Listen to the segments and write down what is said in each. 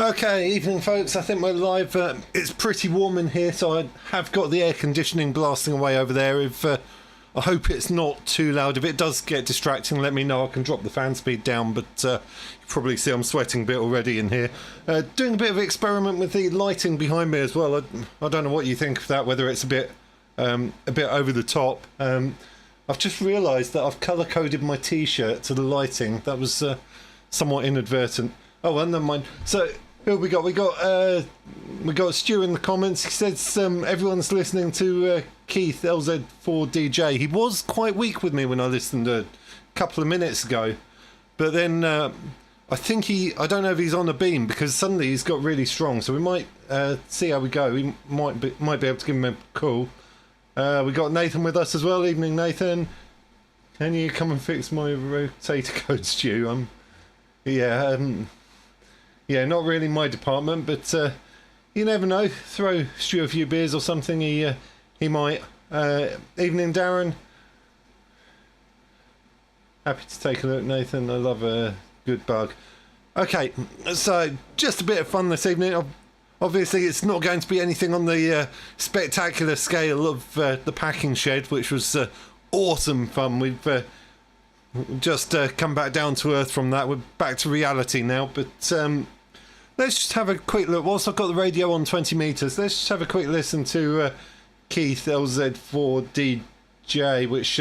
Okay, evening folks. I think we're live. It's pretty warm in here, so I have got the air conditioning blasting away over there. If I hope it's not too loud. If it does get distracting, let me know. I can drop the fan speed down, but you probably see I'm sweating a bit already in here. Doing a bit of experiment with the lighting behind me as well. I don't know what you think of that, whether it's a bit over the top. I've just realised that I've colour-coded my t-shirt to the lighting. That was somewhat inadvertent. Oh, well, never mind. So who we got? We got Stu in the comments. He says everyone's listening to Keith LZ4DJ. He was quite weak with me when I listened a couple of minutes ago, but then I don't know if he's on a beam because suddenly he's got really strong. So we might see how we go. We might be able to give him a call. We got Nathan with us as well. Evening, Nathan. Can you come and fix my rotator code, Stu? Yeah, not really my department, but you never know. Throw Stu a few beers or something. He might. Evening, Darren. Happy to take a look, Nathan. I love a good bug. Okay, so just a bit of fun this evening. Obviously, it's not going to be anything on the spectacular scale of the packing shed, which was awesome fun. We've just come back down to earth from that. We're back to reality now, but let's just have a quick look. Whilst I've got the radio on 20 metres, let's just have a quick listen to Keith LZ4DJ, which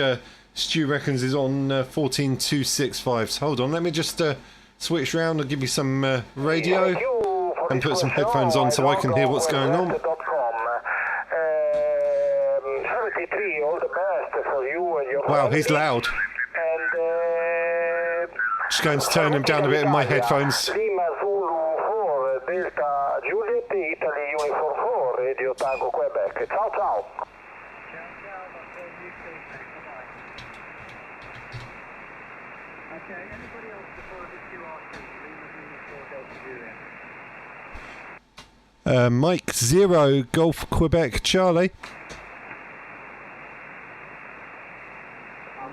Stu reckons is on 14265. So hold on, let me just switch round. I'll give you some radio and put some headphones on so I can hear what's going on. 73, all the best for you and your Wow, he's loud. Just going to turn him down a bit in my headphones. Lima Zulu 4, Delta Juliet, Italy Uniform 4, Radio Tango Quebec. Ciao, ciao. Okay, anybody else before the QR2? Lima Zulu 4, Delta Juliet. Mike 0, Golf Quebec Charlie.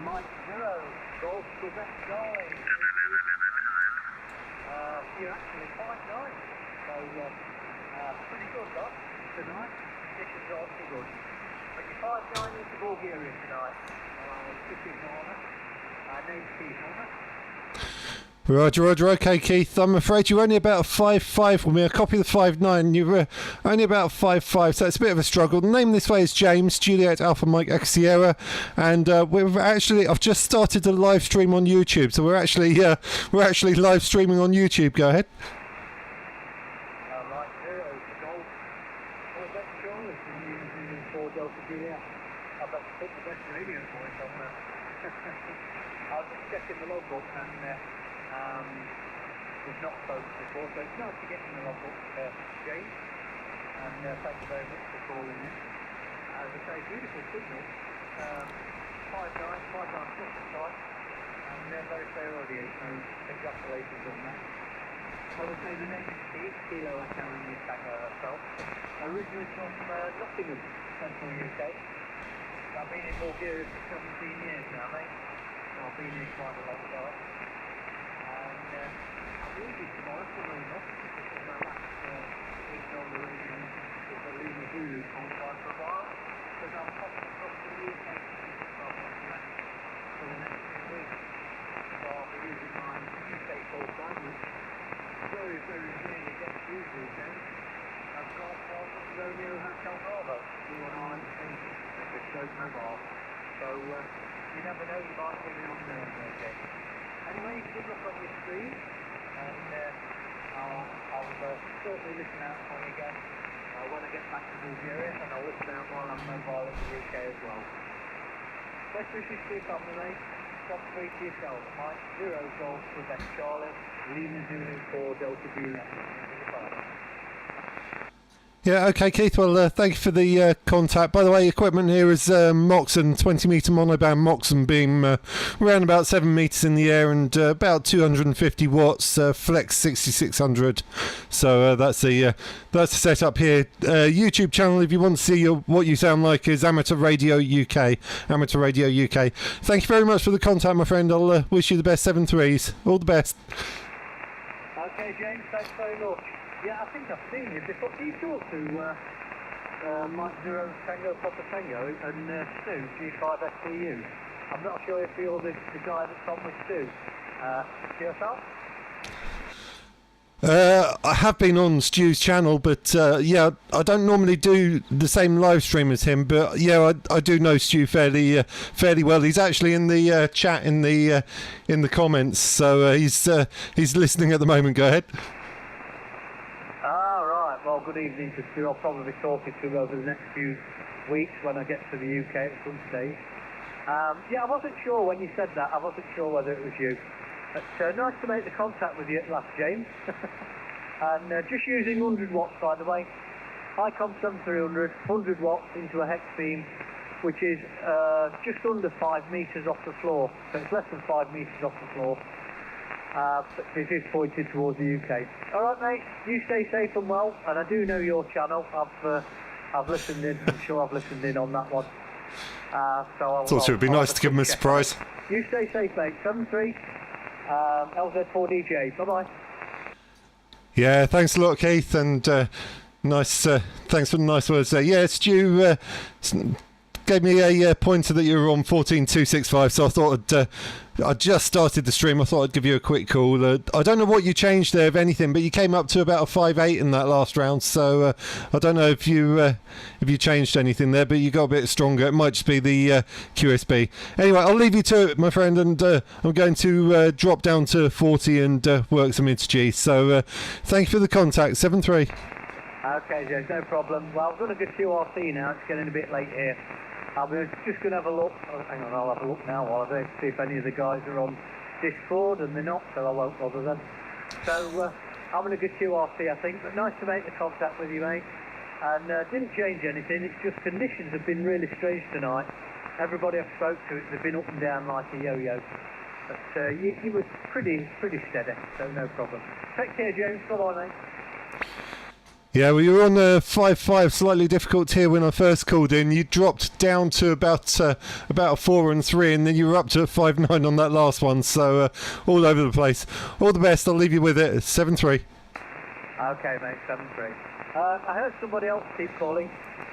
Mike 0, Golf Quebec Charlie. You're actually 5-9, so pretty good luck tonight. Conditions are pretty good. But you're 5-9 into Bulgaria tonight. Chicken Horner, name's Keith Horner. Roger, okay, Keith. I'm afraid you're only about 5'5" with me. I copy the 5'9". You're only about 5'5", so it's a bit of a struggle. The name this way is James, Juliet Alpha Mike X Sierra, and I've just started a live stream on YouTube, so we're actually live streaming on YouTube. Go ahead. Mike 0, Golf Quebec Charlie from Lima Zulu 4, Delta Juliet. I've got to put the best radio voice on there. I was just checking the logbook and we've not spoken before, so it's nice to get in the logbook, James, and thank you very much for calling in. As I say, beautiful signal, 5-9 plus the site, and very fair audio, so congratulations on that. I would say the name is Steve, Kilo Echo in the Tango herself, originally from Nottingham, central UK. I've been in Bulgaria for 17 years now, mate. I've been here quite a long time. And I'll be easy tomorrow, funnily enough, because my last week on the radio with the Lima Zulu qualified for a while, because I'm popping across the UK for the next 2 weeks. So I'll be using my UK full time, which very, very rarely gets used these days. I've got Romeo Hotel Bravo, 219, the show's mobile. So you never know, you might get it on there, okay. Anyway, good luck on your stream, and I'll certainly listen out for you again when I get back to Bulgaria, and I'll listen out while I'm mobile in the UK as well. Best wishes to your family, mate. Top 3 to yourself. Mike 0, Golf Quebec Charlie, Lima Zulu 4, Delta Juliet. Yeah, okay, Keith. Well, thank you for the contact. By the way, equipment here is Moxon 20-metre monoband Moxon beam, around about 7 metres in the air and about 250 watts, Flex 6600. So that's the setup here. YouTube channel, if you want to see what you sound like, is Amateur Radio UK. Amateur Radio UK. Thank you very much for the contact, my friend. I'll wish you the best 7-3s. All the best. Okay, James. Thanks very much. Yeah, I think I've seen you before. Do you talk to Mike Zero Tango Papa Tango and Stu, G5SPU? I'm not sure if you're the guy that's on with Stu. Yourself? I have been on Stu's channel, but yeah, I don't normally do the same live stream as him. But yeah, I do know Stu fairly well. He's actually in the chat in the comments, so he's listening at the moment. Go ahead. Ah, right. Well, good evening to Stu. I'll probably be talking to him over the next few weeks when I get to the UK at some stage. Yeah, I wasn't sure when you said that. I wasn't sure whether it was you. But nice to make the contact with you at last, James. And just using 100 watts, by the way. ICOM 7300, 100 watts into a hex beam, which is just under 5 metres off the floor. So it's less than 5 metres off the floor. But it is pointed towards the UK. All right, mate. You stay safe and well. And I do know your channel. I've listened in. I'm sure I've listened in on that one. So Thought it would be nice to give him a surprise. You stay safe, mate. 73. LZ4DJ. Bye bye. Yeah, thanks a lot, Keith, and nice. Thanks for the nice words there. Yeah, Stu gave me a pointer that you were on 14265, so I thought I just started the stream. I thought I'd give you a quick call. I don't know what you changed there, if anything, but you came up to about a 5.8 in that last round. So I don't know if you changed anything there, but you got a bit stronger. It might just be the QSB. Anyway, I'll leave you to it, my friend, and I'm going to drop down to 40 and work some into G. So thank you for the contact. 73. Okay, James, no problem. Well, I've got a good QRC now. It's getting a bit late here. I'm just going to have a look. Oh, hang on, I'll have a look now while I do, see if any of the guys are on Discord, and they're not, so I won't bother them. So I'm going to go QRC, I think, but nice to make the contact with you, mate. And didn't change anything. It's just conditions have been really strange tonight. Everybody I've spoke to, they've been up and down like a yo-yo. But you were pretty steady, so no problem. Take care, James. Bye-bye, mate. Yeah, well, you were on the 5.5, slightly difficult here when I first called in. You dropped down to about a 4 and 3, and then you were up to a 5.9 on that last one. So all over the place. All the best. I'll leave you with it. 7.3. Okay, mate. 7.3. I heard somebody else keep calling.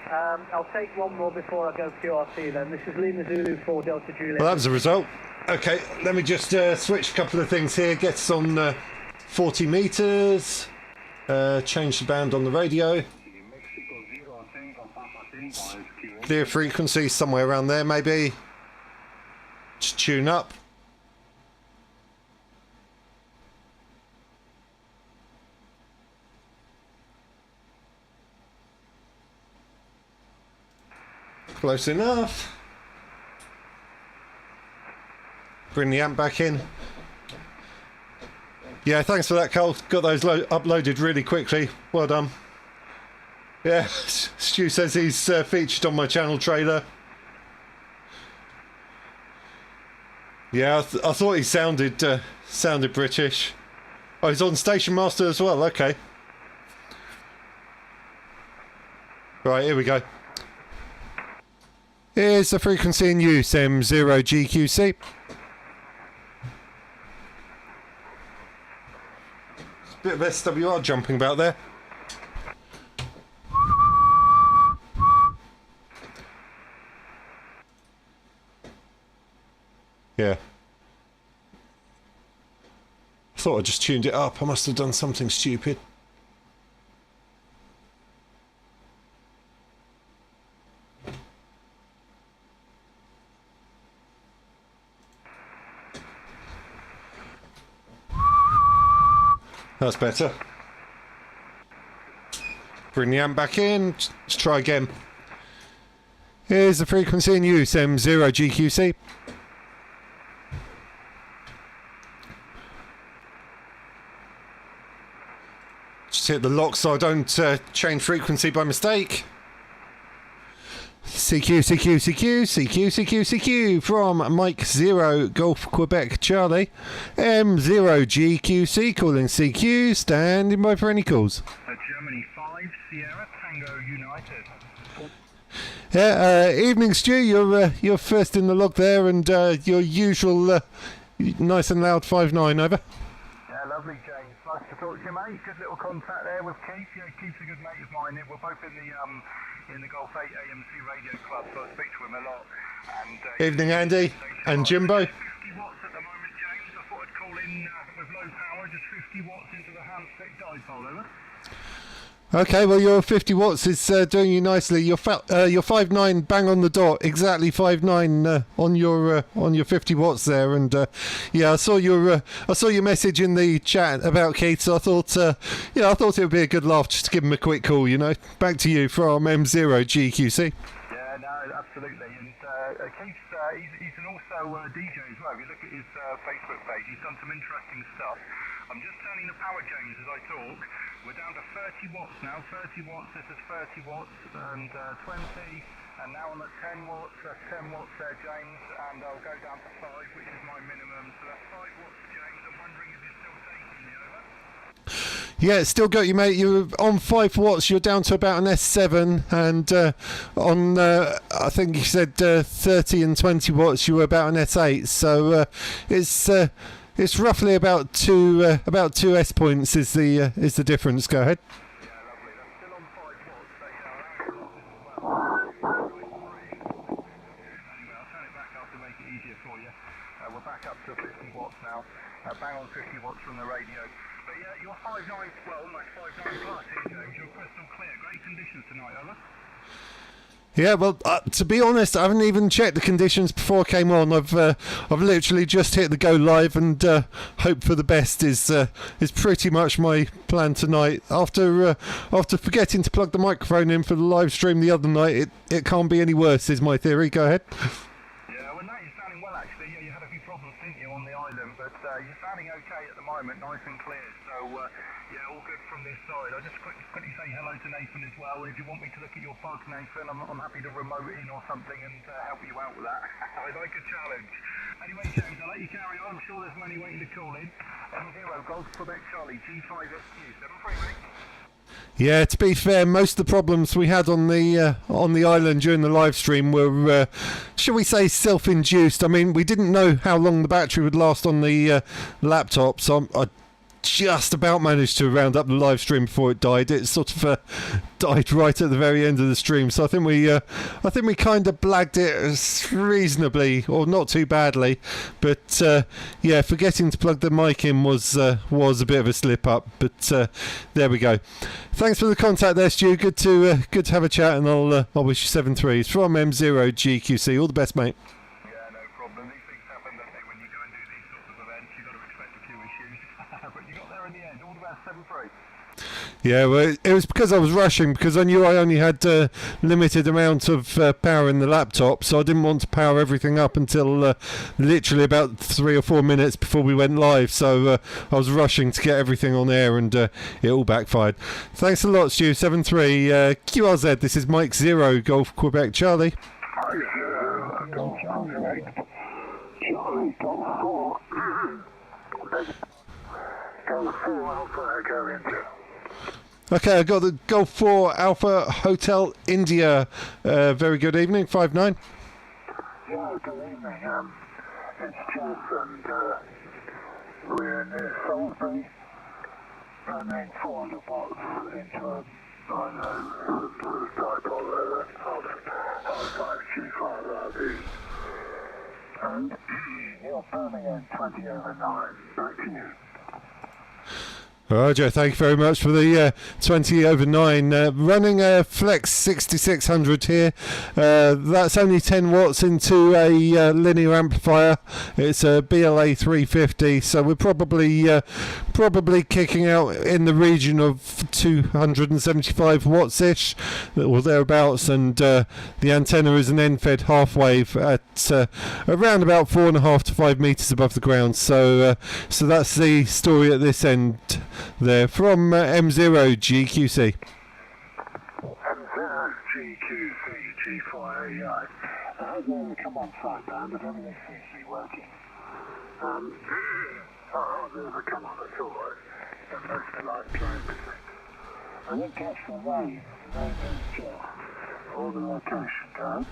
I'll take one more before I go QRT. Then this is Lima Zulu 4 Delta Juliet. Well, that was the result. Okay, let me just switch a couple of things here. Get us on 40 metres. Change the band on the radio. Clear frequency somewhere around there, maybe. Just tune up. Close enough. Bring the amp back in. Yeah, thanks for that, Cole. Got those uploaded really quickly. Well done. Yeah, Stu says he's featured on my channel trailer. Yeah, I thought he sounded British. Oh, he's on Station Master as well. Okay. Right, here we go. Here's the frequency in use, M0GQC. Bit of SWR jumping about there. Yeah. I thought I just tuned it up. I must have done something stupid. That's better. Bring the amp back in. Let's try again. Here's the frequency in use, M0GQC. Just hit the lock so I don't change frequency by mistake. CQ, CQ, CQ, CQ, CQ, CQ from Mike 0 Golf Quebec Charlie. M0GQC calling CQ, standing by for any calls. Germany 5 Sierra Tango United. Yeah, evening Stu, you're first in the log there, and your usual nice and loud 5.9 over. Yeah, lovely, James. Nice to talk to you, mate. Good little contact there with Keith. Yeah, Keith's a good mate of mine. We're both in the Golf 8 AMC Radio Club, so I speak to him a lot. And, Evening, Andy and Jimbo. 50 watts at the moment, James. I thought I'd call in with low power, just 50 watts into the handspit dipole, over. Okay, well, your 50 watts is doing you nicely. Your 5.9 bang on the dot, exactly 5.9 on your 50 watts there. And yeah, I saw your message in the chat about Keith. So I thought I thought it would be a good laugh just to give him a quick call. You know, back to you from M0 GQC. Yeah, no, absolutely. And Keith's he's also DJ as well. If you look at his Facebook page, he's done some interesting stuff. I'm just turning the power, James, as I talk. We're down to 30 watts now. 30 watts, this is 30 watts, and 20, and now I'm at 10 watts. That's 10 watts there, James, and I'll go down to 5, which is my minimum. So that's 5 watts, James. I'm wondering if you're still taking me, over? Yeah, it's still got you, mate. You're on 5 watts. You're down to about an S7, and on I think you said 30 and 20 watts. You were about an S8. So it's roughly about two S points is the difference. Go ahead. Yeah, lovely. That's still on 5 watts. So, yeah, I'll anyway, I'll turn it back up to make it easier for you. We're back up to 50 watts now. Bang on 50 watts from the radio. But yeah, you're 5.9, well, almost 5.9 plus here, James. You're crystal clear. Great conditions tonight, over. Yeah, well, to be honest, I haven't even checked the conditions before I came on. I've literally just hit the go live, and hope for the best is pretty much my plan tonight. After forgetting to plug the microphone in for the live stream the other night, it can't be any worse, is my theory. Go ahead. Yeah, well, no, you're sounding well, actually. Yeah, you had a few problems, didn't you, on the island, but you're sounding okay at the moment, nice and clear. So, yeah, all good from this side. I'll just quickly say hello to Nathan as well. And if you want me to look at your bug, Nathan, I'm happy to remote in or something and help you out with that. I like a challenge. Anyway, James, I'll let you carry on. I'm sure there's many waiting to call in. M0 Golf Quebec Charlie G5SQ 73, mate. Yeah, to be fair, most of the problems we had on the island during the live stream were, shall we say, self-induced. I mean, we didn't know how long the battery would last on the laptop, so I just about managed to round up the live stream before it died. It sort of died right at the very end of the stream, so I think we kind of blagged it reasonably, or not too badly. But yeah, forgetting to plug the mic in was a bit of a slip up. But there we go. Thanks for the contact there, Stu. Good to have a chat, and I'll wish you 7 threes from M0 GQC. All the best, mate. Yeah, no problem. These things happen, don't they, when you go and do these sorts of events. You've got to expect a few issues. But you got there in the end. All the best, 7-3. Yeah, well, it was because I was rushing, because I knew I only had limited amount of power in the laptop, so I didn't want to power everything up until literally about 3 or 4 minutes before we went live. So I was rushing to get everything on air, and it all backfired. Thanks a lot, Stu. 7-3 QRZ. This is Mike 0 Golf Quebec Charlie. Golf Charlie, Charlie, Golf 4. Golf 4 Alpha Echo India. Okay, I got the Golf 4 Alpha Hotel India. Very good evening, 5-9. Yeah, good evening. It's Jeff, and we're near Salisbury, running 400 watts into a dipole there, half-5 G5RB. And you're burning in 20 over 9. Back to you. Roger, thank you very much for the 20 over 9. Running a Flex 6600 here. That's only 10 watts into a linear amplifier. It's a BLA 350, so we're probably kicking out in the region of 275 watts ish, or thereabouts. And the antenna is an end-fed half wave at around about 4.5 to 5 meters above the ground. So that's the story at this end. There from M0 GQC. M0 GQC G4AI. I have come on site now, but everything seems to be working. I've never come on at all. And most of the live drone percent. I didn't catch the rain. The rain is all the location down.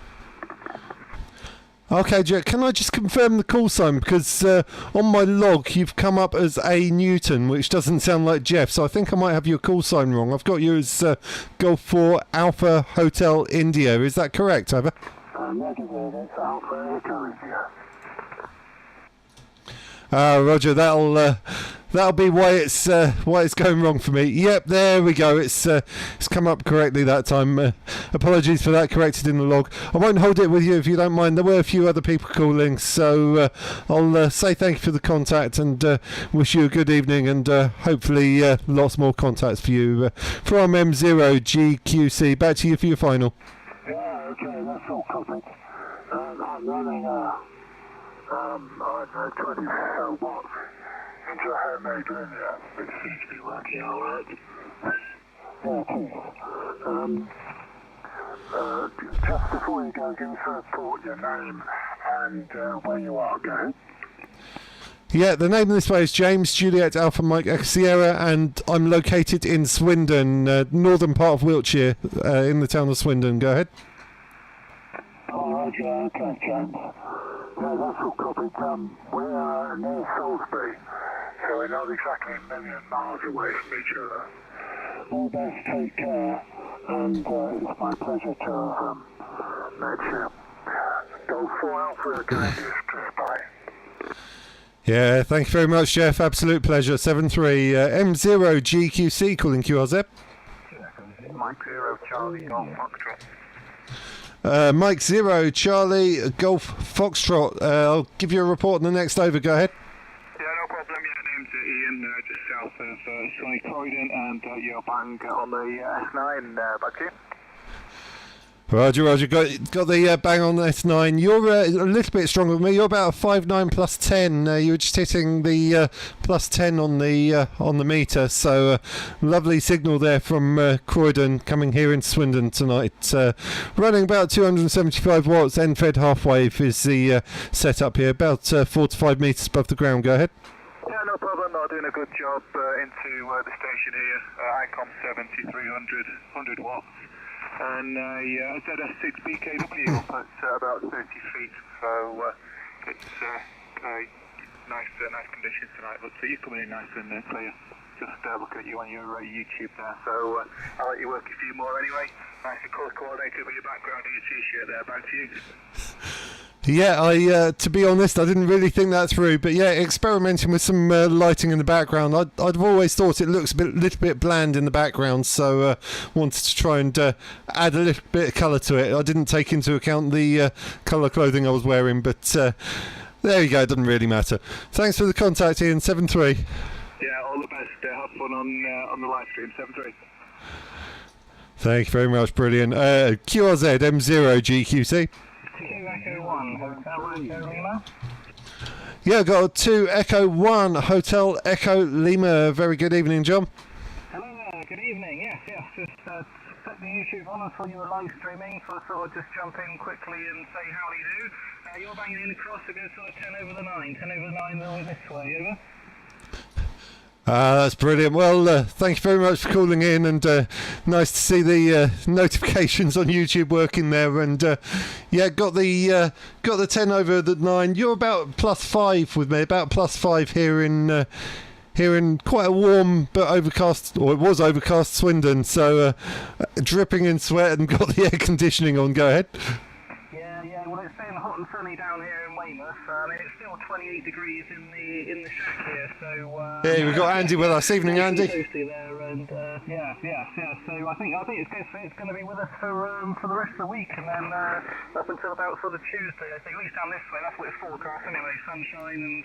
Okay, Jack, can I just confirm the call sign? Because on my log you've come up as A. Newton, which doesn't sound like Jeff, so I think I might have your call sign wrong. I've got you as Golf 4 Alpha Hotel India. Is that correct, over? Negative, it's Alpha Echo India. Roger, that'll be why it's going wrong for me. Yep, there we go. It's come up correctly that time. Apologies for that, corrected in the log. I won't hold it with you if you don't mind. There were a few other people calling, so I'll say thank you for the contact and wish you a good evening and hopefully lots more contacts for you from M0GQC. Back to you for your final. Yeah, okay, that's all covered. I'm running on 20 watts into a homemade linear, which seems to be working alright. Just before you go, give us a report, your name and where you are, go. Yeah, the name of this place is James Juliet Alpha Mike Echo Sierra, and I'm located in Swindon, northern part of Wiltshire, in the town of Swindon. Go ahead. Alright, yeah, okay, James. Yeah, that's all covered. We're near Salisbury, so we're not exactly a million miles away from each other. All best take care, and it's my pleasure to have met you. Go 4 Alpha again, just bye. Yeah, thank you very much, Jeff. Absolute pleasure. 73 M0GQC calling QRZ. Mike 0 Charlie Golf Foxtrot. Mike 0 Charlie Golf Foxtrot. I'll give you a report on the next over. Go ahead. Yeah, no problem. Yeah, name's Ian, just south of Sunny Croydon, and you're bang on the S9 back to you. Roger, got the bang on the S9. You're a little bit stronger than me. You're about a 5.9 plus 10. You were just hitting the plus 10 on the meter. So lovely signal there from Croydon coming here in Swindon tonight. Running about 275 watts. End-fed half wave is the setup here. About 4 to 5 meters above the ground. Go ahead. Yeah, no problem. I'm doing a good job into the station here. ICOM 70, 300, 100 watts. And I said a 6 BKW up at about 30 feet, so it's nice conditions tonight. But you're coming in nice and clear. Just looking at you on your YouTube there, so I'll let you work a few more anyway. Nice and colour coordinated with your background and your t-shirt there. Back to you. Yeah, to be honest, I didn't really think that through, but yeah, experimenting with some lighting in the background. I've always thought it looks a little bit bland in the background, so wanted to try and add a little bit of colour to it. I didn't take into account the colour clothing I was wearing, but there you go, it doesn't really matter. Thanks for the contact, Ian, 73. Yeah, all the best. Have fun on the live stream, 73. Thank you very much, brilliant. QRZ M0GQC. 2 Echo 1, Hotel Echo Lima. Yeah, got 2 Echo 1 Hotel Echo Lima. Very good evening, John. Hello there, good evening. Yes, just set the YouTube on and saw you were live streaming, so I thought I'd just jump in quickly and say howdy do. You're banging in across, so go sort of 10 over the 9. 10 over the 9 all this way, over. That's brilliant. Well, thank you very much for calling in, and nice to see the notifications on YouTube working there. And yeah, got the 10 over the 9. You're about +5 with me, about +5 here in quite a warm but overcast, or it was overcast Swindon. So dripping in sweat and got the air conditioning on. Go ahead. Yeah. Well, it's been hot and sunny down here in Weymouth. It's still 28 degrees in the shack here. So yeah, we've got Andy with us. Evening, Andy. Toasty there, and yeah. So I think it's going to be with us for the rest of the week, and then up until about sort of Tuesday. I think at least down this way. That's what it's forecast anyway. Sunshine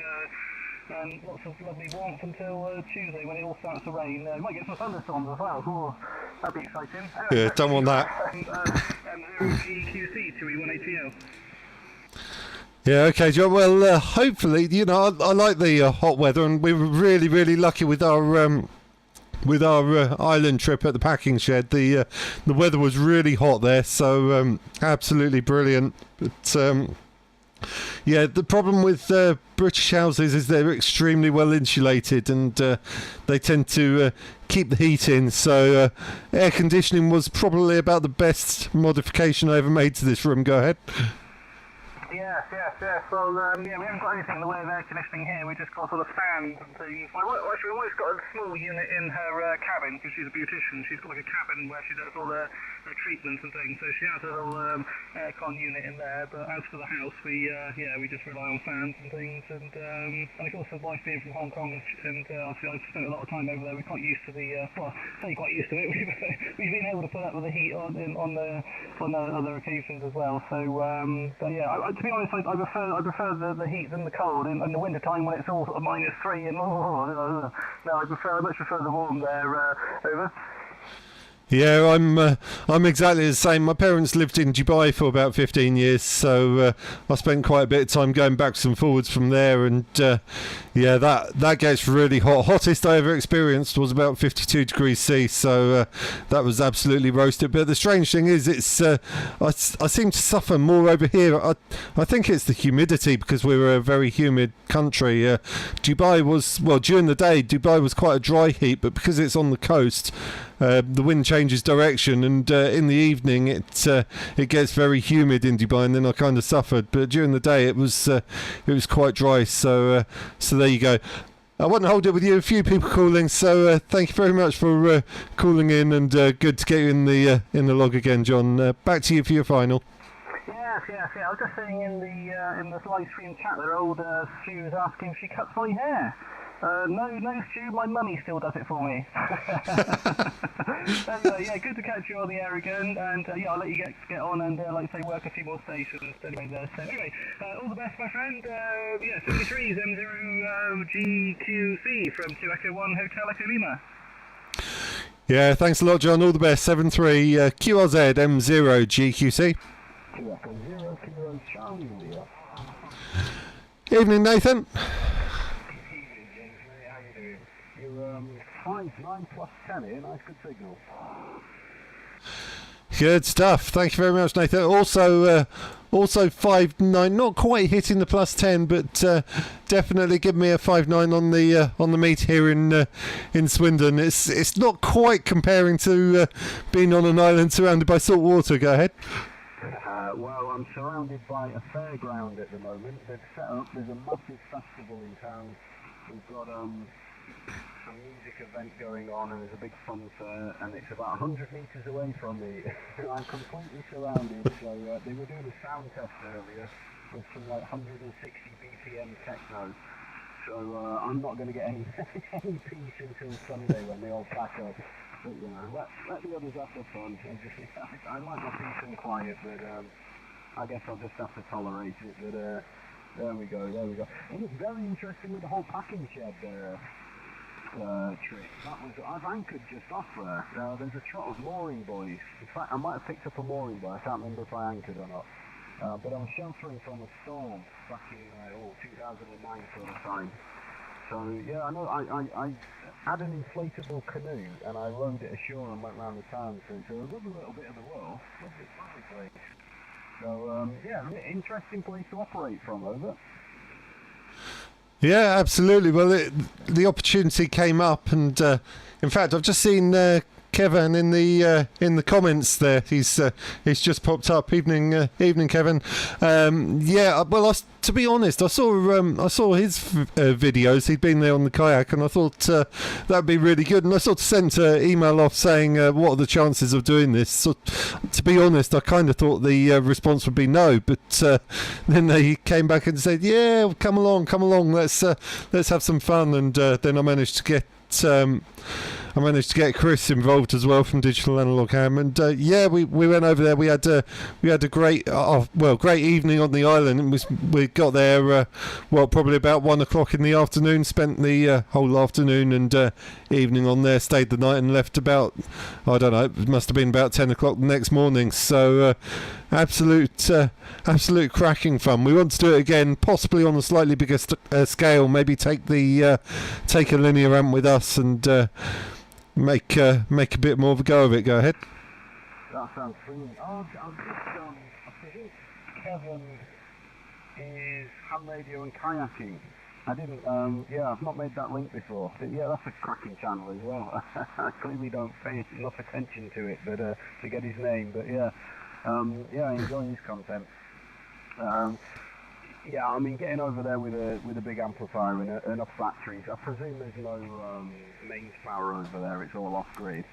and lots of lovely warmth until Tuesday when it all starts to rain. Might get some thunderstorms as well. Oh, that'd be exciting. Yeah, don't want that. GQC 2E1ATL. Yeah, okay, John. Well, hopefully, I like the hot weather, and we were really, really lucky with our island trip at the packing shed. The weather was really hot there, so absolutely brilliant. But yeah, the problem with British houses is they're extremely well insulated, and they tend to keep the heat in. So air conditioning was probably about the best modification I ever made to this room. Go ahead. Yes. Well, yeah, we haven't got anything in the way of air conditioning here. We just got sort of fans and things. Well, actually, we've always got a small unit in her cabin because she's a beautician. She's got like a cabin where she does all the treatments and things. So she has a little aircon unit in there. But as for the house, we just rely on fans and things. And of course, the wife being from Hong Kong, and obviously I've spent a lot of time over there. We're quite used to the say quite used to it. We've been able to put up with the heat on the other occasions as well. So, but yeah, to be honest, I prefer the heat than the cold. In the winter time when it's all sort of -3 and no, I much prefer the warm there. Over. Yeah, I'm exactly the same. My parents lived in Dubai for about 15 years, so I spent quite a bit of time going backwards and forwards from there, and yeah, that gets really hot. Hottest I ever experienced was about 52 degrees C, so that was absolutely roasted. But the strange thing is, it's I seem to suffer more over here. I think it's the humidity, because we're a very humid country. Dubai was, well, during the day, Dubai was quite a dry heat, but because it's on the coast, the wind changes direction, and in the evening it gets very humid in Dubai, and then I kind of suffered. But during the day it was quite dry. So there you go. I won't hold it with you. A few people calling, so thank you very much for calling in, and good to get you in the log again, John. Back to you for your final. Yes. I was just saying in the live stream chat there, old Stu was asking if she cuts my hair. No, Stu, my mummy still does it for me. Anyway, yeah, good to catch you on the air again, and yeah, I'll let you get on and, like I say, work a few more stations anyway there. So anyway, all the best, my friend. Yeah, 73 is M0 GQC from 2 Echo 1 Hotel Echo Lima. Yeah, thanks a lot, John. All the best. 73 QRZ M0 GQC. 2 Echo 0 Kilo Charlie India. Evening, Nathan. 5-9 plus 10 here, nice good signal. Good stuff. Thank you very much, Nathan. Also 5-9, not quite hitting the plus 10, but definitely give me a 5-9 on the meet here in Swindon. It's not quite comparing to being on an island surrounded by salt water. Go ahead. Well, I'm surrounded by a fairground at the moment. They've set up, there's a massive festival in town. We've got a music event going on, and there's a big fun fair, and it's about 100 metres away from me. I'm completely surrounded. So they were doing a sound test earlier with some like 160 BPM techno. So I'm not going to get any peace until Sunday when they all pack up. But you know, let the others have their fun. I like my peace and quiet, but I guess I'll just have to tolerate it. But there we go. It was very interesting with the whole packing shed trick. I've anchored just off there. There's a trot of mooring buoys. In fact, I might have picked up a mooring buoy. I can't remember if I anchored or not. But I was sheltering from a storm back in 2009 sort of time. So yeah, I know. I had an inflatable canoe and I rowed it ashore and went round the town. So it's a lovely little bit of the world. Lovely place. So yeah, interesting place to operate from. Over. Yeah, absolutely. Well, the opportunity came up, and in fact, I've just seen Kevin in the comments there. He's just popped up. Evening, Kevin. Yeah, well, to be honest, I saw his videos. He'd been there on the kayak, and I thought that'd be really good. And I sort of sent an email off saying, "What are the chances of doing this?" So, to be honest, I kind of thought the response would be no, but then they came back and said, "Yeah, come along. Let's have some fun." And then I managed to get Chris involved as well from Digital Analog Ham, and yeah, we went over there. We had a great great evening on the island, and we got there probably about 1 o'clock in the afternoon. Spent the whole afternoon and evening on there. Stayed the night and left about, I don't know, it must have been about 10 o'clock the next morning. So absolute cracking fun. We want to do it again, possibly on a slightly bigger scale. Maybe take a linear amp with us and make a bit more of a go of it. Go ahead. That sounds brilliant. I'm just I think Kevin is ham radio and kayaking. I didn't, I've not made that link before. But yeah, that's a cracking channel as well. I clearly don't pay enough attention to it, but to get his name. But yeah, I enjoy his content. Yeah, I mean, getting over there with a big amplifier and enough batteries. I presume there's no mains power over there. It's all off grid,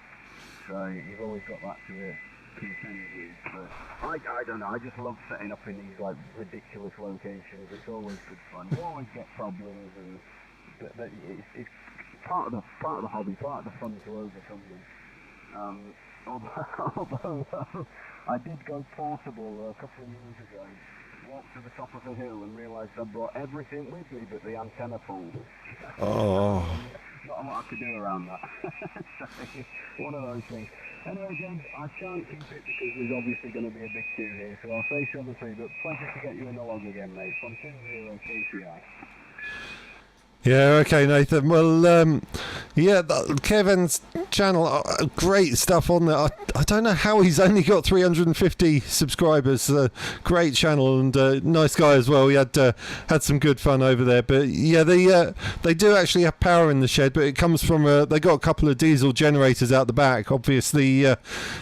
so you've always got that to contend with. But I don't know. I just love setting up in these like ridiculous locations. It's always good fun. You always get problems, and but it's part of the hobby, part of the fun to overcome them. Although I did go portable a couple of years ago. Walked to the top of the hill and realised I brought everything with me but the antenna pole. Oh. Not a lot I could do around that. So, one of those things. Anyway, James, I shan't keep it because there's obviously going to be a big queue here, so I'll say 7-3, but pleasure to get you in the log again, mate. From 2-0 KCI. Yeah, okay, Nathan. Well, yeah, Kevin's channel, great stuff on there. I don't know how he's only got 350 subscribers. Great channel and nice guy as well. He had some good fun over there. But yeah, they do actually have power in the shed, but it comes from they got a couple of diesel generators out the back. Obviously,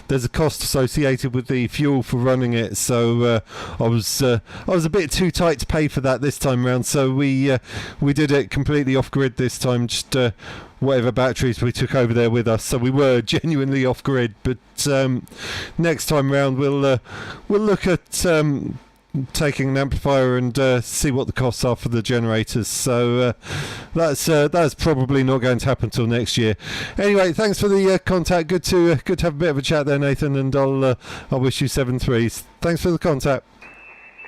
there's a cost associated with the fuel for running it. So I was a bit too tight to pay for that this time round. So we did it completely off grid this time, just whatever batteries we took over there with us, so we were genuinely off grid. But next time round we'll look at taking an amplifier and see what the costs are for the generators. So that's probably not going to happen till next year. Anyway, thanks for the contact. Good to have a bit of a chat there, Nathan, and I'll wish you 7-3s. Thanks for the contact.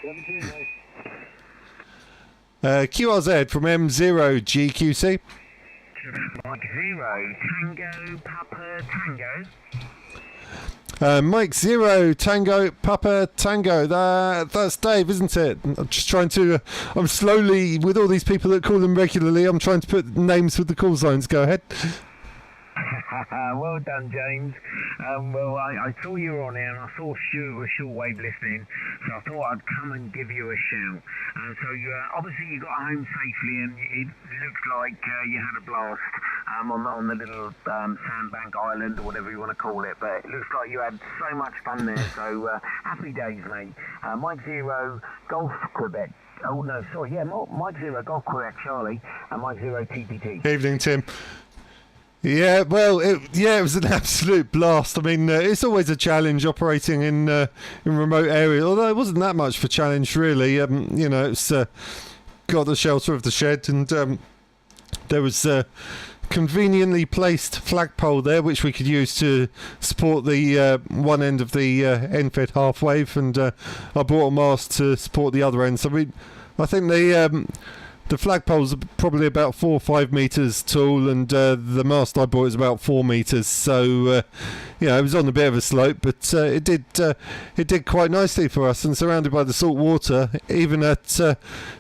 7-3, mate. QRZ from M0 GQC. Mike 0, Tango, Papa, Tango. Mike 0, Tango, Papa, Tango. That's Dave, isn't it? I'm just trying to. I'm slowly, with all these people that call him regularly, I'm trying to put names with the call signs. Go ahead. Well done, James. Well, I saw you were on there and I saw Stuart was shortwave listening, so I thought I'd come and give you a shout. So obviously you got home safely and it looks like you had a blast on the little sandbank island or whatever you want to call it, but it looks like you had so much fun there, so happy days, mate. Mike 0, Golf Quebec. Oh no, sorry, yeah, Mike 0, Golf Quebec Charlie, and Mike 0 TPT. Evening, Tim. Yeah, well, it was an absolute blast. I mean, it's always a challenge operating in remote areas, although it wasn't that much of a challenge, really. It's got the shelter of the shed, and there was a conveniently placed flagpole there, which we could use to support the one end of the NFED half wave, and I bought a mast to support the other end. So I think the flagpole's probably about 4 or 5 metres tall, and the mast I bought is about 4 metres. So, it was on a bit of a slope, but it did quite nicely for us. And surrounded by the salt water, even at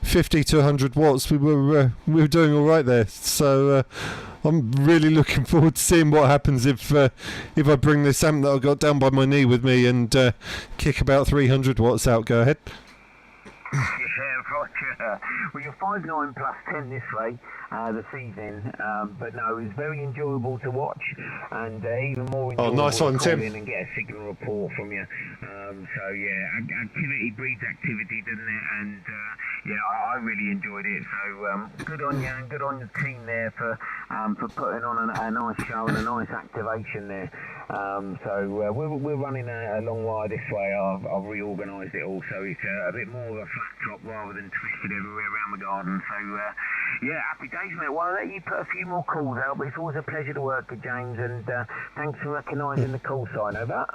50 to 100 watts, we were doing all right there. So. I'm really looking forward to seeing what happens if I bring this amp that I got down by my knee with me and kick about 300 watts out. Go ahead. Yeah, Roger. Well, you're 5.9 plus 10 this way this evening, but no, it was very enjoyable to watch, and even more enjoyable nice one, to call Tim. in and get a signal report from you. So yeah, activity breeds activity, doesn't it? And I really enjoyed it. So good on you and good on the team there for putting on a nice show and a nice activation there. We're running a long wire this way. I've reorganised it all, so it's a bit more of a flat top rather than twisted everywhere around the garden. So happy days, mate. Well, I'll let you put a few more calls out, but it's always a pleasure to work with James, and thanks for recognising the call sign. Over.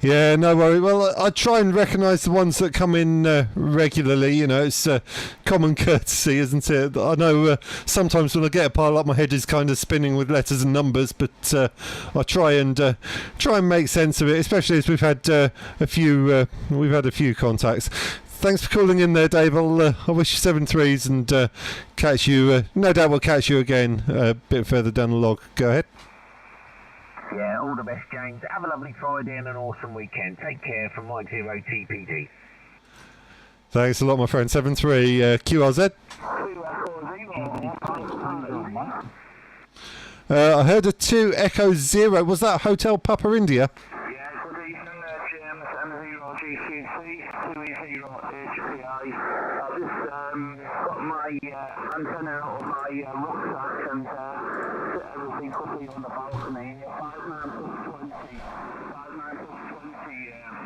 Yeah, no worry. Well, I try and recognise the ones that come in regularly. It's common courtesy, isn't it? I know sometimes when I get a pile up, my head is kind of spinning with letters and numbers, but I try and make sense of it. Especially as we've had a few contacts. Thanks for calling in there, Dave. I wish you 7-3s and catch you. No doubt we'll catch you again a bit further down the log. Go ahead. Yeah, all the best, James. Have a lovely Friday and an awesome weekend. Take care from Mike 0 TPD. Thanks a lot, my friend. 7-3 QRZ. I heard a 2 Echo 0. Was that Hotel Papa India? Yeah, good evening there, James. M0 GCC. 2 is me. 59 plus 20. 59 plus 20.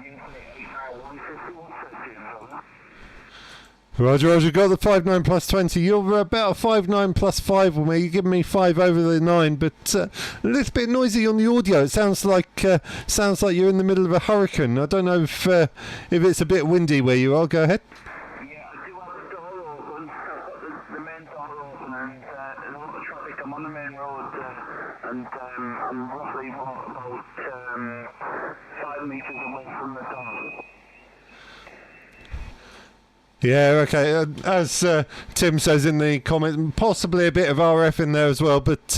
Unit 89150. What's that, James? Over? Roger, got the 5-9 plus 20. You're about a 5-9 plus 5 with me. You're giving me 5 over the 9, but a little bit noisy on the audio. It sounds like you're in the middle of a hurricane. I don't know if it's a bit windy where you are. Go ahead. Yeah, I do have the door open. I've got the main door open, and there's a lot of traffic. I'm on the main road, and I'm roughly about 5 metres away from the door. Yeah, okay. As Tim says in the comments, possibly a bit of RF in there as well, but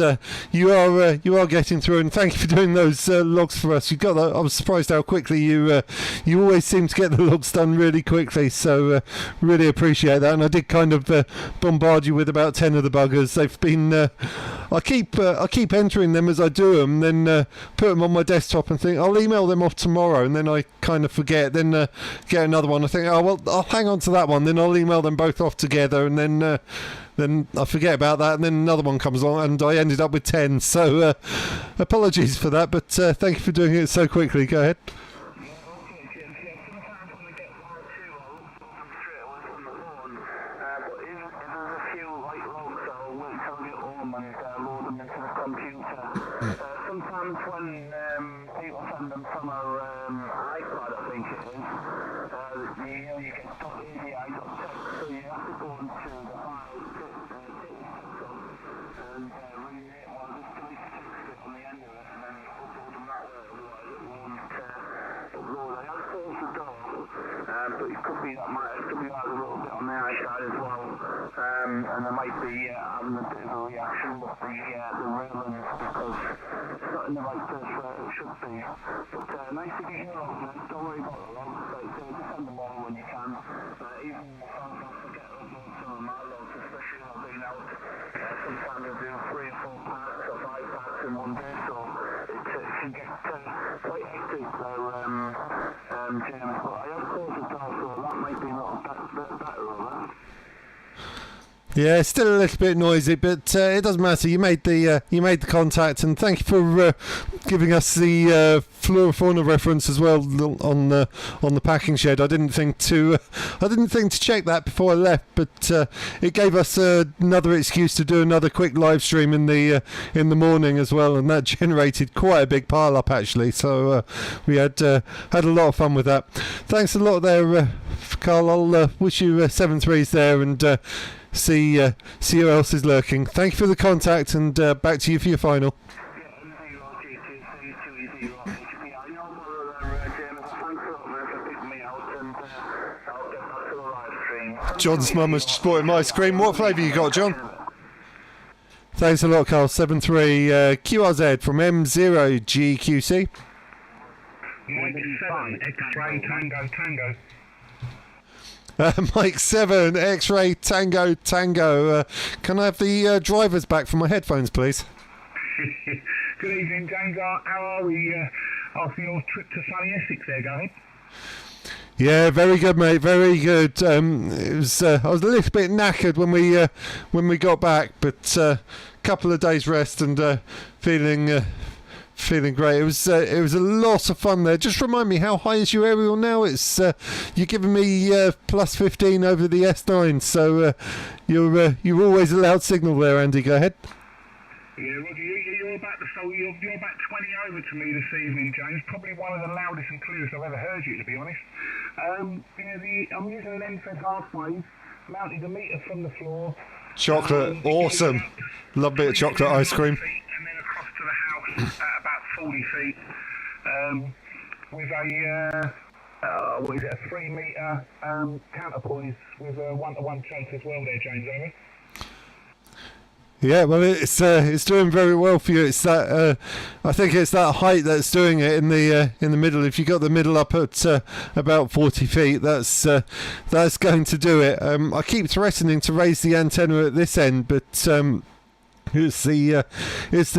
you are getting through, and thank you for doing those logs for us. You got that. I was surprised how quickly you always seem to get the logs done really quickly, so really appreciate that. And I did kind of bombard you with about 10 of the buggers. They've been I keep entering them as I do them, then put them on my desktop and think I'll email them off tomorrow, and then I kind of forget. Then get another one. I think, oh well, I'll hang on to that one. Then I'll email them both off together, and then I forget about that, and then another one comes along, and I ended up with 10. So apologies for that, but thank you for doing it so quickly. Go ahead. Sometimes when people send them from our iPad, I think it is, you get stuck ADI.text, so you have to go into the file, and rename, well, just delete the text bit on the end of it, and then upload them that way, otherwise it won't upload. I have closed the door, but it could be that might still be like a little bit on the iPad as well, and there might be having a bit of a reaction with the railings, because it's not in the right place where it should be. But nice to get your logs, mate. Don't worry about the logs. Like, so just send them all when you can. Even if I don't forget to upload some of my logs, especially when I've been out. Sometimes I'll do 3 or 4 packs or 5 packs in one day, so it can get quite hectic there, James. But I have closed the door, so that might be a little bit better over. Yeah, it's still a little bit noisy, but it doesn't matter. You made the contact, and thank you for giving us the flora fauna reference as well on the packing shed. I didn't think to check that before I left, but it gave us another excuse to do another quick live stream in the morning as well, and that generated quite a big pile up actually. So we had a lot of fun with that. Thanks a lot there, Carl. I'll wish you 7 threes there, and see who else is lurking. Thank you for the contact, and back to you for your final. John's mum has just bought him ice cream. What flavour you got, John? Thanks a lot, Carl. 7-3 QRZ from M0GQC. Mike 7 X-Ray Tango Tango. Can I have the drivers back from my headphones, please? Good evening, James. How are we after your trip to sunny Essex there, go ahead? Yeah, very good, mate. Very good. It was. I was a little bit knackered when we got back, but a couple of days rest and feeling great. It was a lot of fun there. Just remind me, how high is your aerial now? It's you're giving me plus 15 over the S9, so you're always allowed signal there, Andy. Go ahead. Yeah, Roger, you're about 20 over to me this evening, James. Probably one of the loudest and clearest I've ever heard you, to be honest. I'm using an end-fed half-wave, mounted a metre from the floor. Chocolate, awesome. Love a bit of chocolate ice cream. And then across to the house at about 40 feet, with a 3 metre counterpoise with a 1-to-1 choke as well there, James, over. Yeah, well, it's doing very well for you. It's that I think it's that height that's doing it in the middle. If you got the middle up at about 40 feet, that's going to do it. I keep threatening to raise the antenna at this end, but it's the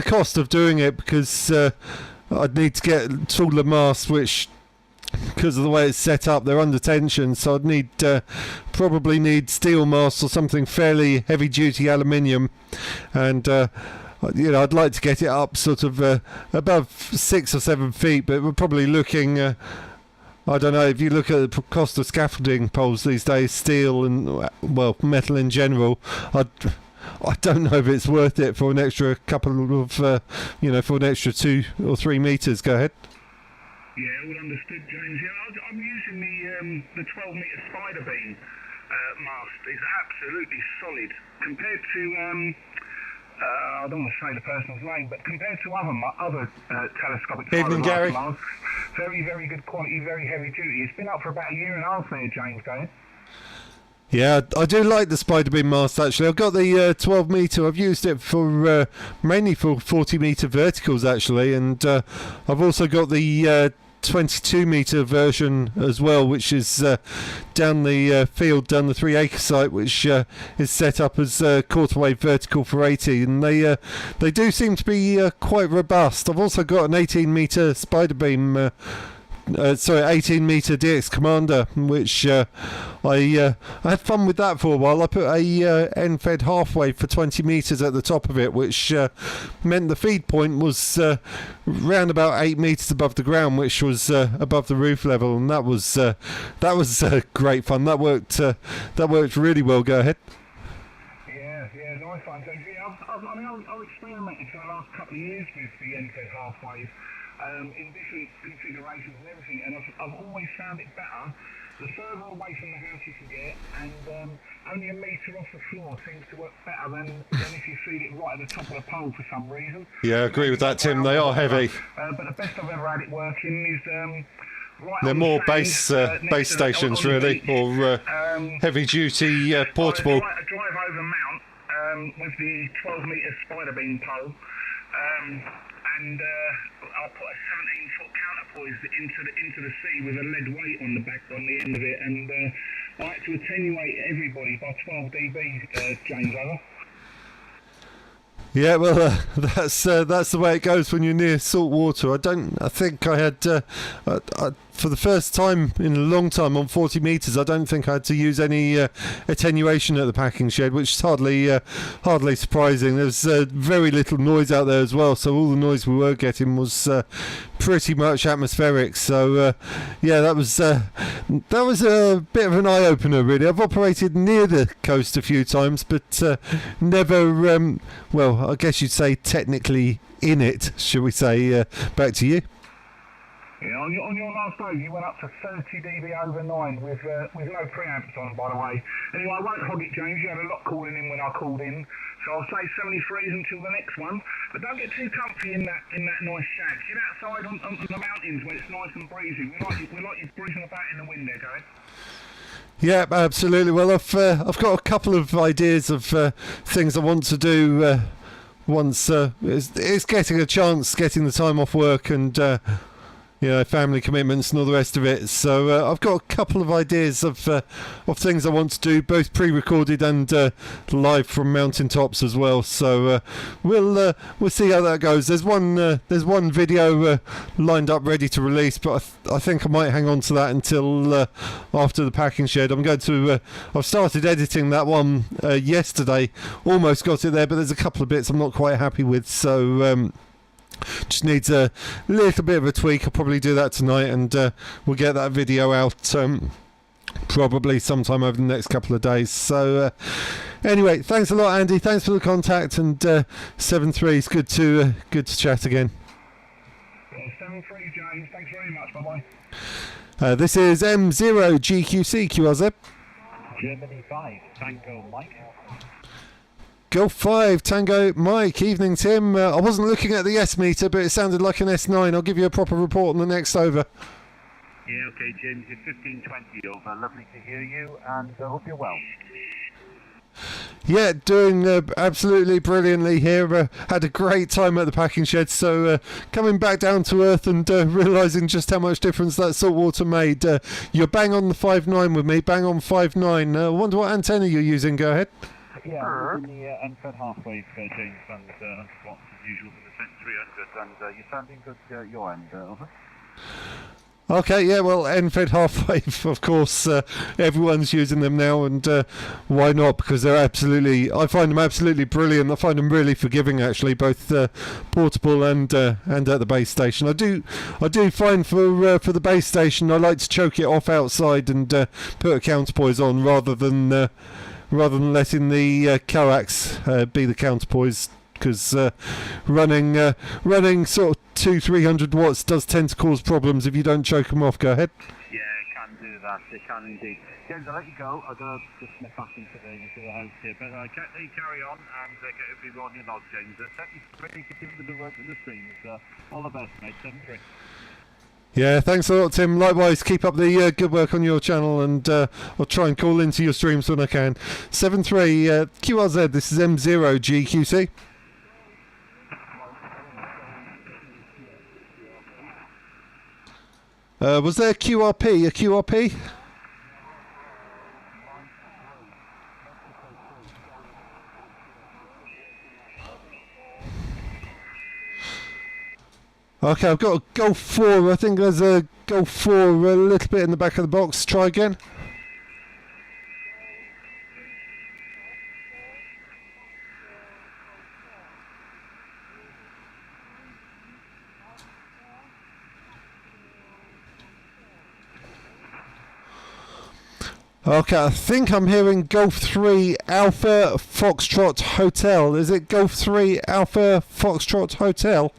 cost of doing it, because I'd need to get taller masts, which, because of the way it's set up, they're under tension, so I'd probably need steel masts or something fairly heavy duty aluminium, and I'd like to get it up sort of above 6 or 7 feet, but we're probably looking. I don't know, if you look at the cost of scaffolding poles these days, steel and, well, metal in general, I don't know if it's worth it for an extra couple of, for an extra 2 or 3 metres. Go ahead. Yeah, all understood, James. Yeah, I'm using the 12-metre spider beam mast. It's absolutely solid compared to. I don't want to say the person's name, but compared to other telescopic Evening, Gary. masks, very, very good quality, very heavy duty. It's been up for about a year and a half there, James, go ahead. Yeah, I do like the spider beam mast actually. I've got the 12 metre. I've used it for mainly for 40 metre verticals actually, and I've also got the 22 metre version as well, which is down the field, down the 3 acre site, which is set up as quarter wave vertical for 80, and they do seem to be quite robust. I've also got an 18 metre spider beam 18 metre DX Commander, which I had fun with that for a while. I put a end-fed half-wave for 20 metres at the top of it, which meant the feed point was round about 8 metres above the ground, which was above the roof level, and that was great fun. That worked really well. Go ahead. Yeah, nice one, James. Yeah, I've experimented for the last couple of years with the end-fed half-wave. In different configurations and everything, and I've always found it better the further away from the house you can get, and only a metre off the floor seems to work better than if you feed it right at the top of the pole for some reason. Yeah, I agree with that, Tim. They are heavy. But the best I've ever had it working is right. They're more base stations, really, or heavy duty portable. A drive over mount with the 12 metre spider beam pole. And I put a 17-foot counterpoise into the sea with a lead weight on the end of it, and I had to attenuate everybody by 12 dB, James, over. Yeah, well, that's the way it goes when you're near salt water. I think I had for the first time in a long time on 40 metres, I don't think I had to use any attenuation at the packing shed, which is hardly surprising. There's very little noise out there as well, so all the noise we were getting was pretty much atmospheric. So yeah, that was a bit of an eye opener, really. I've operated near the coast a few times, but never. Well, I guess you'd say technically in it, should we say? Back to you. Yeah, on your last load, you went up to 30 dB over 9 with no preamps on, by the way. Anyway, I won't hog it, James. You had a lot calling in when I called in, so I'll say 73s until the next one. But don't get too comfy in that nice shack. Get outside on the mountains when it's nice and breezy. We like you breezing about in the wind there, Gary. Yeah, absolutely. Well, I've got a couple of ideas of things I want to do once it's getting a chance, getting the time off work and family commitments and all the rest of it. So I've got a couple of ideas of things I want to do, both pre-recorded and live from mountaintops as well. So we'll see how that goes. There's one video lined up ready to release, but I think I might hang on to that until after the packing shed. I'm going to. I've started editing that one yesterday. Almost got it there, but there's a couple of bits I'm not quite happy with. So. Just needs a little bit of a tweak. I'll probably do that tonight, and we'll get that video out probably sometime over the next couple of days. So anyway, thanks a lot, Andy. Thanks for the contact, and 7-3. It's good to chat again. 7-3, James. Thanks very much. Bye-bye. This is M0GQC QRZ. Germany 5, Tango Mike. Golf 5, Tango Mike. Evening, Tim. I wasn't looking at the S meter, but it sounded like an S9. I'll give you a proper report on the next over. Yeah, okay, James. It's 1520 over. Lovely to hear you, and I hope you're well. Yeah, doing absolutely brilliantly here. Had a great time at the packing shed, so coming back down to earth and realising just how much difference that saltwater made. You're bang on the 5.9 with me, bang on 5.9. I wonder what antenna you're using. Go ahead. Yeah, in the unfed half-wave, James, and what's as usual for the 300, and you're sounding good your end, over. Okay, yeah, well, NFED half-wave, of course, everyone's using them now, and why not? Because they're absolutely, I find them absolutely brilliant. I find them really forgiving, actually, both portable and at the base station. I do find for the base station, I like to choke it off outside and put a counterpoise on rather than letting the coax be the counterpoise. Because running sort of 200-300 watts does tend to cause problems if you don't choke them off. Go ahead. Yeah, it can do that. It can indeed. James, I'll let you go. I've got to just nip back into the house here. But carry on and get everybody on your log, James. Certainly ready to continue with the work with the streams. All the best, mate. 7-3. Yeah, thanks a lot, Tim. Likewise, keep up the good work on your channel, and I'll try and call into your streams when I can. 7-3 QRZ. This is M0GQC. Was there a QRP? A QRP? Okay, I've got a Golf 4. I think there's a Golf 4 a little bit in the back of the box. Try again. Okay, I think I'm hearing Golf 3 Alpha Foxtrot Hotel. Is it Golf 3 Alpha Foxtrot Hotel?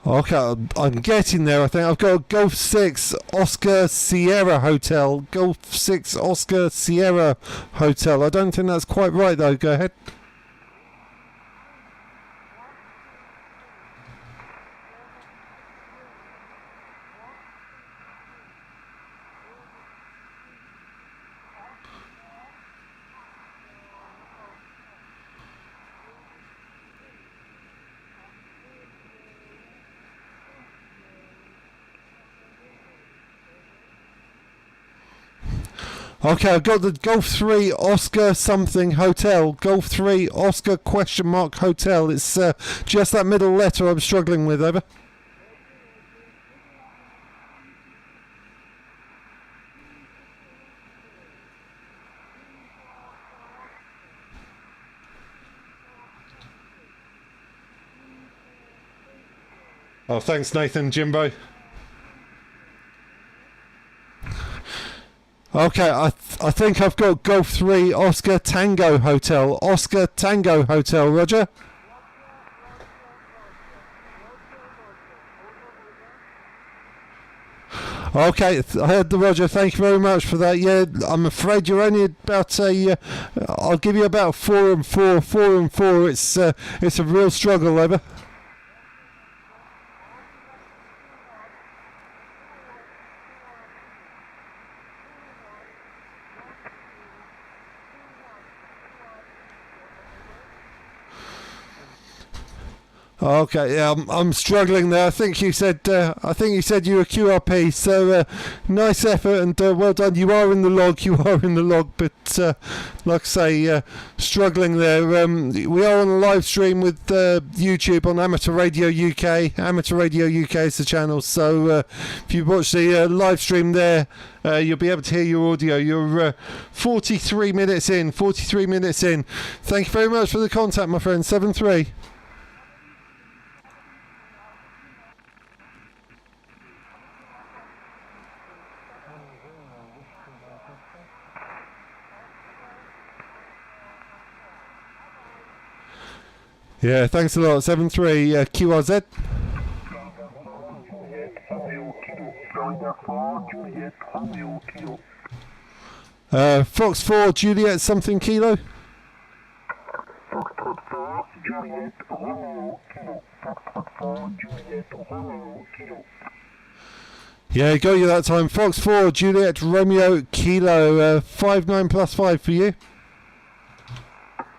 Okay, I'm getting there, I think. I've got a Golf 6 Oscar Sierra Hotel. Golf 6 Oscar Sierra Hotel. I don't think that's quite right, though. Go ahead. Okay, I've got the Golf 3 Oscar something hotel. Golf 3 Oscar question mark hotel. It's just that middle letter I'm struggling with, over. Oh, thanks, Nathan. Jimbo. Okay, I think I've got Golf 3 Oscar Tango Hotel. Oscar Tango Hotel, Roger. Okay, I heard the Roger. Thank you very much for that. Yeah, I'm afraid you're only about a. I'll give you about 4 and 4. 4 and 4. It's a real struggle, over. Okay, yeah, I'm struggling there. I think you said you were QRP. So nice effort and well done. You are in the log. You are in the log. But like I say, struggling there. We are on a live stream with YouTube on Amateur Radio UK. Amateur Radio UK is the channel. So if you watch the live stream there, you'll be able to hear your audio. You're 43 minutes in. 43 minutes in. Thank you very much for the contact, my friend. 7-3. Yeah, thanks a lot. 7-3 QRZ. Fox 4 Juliet something kilo. Yeah, got you that time. Fox 4 Juliet Romeo kilo. 59 +5 for you.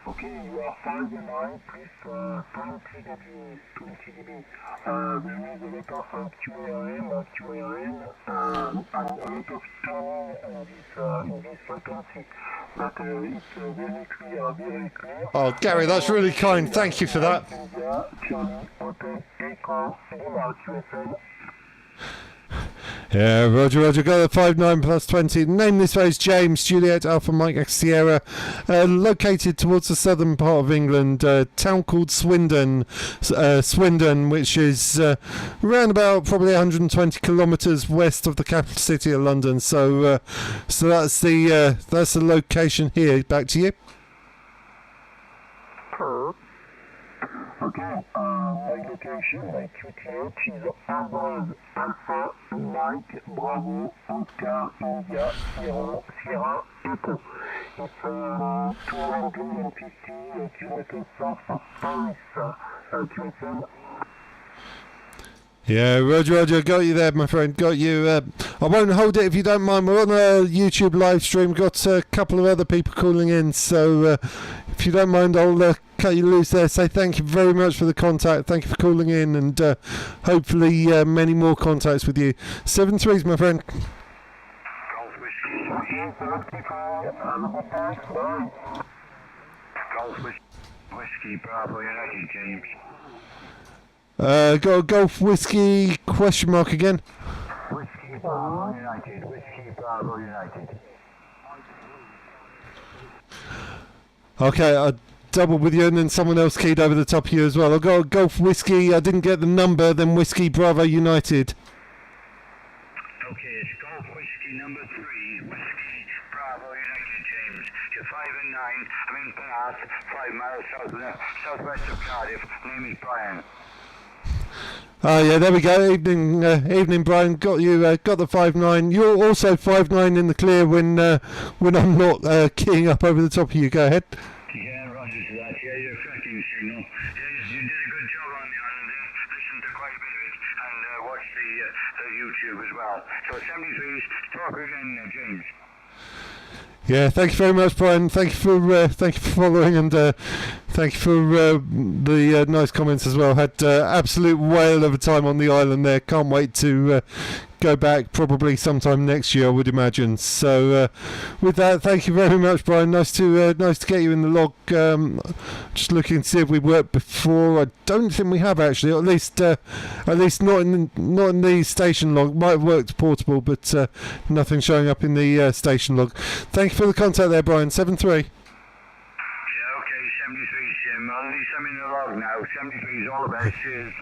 Okay, 5 and 9, plus 20 dB. We need a lot of QAM, and a lot of tuning in this frequency. But it's very clear, very clear. Oh, Gary, that's really kind. Thank you for that. Charlie, Hotel, Echo, Lima, QSL. Yeah, Roger, got the 59 plus 20. Name this phase James, Juliet, Alpha Mike X Sierra. Located towards the southern part of England, a town called Swindon, which is around about probably 120 kilometres west of the capital city of London. So that's the location here. Back to you. Okay, my location, my QTH is Alpha, Mike, Bravo, Oscar, India, Sierra, Echo. It's 250 kilometers south of Paris, QSL. Yeah, Roger, got you there, my friend. Got you. I won't hold it if you don't mind. We're on a YouTube live stream. Got a couple of other people calling in, so if you don't mind, I'll cut you loose there. Say thank you very much for the contact. Thank you for calling in, and hopefully many more contacts with you. 7-3s, my friend. Golf Whiskey Bravo United, James. Got a Golf Whiskey question mark again. Whiskey Bravo United. Okay, I doubled with you, and then someone else keyed over the top of you as well. I got a Golf Whiskey. I didn't get the number. Then Whiskey Bravo United. Okay, it's Golf Whiskey number 3, Whiskey Bravo United, James. You're 5 and 9. I'm in Bath, 5 miles southwest of Cardiff. Name is Brian. Oh yeah, there we go. Evening, Brian. Got you. Got the 5-9. You're also 5-9 in the clear when I'm not keying up over the top of you. Go ahead. Yeah, Roger to that. Yeah, you're a cracking signal. Yeah, you did a good job on the island there. Listen to quite a bit of it and watch the YouTube as well. So 73s, talk again, James. Yeah, thank you very much, Brian. Thank you for following, and thank you for the nice comments as well. Had absolute whale of a time on the island there. Can't wait to go back probably sometime next year, I would imagine. So with that, thank you very much, Brian. Nice to get you in the log. Just looking to see if we worked before. I don't think we have actually, or at least not in the station log. Might have worked portable, but nothing showing up in the station log. Thank you for the contact there, Brian. 7-3. Yeah, okay, 73, Jim. At least I'm in the log now. 73 is all the best. Cheers.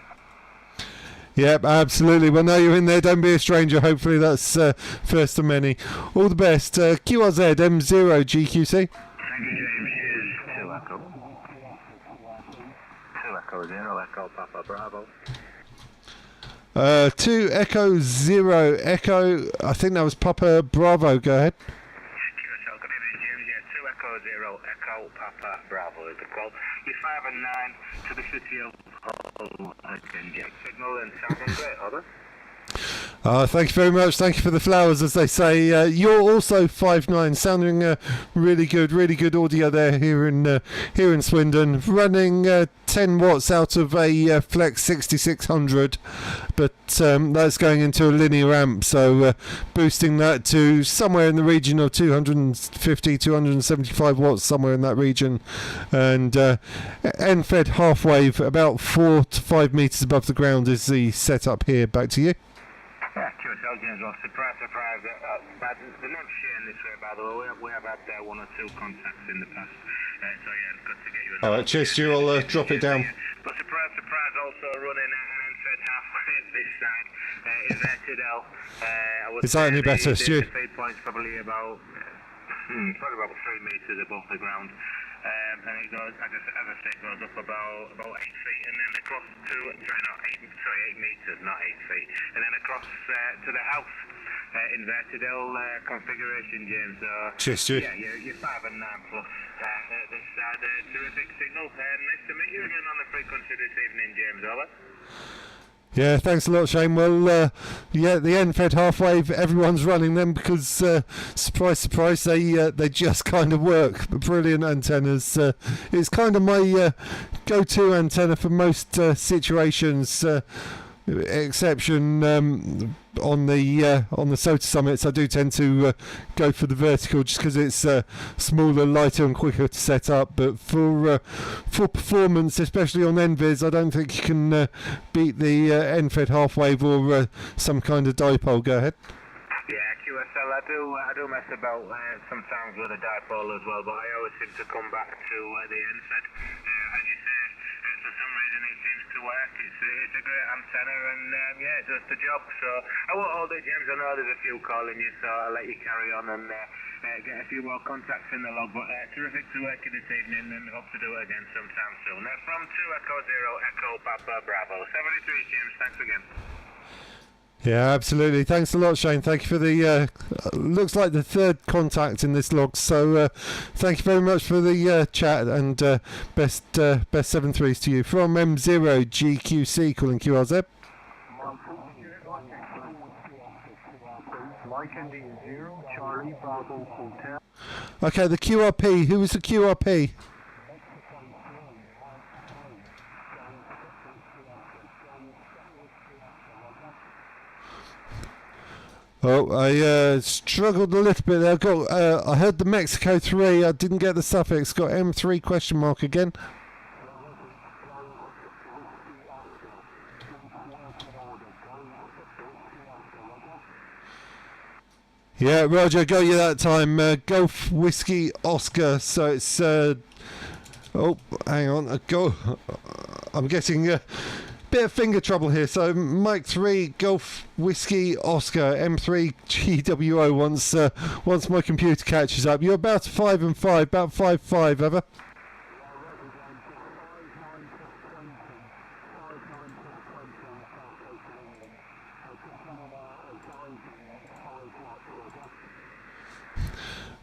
Yep, absolutely. Well, now you're in there, don't be a stranger. Hopefully that's first of many. All the best. QRZ M0 GQC. Thank you, James. Cheers. 2 Echo. 2 Echo 0, Echo Papa Bravo. 2 Echo 0 Echo. I think that was Papa Bravo. Go ahead. QSL, good evening, James. Yeah, 2 Echo 0, Echo Papa Bravo is the call. You're 5 and 9 to the city of Hull. I can get signal and sounding great, over. Thank you very much. Thank you for the flowers, as they say. You're also 5-9, sounding really good audio there here in Swindon. Running 10 watts out of a Flex 6600, but that's going into a linear amp, so boosting that to somewhere in the region of 250, 275 watts, somewhere in that region, and end-fed half wave, about 4 to 5 meters above the ground is the setup here. Back to you. Yeah, QSL, James. Well, surprise. But the name's Shane this way, by the way. We have had 1 or 2 contacts in the past. So, yeah, it's good to get you in. All right, cheers, Stu. I'll drop it down. But surprise, also running an end-fed halfway this side is Tidel. Is that any better, Stu? The feed point's probably about 3 metres above the ground. And it goes, as I say, it goes up about 8 feet, and then across to 8 metres, not 8 feet, and then across to the house inverted L configuration, James. So cheers, Stu. Yeah, you're 5 and 9 plus this side. Terrific signal. Nice to meet you again on the frequency this evening, James. Over. Yeah, thanks a lot, Shane. Well, yeah, the end-fed half-wave, everyone's running them because, surprise, surprise, they just kind of work. Brilliant antennas. It's kind of my go-to antenna for most situations. Exception on the SOTA summits, I do tend to go for the vertical just because it's smaller, lighter, and quicker to set up. But for performance, especially on NVIS, I don't think you can beat the end-fed half-wave or some kind of dipole. Go ahead. Yeah, QSL, I do mess about sometimes with a dipole as well, but I always seem to come back to the NFED. As you say, for some reason it seems to work. It's a great antenna, and yeah, it does the job. So I won't hold it, James. I know there's a few calling you, so I'll let you carry on and get a few more contacts in the log. But terrific to work in this evening, and hope to do it again sometime soon. From 2 Echo 0 Echo Papa Bravo 73, James. Thanks again. Yeah, absolutely. Thanks a lot, Shane. Thank you for the looks like the third contact in this log. So thank you very much for the chat, and best 7-3s to you from M0 GQC calling QRZ. Mike India 0, Charlie Bravo Hotel. Okay, the QRP. Who was the QRP? Oh, I struggled a little bit there. I heard the Mexico 3. I didn't get the suffix. Got M3 question mark again. Yeah, Roger, got you that time. Golf Whiskey Oscar. So it's oh, hang on. I'm getting bit of finger trouble here. So Mike 3 Golf Whiskey Oscar M3 GWO once my computer catches up. You're about 5 and 5, about 5-5, ever.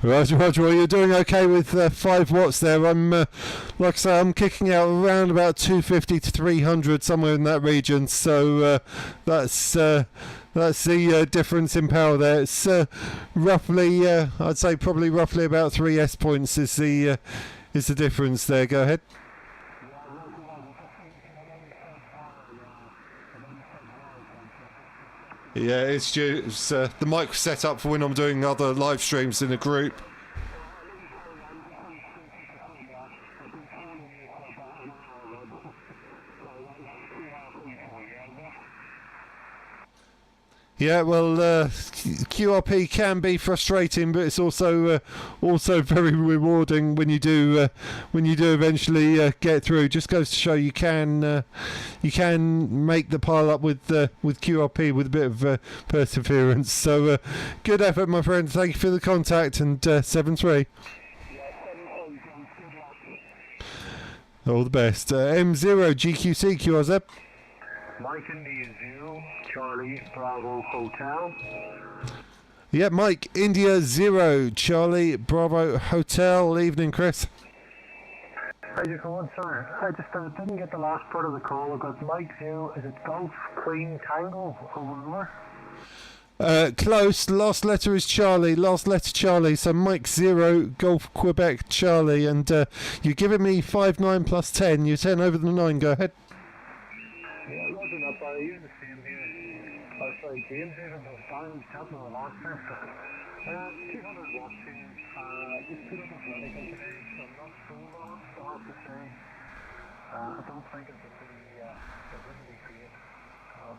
Roger, well, you're doing okay with 5 watts there. I'm, like I say, I'm kicking out around about 250 to 300, somewhere in that region. So that's the difference in power there. It's roughly, I'd say probably roughly about 3 S points is the difference there. Go ahead. Yeah, it's the mic set up for when I'm doing other live streams in a group. Yeah, well, QRP can be frustrating, but it's also very rewarding when you do eventually get through. Just goes to show you can make the pile up with QRP with a bit of perseverance. So good effort, my friend. Thank you for the contact, and 7-3. All the best. M0 GQC QRZ. Mike India 0, Charlie Bravo Hotel. Yeah, Mike India 0, Charlie Bravo Hotel. Evening, Chris. How's it going, sir? I just didn't get the last part of the call. I've got Mike 0, is it Golf Queen Tango over? Close. Last letter is Charlie. Last letter Charlie. So Mike 0, Golf Quebec Charlie. And you're giving me 5-9 plus 10. You're 10 over the 9. Go ahead. Yeah, Roger, not bad. You're the same here. Oh, sorry, James here from the Diamond Temple of the last time. 200 watts here. Just put up a vertical today, so I'm not sold on it, so I have to say. I don't think it would be great.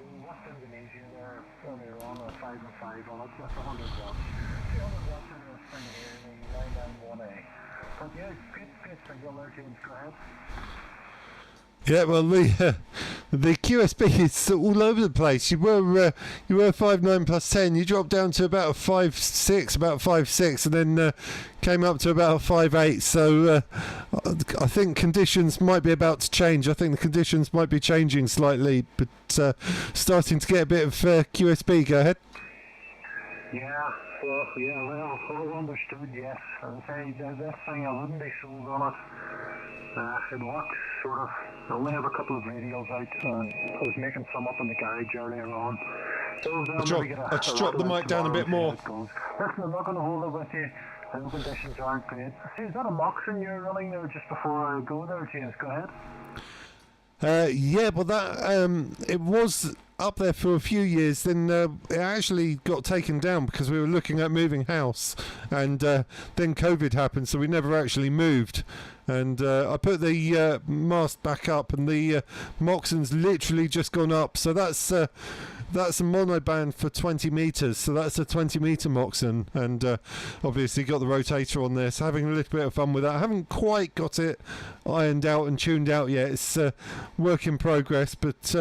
We watched Indonesia there earlier on, 5 and 5 on it, just 100 watts. 200 watts in this thing here, the 991A. But yeah, good signal there, James. Go ahead. Yeah, well, the QSB is all over the place. You were 5-9 plus 10. You dropped down to about a 5-6, and then came up to about a 5-8. So I think conditions might be about to change. I think the conditions might be changing slightly, but starting to get a bit of QSB. Go ahead. Well, all understood, yes. And say this thing, I wouldn't be sold on it. It works sort of I only have a couple of radios out. I was making some up in the garage earlier on. So I just dropped the mic down a bit more. Listen, I'm not going to hold it with you. The conditions aren't great. See, is that a Moxon you're running there just before I go there, James? Go ahead. Yeah, but that it was up there for a few years. Then it actually got taken down because we were looking at moving house, and then COVID happened, so we never actually moved. And I put the mast back up, and the Moxon's literally just gone up. So that's a monoband for 20 metres, so that's a 20-metre Moxon, and obviously got the rotator on there, so having a little bit of fun with that. I haven't quite got it ironed out and tuned out yet. It's work in progress, but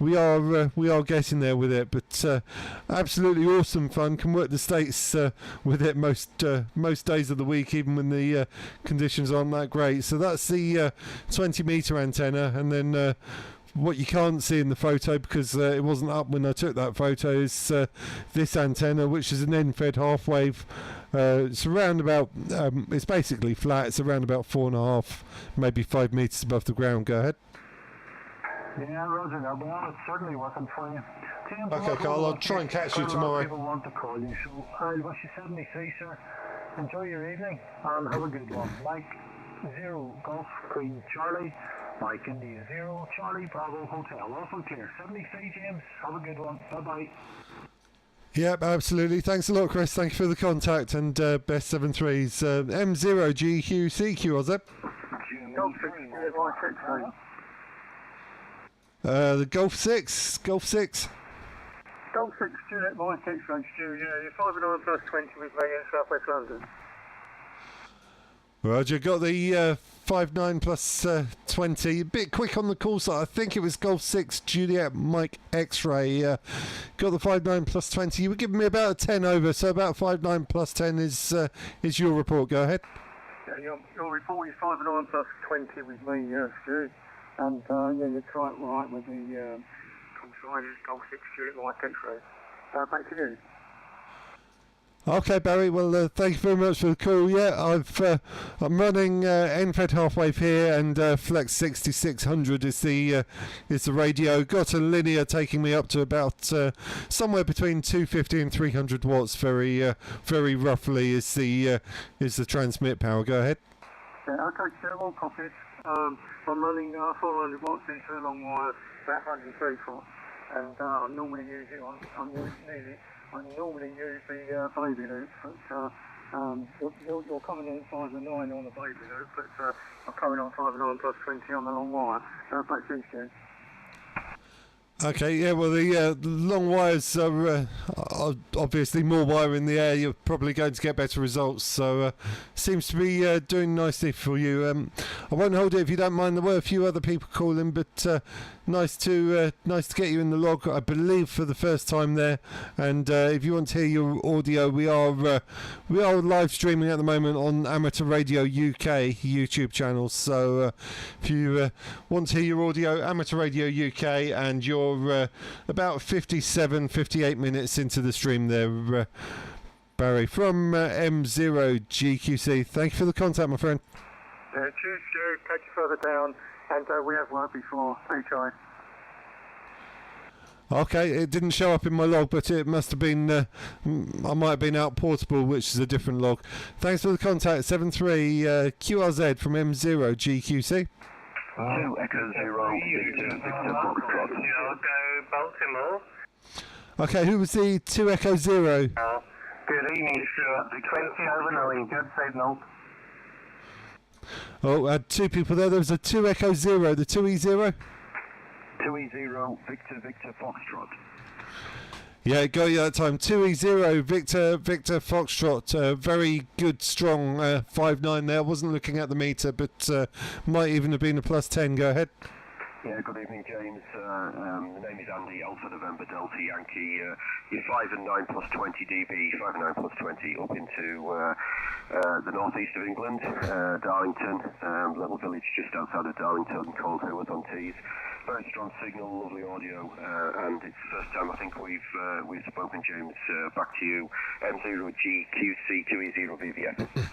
we are getting there with it. But absolutely awesome fun. Can work the States with it most days of the week, even when the conditions aren't that great. So that's the 20-metre antenna, and then what you can't see in the photo, because it wasn't up when I took that photo, is this antenna, which is an end-fed half-wave. It's around about, it's basically flat. It's around about 4.5, maybe 5 metres above the ground. Go ahead. Yeah, Roger, that. Well, it's certainly working for you. James, Okay, Carl, I'll try and catch you tomorrow. People want to call you, so I wish you 73, sir. Enjoy your evening and have a good one. Mike 0 Golf Queen Charlie. Mike India 0 Charlie Bravo Hotel. Also clear. 73, James. Have a good one. Bye-bye. Yep, absolutely. Thanks a lot, Chris. Thank you for the contact, and best 73s. M0 GQCQ, was it? Golf 6, The Golf 6. Golf 6, Juliet, my 6 range, Stu. Yeah, you're 5 plus 20 with me in South West London. Roger, got the 59 plus 20. A bit quick on the call side. I think it was Golf 6 Juliet Mike X-Ray. Got the 59 plus 20. You were giving me about a 10 over, so about 59 plus 10 is your report. Go ahead. Yeah, your report is 5 plus 20 with me, Stu. And yeah, you're quite right with the call sign is Golf 6 Juliet Mike X-Ray. Back to you. Okay, Barry. Well, thank you very much for the call. Yeah, I'm running end-fed half-wave here, and Flex 6600 is the radio. Got a linear taking me up to about somewhere between 250 and 300 watts. Very roughly is the transmit power. Go ahead. Yeah, okay, so all copied. I'm running 400 watts into a long wire, about 103 watts, and I normally use it I normally use the baby loop, but you're coming in 5 and 9 on the baby loop, but I'm coming on 5 and 9 plus 20 on the long wire. Back to you, Stu. Okay, yeah, well, the long wires are obviously more wire in the air. You're probably going to get better results, so seems to be doing nicely for you. I won't hold it if you don't mind. There were a few other people calling, but nice to get you in the log, I believe, for the first time there. And if you want to hear your audio, we are live streaming at the moment on Amateur Radio UK YouTube channel. So if you want to hear your audio, Amateur Radio UK, and you're about 58 minutes into the stream there, Barry from M0 GQC. Thank you for the contact, my friend. Cheers, Stu. Catch you further down, and we have worked before. HI. Okay, it didn't show up in my log, but it must have been, I might have been out portable, which is a different log. Thanks for the contact, 73 QRZ from M0 GQC. 2 Echo 0, Victor Foxtrot. Baltimore. Okay, who was the 2 Echo 0? Good evening, Stuart. 20 over 9. Good signal. Oh, I had two people there. There was a 2 Echo 0, the 2E0. 2E0, Victor Foxtrot. Yeah, got you that time. 2E0, Victor Foxtrot. Very good, strong 5.9 there. Wasn't looking at the meter, but might even have been a plus 10. Go ahead. Yeah, good evening, James. The name is Andy, Alpha November Delta Yankee. You're 5 and 9 plus 20 dB, 5 and 9 plus 20 up into the northeast of England, Darlington, little village just outside of Darlington called Haworth on Tees. Very strong signal, lovely audio, and it's the first time I think we've spoken, James. Back to you, M0 GQC 2E0 VVF.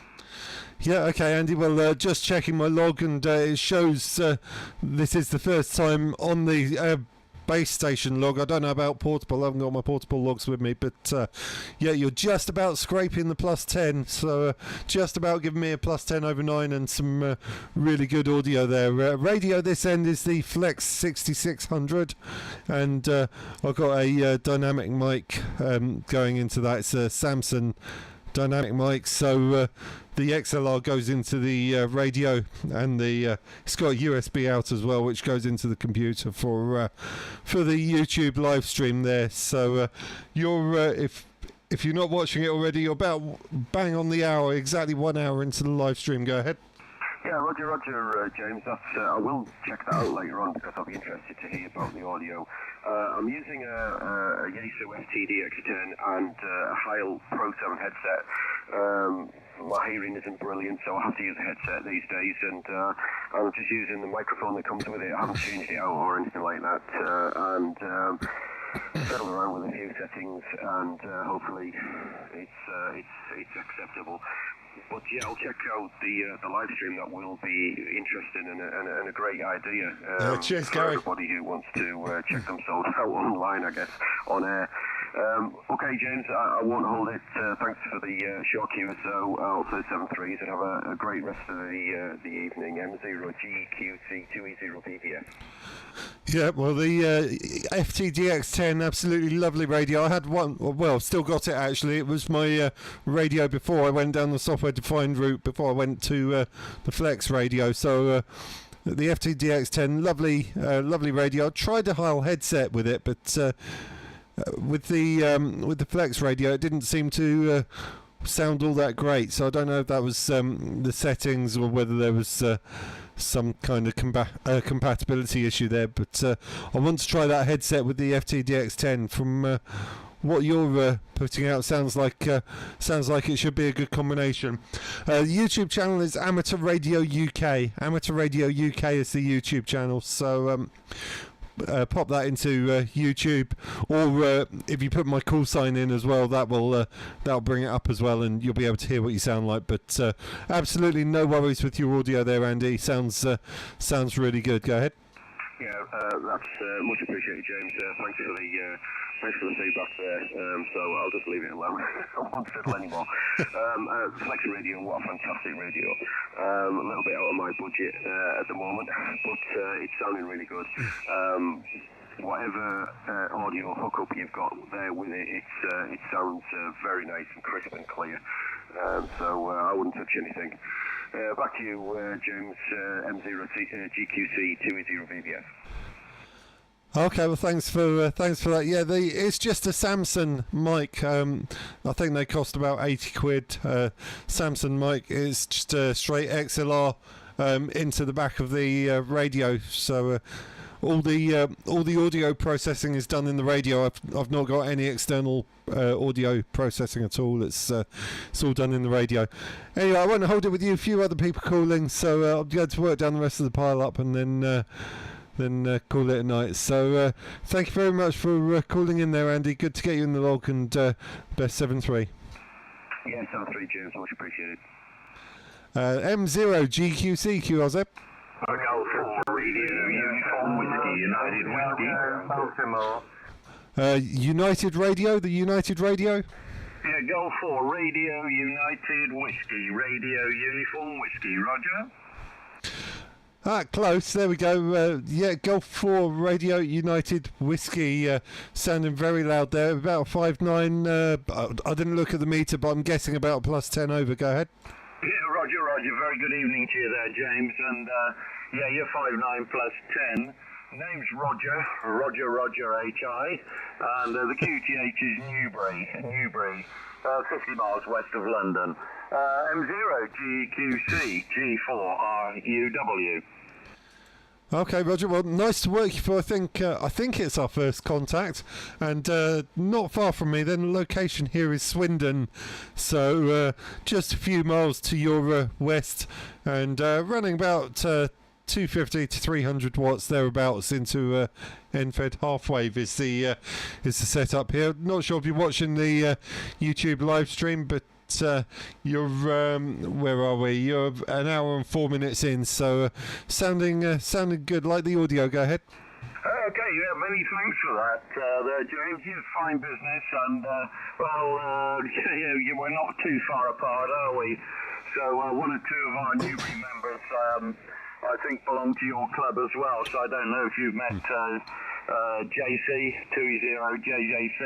Yeah, okay, Andy. Well, just checking my log, and it shows this is the first time on the base station log. I don't know about portable. I haven't got my portable logs with me, but yeah, you're just about scraping the +10, so just about giving me a +10 over 9 and some really good audio there. Radio this end is the Flex 6600, and I've got a dynamic mic going into that. It's a Samson dynamic mic, so the XLR goes into the radio, and it's got a USB out as well, which goes into the computer for the YouTube live stream there. So you're if you're not watching it already, you're about bang on the hour, exactly 1 hour into the live stream. Go ahead. Yeah, Roger, James. I will check that out later on because I'll be interested to hear about the audio. I'm using a Yaesu FTDX10 and a Heil Pro 7 headset. My hearing isn't brilliant, so I have to use a headset these days, and I'm just using the microphone that comes with it. I haven't changed it out or anything like that, and fiddled around with a few settings, and hopefully it's acceptable. But yeah, I'll check out the live stream. That will be interesting and a great idea. Cheers, for Gary. everybody who wants to check themselves out online, I guess, on air. Okay, James, I won't hold it. Thanks for the short QSO, also 7.3s, and have a great rest of the evening. M0GQC2E0PPF. Yeah, well, the FTDX10, absolutely lovely radio. I had one, well, still got it actually. It was my radio before I went down the software-defined route, before I went to the Flex radio. So the FTDX10, lovely radio. I tried a Heil headset with it, but with the Flex radio, it didn't seem to sound all that great. So I don't know if that was the settings or whether there was some kind of compatibility issue there. But I want to try that headset with the FTDX10. From what you're putting out, sounds like it should be a good combination. The YouTube channel is Amateur Radio UK. Amateur Radio UK is the YouTube channel. So pop that into YouTube, or if you put my call sign in as well, that'll bring it up as well, and you'll be able to hear what you sound like. But absolutely no worries with your audio there, Andy. Sounds really good. Go ahead. Yeah, that's much appreciated, James. Thanks for the feedback there. So I'll just leave it alone. I won't fiddle anymore. Flex Radio, what a fantastic radio. A little bit out of my budget at the moment, but it's sounding really good. Whatever audio hookup you've got there with it, it sounds very nice and crisp and clear. So I wouldn't touch anything. Back to you, James. M0GQC2E0VBF. Okay, well, thanks for that. Yeah, it's just a Samson mic. I think they cost about 80 quid. Samson mic is just a straight XLR into the back of the radio. So all the audio processing is done in the radio. I've not got any external audio processing at all. It's all done in the radio. Anyway, I won't hold it with you. A few other people calling, so I'll go to work down the rest of the pile up, and then call it a night. So thank you very much for calling in there, Andy. Good to get you in the log, and best 7.3. Yeah, 7.3, James. Much appreciated. M0GQC, QRZ. Golf 4 Radio Uniform Whiskey United Whiskey. United Radio, the United Radio. Yeah, Golf 4 Radio United Whiskey Radio Uniform Whiskey. Roger. Close. There we go. Yeah, Golf 4 Radio United Whiskey, sounding very loud there. About 5.9. I didn't look at the meter, but I'm guessing about +10 over. Go ahead. Yeah, Roger. Very good evening to you there, James. And yeah, you're 5.9 +10. Name's Roger HI, and the QTH is Newbury, 50 miles west of London. M0GQC G4RUW. Okay, Roger. Well, nice to work you for. I think it's our first contact, and not far from me. Then the location here is Swindon, so just a few miles to your west, and running about 250 to 300 watts thereabouts into NFED half-wave is the setup here. Not sure if you're watching the YouTube live stream, but you're where are we? You're an hour and 4 minutes in, so sounding good. Like the audio. Go ahead. Okay, yeah, many thanks for that, there, James. It's fine business, and we're not too far apart, are we? So one or two of our newbie members, I think, belong to your club as well. So I don't know if you've met JC 20JJC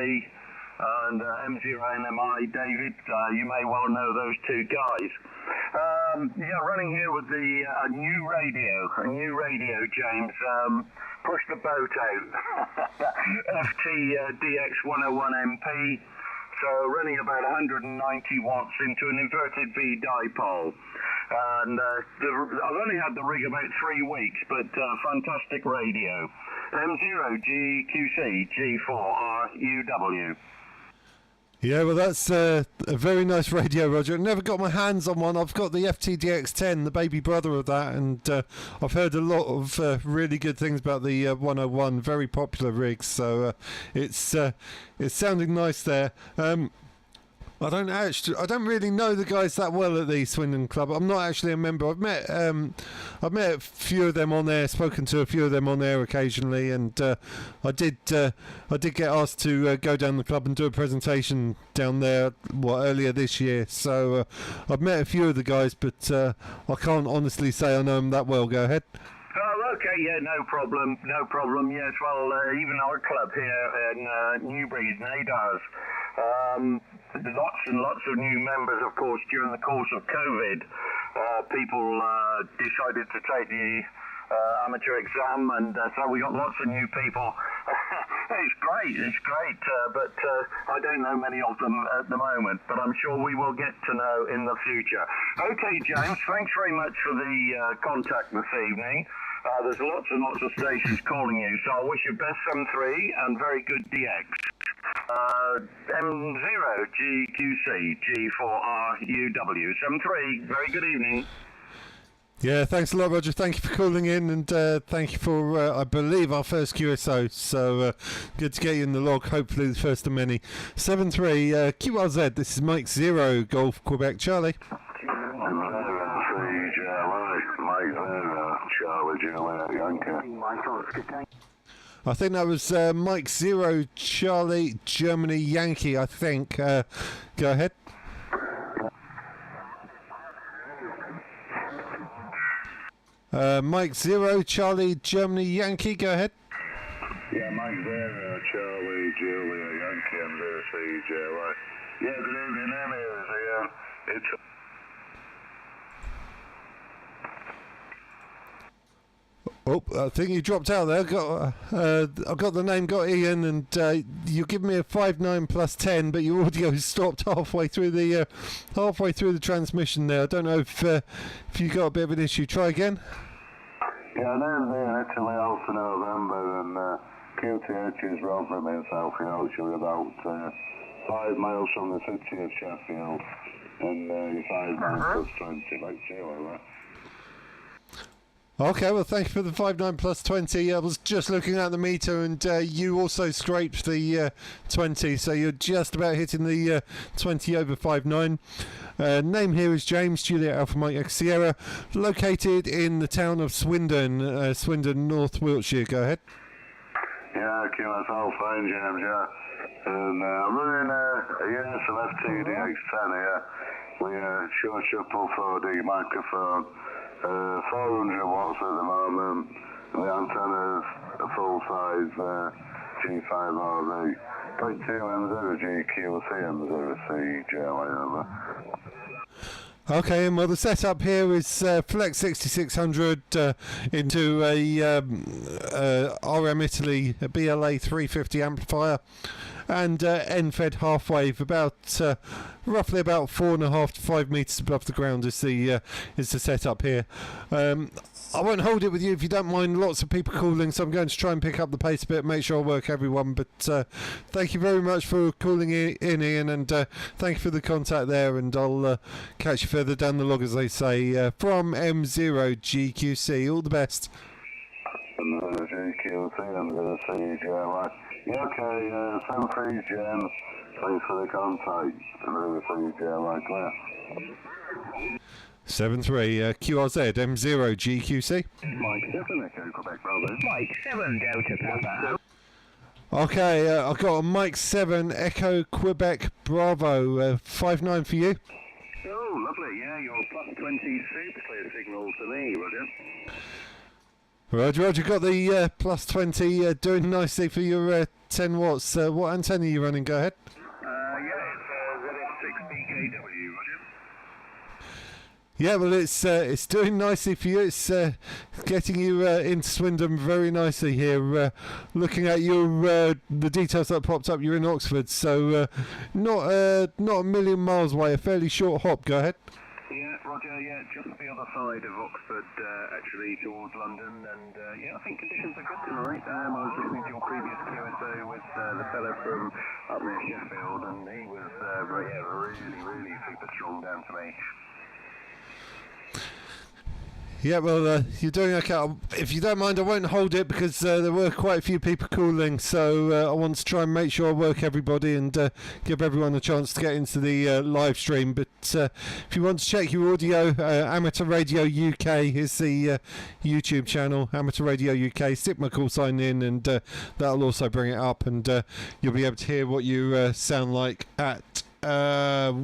and M0NMI David. You may well know those two guys. Running here with a new radio, James. Push the boat out. FT-DX 101MP. So running about 190 watts into an inverted V dipole. And I've only had the rig about 3 weeks, but fantastic radio. M0GQC G4RUW. Yeah, well, that's a very nice radio, Roger. Never got my hands on one. I've got the FTDX10, the baby brother of that, and I've heard a lot of really good things about the 101. Very popular rig, so it's sounding nice there. I don't really know the guys that well at the Swindon Club. I'm not actually a member. I've met a few of them on there, spoken to a few of them on there occasionally, and I did get asked to go down the club and do a presentation down there earlier this year. So I've met a few of the guys, but I can't honestly say I know them that well. Go ahead. Oh, okay, yeah, no problem. Yes, well, even our club here in Newbury, NADARS, lots and lots of new members, of course, during the course of COVID. People decided to take the amateur exam, and so we got lots of new people. It's great, but I don't know many of them at the moment, but I'm sure we will get to know in the future. Okay, James, thanks very much for the contact this evening. There's lots and lots of stations calling you, so I wish you best M3 and very good DX. M0GQC G4RUW. M3, very good evening. Yeah, thanks a lot, Roger. Thank you for calling in, and thank you for, I believe, our first QSO. So good to get you in the log, hopefully the first of many. 7-3, QRZ, this is Mike 0, Golf Quebec Charlie. I think that was Mike 0 Charlie Germany Yankee, I think. Go ahead. Mike 0 Charlie Germany Yankee, go ahead. Yeah, Mike 0 Charlie Julia Yankee M0CJY. Yeah, good evening, Emmy. It's Oh, I think you dropped out there. I've got the name, got Ian, and you give me a 5.9 plus 10, but your audio stopped halfway through the transmission there. I don't know if you got a bit of an issue. Try again. Yeah, name's Ian, Italy Alpha November, and QTH is Rob from in South Yorkshire, about 5 miles from the city of Sheffield, and 5.9 plus 20. Let's see what that. Okay, well, thank you for the 5.9 plus 20. I was just looking at the meter, and you also scraped the 20, so you're just about hitting the 20 over 5.9. Name here is James, Juliet Alpha Mike X Sierra, located in the town of Swindon, Swindon, North Wiltshire. Go ahead. Yeah, QSL, fine, James, yeah. And I'm running a Universal FTDX10 here. We short shuffle 4D microphone. 400 watts at the moment. The antenna's a full size G5RV. 0.2 M0GQC M0CJY. Okay, and well, the setup here is Flex 6600 into a RM Italy BLA 350 amplifier, and end-fed half wave, about roughly about 4.5 to 5 meters above the ground is the setup here. I won't hold it with you if you don't mind. Lots of people calling, so I'm going to try and pick up the pace a bit, make sure I work everyone. But thank you very much for calling in, Ian, and thank you for the contact there. And I'll catch you further down the log, as they say, from M0GQC. All the best. M0GQC, GQC, I'm going to see, right. Yeah, okay, 73 James. Thanks for the contact. I'm going to see, right, clear. 73 QRZ M0 GQC. Mike 7 Echo Quebec Bravo. Mike 7 Delta Papa. Okay, I've got a Mike 7 Echo Quebec Bravo 59 for you. Oh, lovely. Yeah, your plus 20 super clear signal to me, Roger. Roger, got the plus 20 doing nicely for your 10 watts. What antenna are you running? Go ahead. Yeah, it's ZF6BKW, Roger. Yeah, well, it's doing nicely for you. It's getting you into Swindon very nicely here. Looking at your the details that popped up, you're in Oxford, so not a million miles away. A fairly short hop. Go ahead. Yeah, Roger, yeah, just the other side of Oxford, actually, towards London, and yeah, I think conditions are good tonight. I was listening to your previous QSO with the fella from up near Sheffield, and he was really super strong down to me. Yeah, well, you're doing okay. If you don't mind, I won't hold it because there were quite a few people calling, so I want to try and make sure I work everybody and give everyone a chance to get into the live stream. But if you want to check your audio, Amateur Radio UK is the YouTube channel, Amateur Radio UK. Stick my call sign in and that'll also bring it up, and you'll be able to hear what you sound like at 1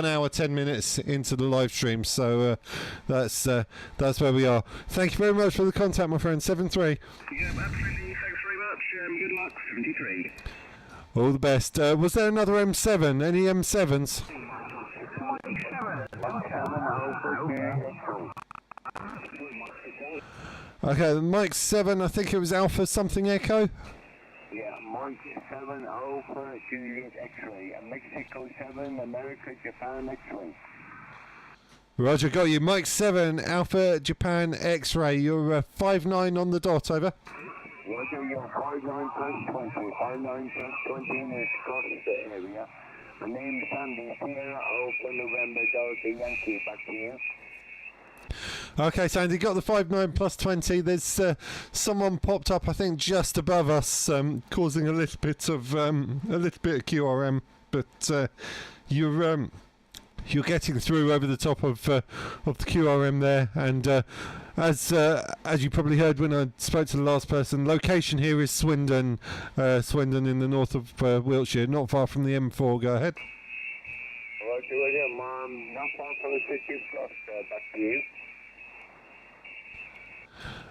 hour 10 minutes into the live stream. So that's where we are. Thank you very much for the contact, my friend. 73. Yeah, absolutely. Thanks very much. Good luck. 73. All the best. Was there another M7? Any M7s? Okay, Mike 7. I think it was Alpha something Echo. Yeah, Mike 7 Alpha Juliet X-ray, Mexico 7 America Japan X-ray. Roger, got you. Mike 7 Alpha Japan X-ray. You're 59 on the dot. Over. Roger, you're 59 plus 20. 59 plus 20 in the Scottish area. My name's Sandy Sierra Alpha November Delta Yankee. Back to you. Okay, Sandy, got the 59 plus 20. There's someone popped up, I think, just above us, causing a little bit of QRM, but you're getting through over the top of the QRM there, and as you probably heard when I spoke to the last person, location here is Swindon, Swindon in the north of Wiltshire, not far from the M4. Go ahead. Roger, William, not far from the city of Gloucester. Back to you.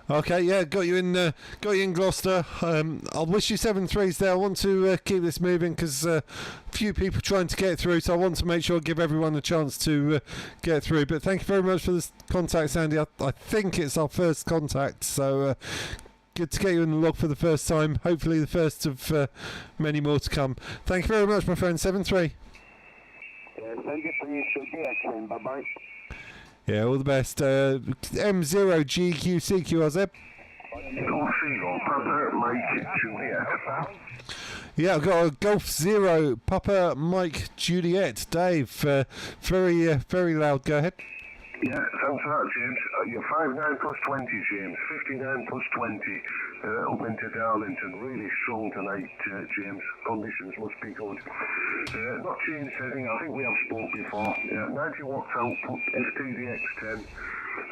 Okay, yeah, got you in Gloucester. I'll wish you 7-3s there. I want to keep this moving because a few people trying to get through, so I want to make sure I give everyone a chance to get through. But thank you very much for this contact, Sandy. I think it's our first contact, so good to get you in the log for the first time. Hopefully the first of many more to come. Thank you very much, my friend. 7-3. Thank you for your suggestion. Bye-bye. Yeah, all the best. M0 GQC QRZ. Yeah, I've got a Golf 0 Papa Mike Juliet. Dave, very loud. Go ahead. Yeah, thanks for that, James. You're 59 plus 20, James. 59 plus 20 up into Darlington. Really strong tonight, James. Conditions must be good. Not changed anything. I think we have spoke before. 90 watts output, FTDX10,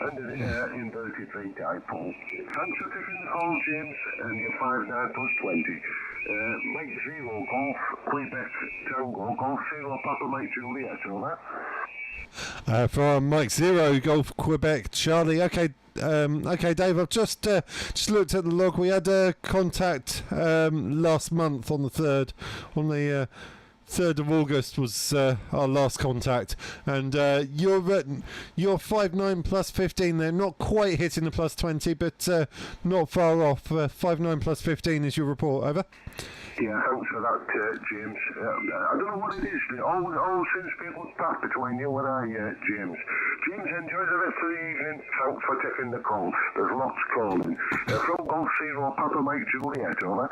and an inverted V dipole. Thanks for taking the call, James. And you're 59 plus 20. Mike 0 Golf Quebec Tango. Golf 0 Papa Mike Juliet. Over. From Mike 0 Golf Quebec Charlie. Okay, Dave. I've just looked at the log. We had a contact last month on the 3rd. On the 3rd of August was our last contact, and you're 59 plus 15. They're not quite hitting the plus 20, but not far off. 59 plus 15 is your report. Over. Yeah, thanks for that, James. I don't know what it is. It all seems to be a good path between you and I, James. James, enjoy the rest of the evening. Thanks for taking the call. There's lots calling. From Golf 0 Papa Mike Juliet, over.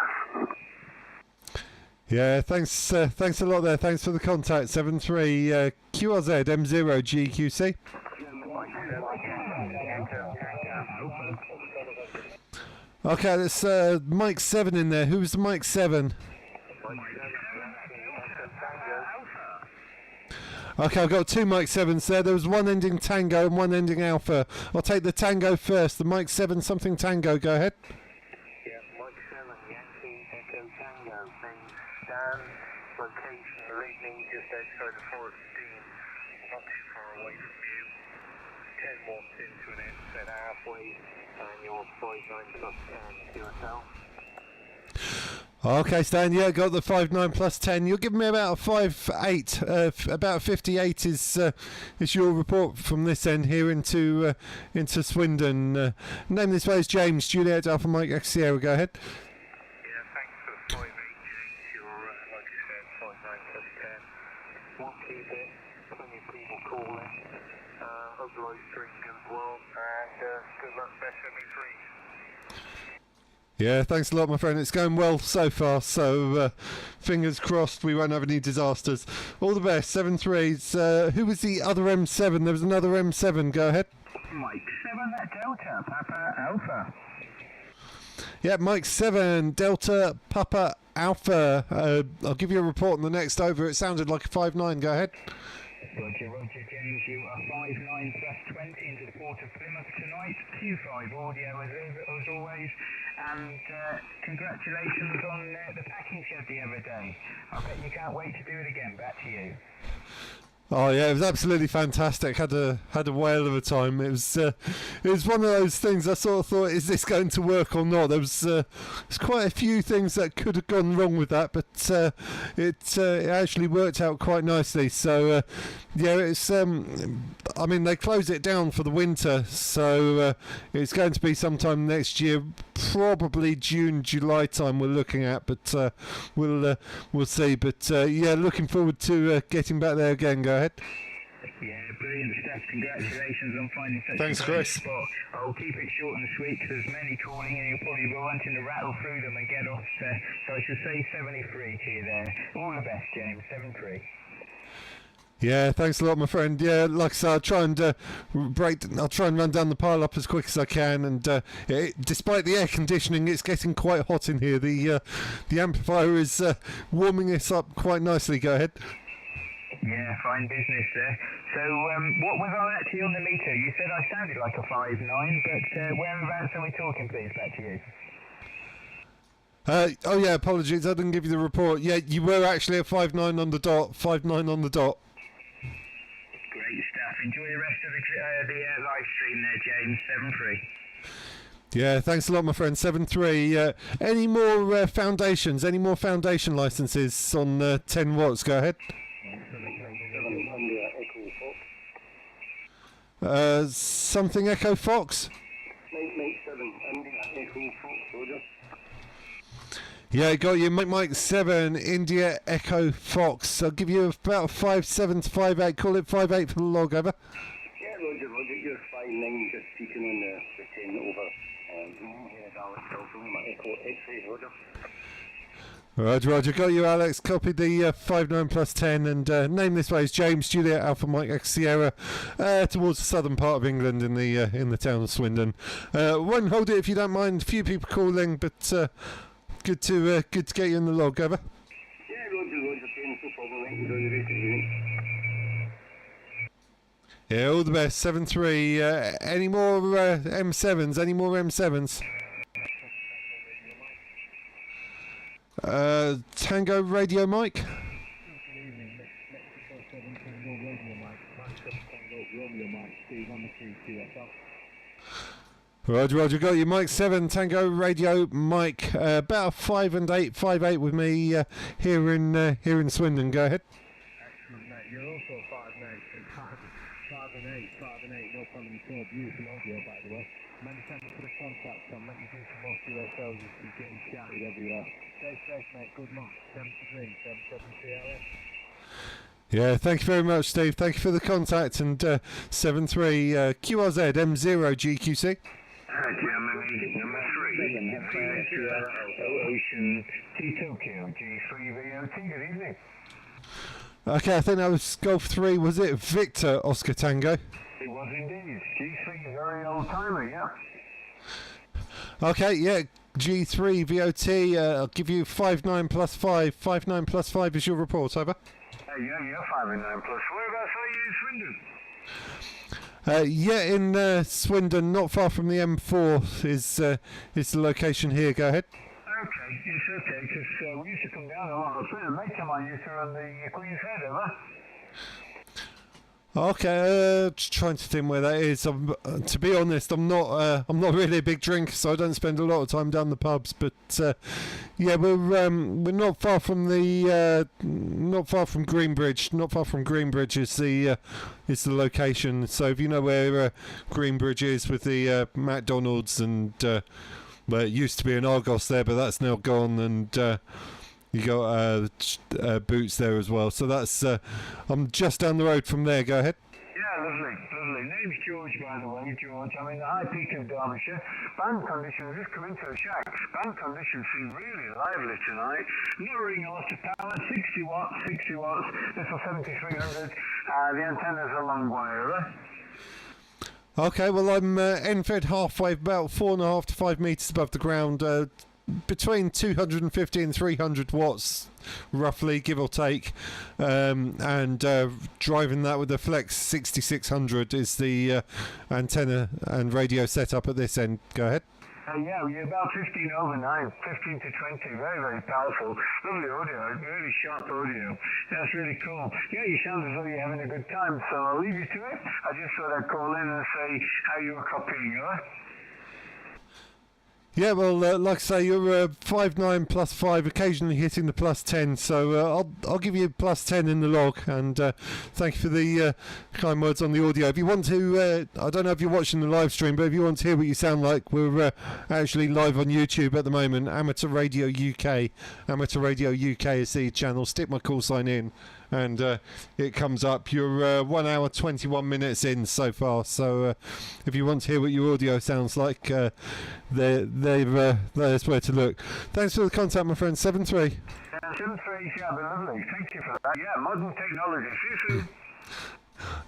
Yeah, thanks a lot there. Thanks for the contact. 7-3 QRZ M0 GQC. Okay, that's Mike 7 in there. Who's the Mike 7? Okay, I've got 2 Mike 7s there. There was one ending Tango and one ending Alpha. I'll take the Tango first. The Mike 7 something Tango. Go ahead. Yeah, Mike 7, Yankee Echo Tango, named Stan, location Lightning, just outside the Forest Dean, not too far away from you. 10 walks into an inset halfway, and you're 5-9 plus 10 to yourself. Okay, Stan, yeah, got the 5-9 plus 10. You're giving me about a 5-8. About 58 is your report from this end here into Swindon. Name this place James, Juliet Alpha Mike X Sierra. Go ahead. Yeah, thanks for the 5-8, James. You're, like you said, 5-9 plus 10. Won't keep it. Plenty of people calling. Hope the live stream goes well, and good luck, best 73. Yeah, thanks a lot, my friend. It's going well so far, so fingers crossed we won't have any disasters. All the best, 7-3s. Who was the other M7? There was another M7. Go ahead. Mike 7 Delta Papa Alpha. Yeah, Mike 7 Delta Papa Alpha. I'll give you a report on the next over. It sounded like a 5-9. Go ahead. Roger, James, you are 5-9 plus 20 into the port of Plymouth tonight. Q5 audio as always, and congratulations on the packing shed the other day. I bet you can't wait to do it again. Back to you. Oh yeah, it was absolutely fantastic. Had a whale of a time. It was one of those things. I sort of thought, is this going to work or not? There's quite a few things that could have gone wrong with that, but it actually worked out quite nicely. So yeah, it's I mean, they close it down for the winter, so it's going to be sometime next year, probably June, July time we're looking at, but we'll see. But yeah, looking forward to getting back there again. Go ahead. Yeah, brilliant stuff. Congratulations on finding such Thanks, a great Chris. spot. I'll keep it short and sweet because there's many calling and you'll probably be wanting to rattle through them and get off there. So I should say 73 to you there. All the best, James. 7-3. Yeah, thanks a lot, my friend. Yeah, like I said, I'll try and I'll try and run down the pile up as quick as I can. And despite the air conditioning, it's getting quite hot in here. The amplifier is warming us up quite nicely. Go ahead. Yeah, fine business there. So what was I actually on the meter? You said I sounded like a 5-9, but whereabouts are we talking, please? Back to you. Oh yeah, apologies, I didn't give you the report. Yeah, you were actually at 5-9 on the dot. 5-9 on the dot. Great stuff. Enjoy the rest of the live stream there, James. 7-3. Yeah, thanks a lot, my friend. 7-3. Any more foundations? Any more foundation licenses on 10 watts? Go ahead. Something Echo Fox. Mate 7, India Echo Fox, Roger. Yeah, got you. Mike 7, India Echo Fox. I'll give you about 5-7 to 5-8. Call it 5-8 for the log, over. Yeah, Roger, you're 5-9, just speaking on the 10 over. Yeah, Alex, from my Echo X-ray, Roger. Roger, got you, Alex. Copy the 5-9 plus 10, and name this way is James, Juliet Alpha Mike X Sierra, towards the southern part of England in the town of Swindon. Won't hold it if you don't mind. A few people calling, but good to get you in the log, over. Yeah, Roger, James, no problem. Enjoy the rest of the evening. Yeah, all the best. 7-3. Any more M7s? Any more M7s? Tango Radio Mike. Good evening, Mexico 7 Tango Radio Mike. Mike 7 Tango Romeo Mike. Steve on the key QSL. Roger, got you. Mike 7 Tango Radio Mike. About 5 and 8, 5-8 with me here in Swindon. Go ahead. Excellent, mate. You're also 5-8. 5-8. No problem at all. Beautiful audio, by the way. Many thanks for the contact. I'll let you do some more QSLs. You're getting shouted everywhere. Stay safe, mate. Good luck. 73, 77 CLS. Yeah, thank you very much, Steve. Thank you for the contact. And 7-3 QRZ M0 GQC. Germany number 3. Ocean T-Tokyo G3VOT. Good evening. Okay, I think that was Golf 3. Was it Victor Oscar Tango? It was indeed. G3 very old timer, yeah. Okay, yeah, G3 VOT, I'll give you 59 plus 5. 59 plus 5 is your report, over. Yeah, 5 and 9 plus. Whereabouts are you in Swindon? Yeah, in Swindon, not far from the M4 is the location here. Go ahead. Okay, it's okay, because we used to come down a lot. A mate of mine used to run the Queen's Head, over. Okay, just trying to think where that is. To be honest, I'm not really a big drinker, so I don't spend a lot of time down the pubs. But yeah, we're not far from Greenbridge. Not far from Greenbridge is the location. So if you know where Greenbridge is with the McDonald's and well, it used to be an Argos there, but that's now gone, and you got Boots there as well. So that's I'm just down the road from there. Go ahead. Yeah, lovely. Name's George, by the way, George. I'm in the high peak of Derbyshire. Band conditions, just come into the shack. Band conditions seem really lively tonight. Mirroring a lot of power, 60 watts. This was 7300. The antenna's a long wire. Okay, well, I'm end-fed halfway, about 4.5 to 5 metres above the ground, between 250 and 300 watts, roughly, give or take, and driving that with the Flex 6600 is the antenna and radio setup at this end. Go ahead. Yeah, you're about 15 over 9, 15 to 20, very, very powerful. Lovely audio, really sharp audio. That's really cool. Yeah, you sound as though you're having a good time, so I'll leave you to it. I just thought I'd call in and say how you were copying, alright? Yeah, well, like I say, you're 5.9 plus 5, occasionally hitting the plus 10, so I'll give you plus 10 in the log, and thank you for the kind words on the audio. If you want to, I don't know if you're watching the live stream, but if you want to hear what you sound like, we're actually live on YouTube at the moment, Amateur Radio UK. Amateur Radio UK is the channel. Stick my call sign in, and it comes up. You're 1 hour 21 minutes in so far, so if you want to hear what your audio sounds like, there's where to look. Thanks for the contact, my friend. 73. 73, yeah, but lovely. Thank you for that. Yeah, modern technology. See you soon.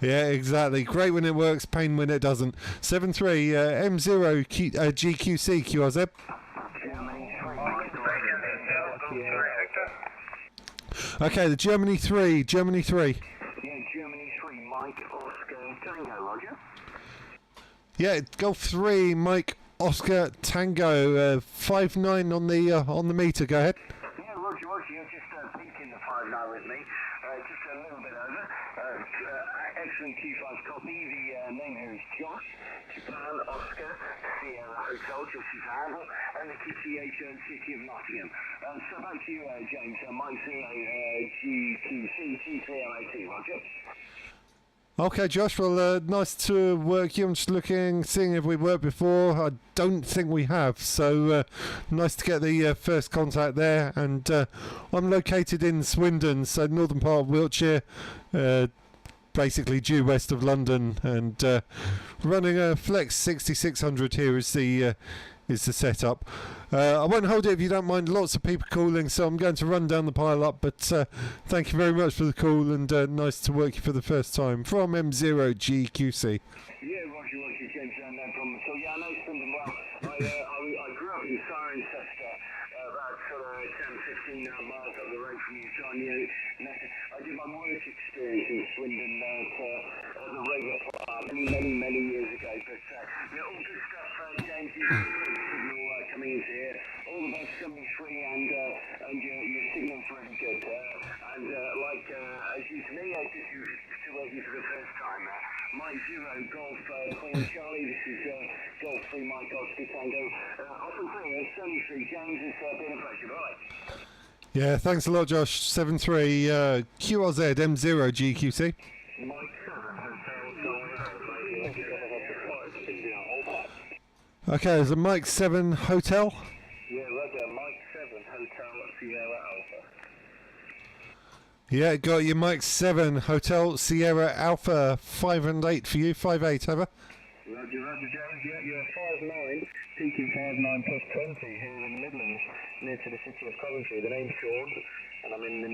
Yeah, exactly. Great when it works, pain when it doesn't. 73 M0 GQC QRZ. Okay, the Germany 3. Yeah, Germany 3, Mike Oscar Tango, Roger. Yeah, Golf 3, Mike Oscar Tango, 5.9 on the meter. Go ahead. Yeah, Roger, you're just peaking the 5.9 with me. Just a little bit over. Excellent Q5 copy. The name here is Josh. Japan Oscar Sierra Hotel, Josh's handle, and the KTH City of Nottingham. So back to you, James. Mike 0 GQC G3MAT, Roger. Okay, Josh, well, nice to work you. I'm just seeing if we worked before. I don't think we have, so nice to get the first contact there. And I'm located in Swindon, so northern part of Wiltshire, basically due west of London, and running a Flex 6600 here is the setup. I won't hold it if you don't mind. Lots of people calling, so I'm going to run down the pile up, but thank you very much for the call, and nice to work you for the first time from M0 GQC. Yeah, Roger, James, no problem. So yeah, I know Swindon well. I grew up in Cirencester, about sort of 10, 15 miles up the road from you, so I knew. I did my work experience in Swindon as a radio player many years ago. But yeah, all good stuff, James. You've got a great signal coming into here. All the best, 73, and your signal's really good. And like as you to me, this is to work you for the first time. Mike 0 Golf Queen Charlie. This is Golf 3 Mike Oscar Tango. Off and through, 73 James. It's been a pleasure. Bye. Yeah, thanks a lot, Josh. 73 QRZ M0 GQC. Mike 7 Hotel. Okay, there's a Mike 7 Hotel. Yeah, Roger. Mike 7 Hotel Sierra Alpha. Yeah, got your Mike 7 Hotel Sierra Alpha 5 and 8 for you. 5-8, over. Roger, James. Yeah, you're 5.9, peaking 5.9 plus 20 here in the Midlands, near to the city of Coventry. The name's Sean, and I'm in a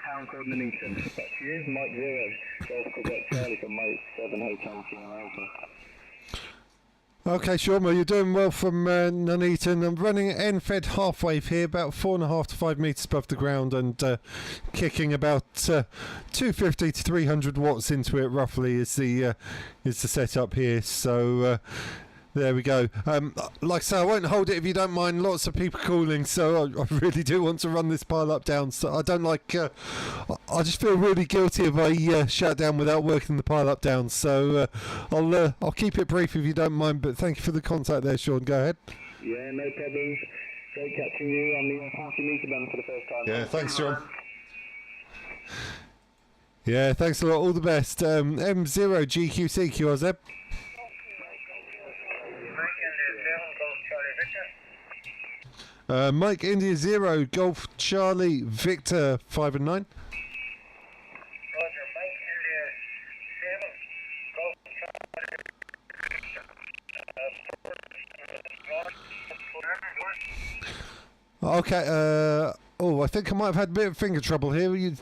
town called Nuneaton. Back to you, Mike 0, Golf Quebec Charlie from Mike 7 Hotel Sierra Alpha. Okay, Sean, well, you're doing well from Nuneaton. I'm running end-fed half-wave here, about 4.5 to 5 metres above the ground, and kicking about 250 to 300 watts into it, roughly, is the setup here. So there we go. Like I say, I won't hold it if you don't mind. Lots of people calling, so I really do want to run this pile up down. So I don't like. I just feel really guilty if I shut down without working the pile up down. So I'll keep it brief if you don't mind. But thank you for the contact there, Sean. Go ahead. Yeah, no problems. Great catching you on the party meter band for the first time. Yeah, thanks, Sean. Yeah, thanks a lot. All the best. M0 GQC QRZ. Mike India 0 Golf Charlie Victor 5 and 9. Roger, Mike India 7 Golf Okay. I think I might have had a bit of finger trouble here.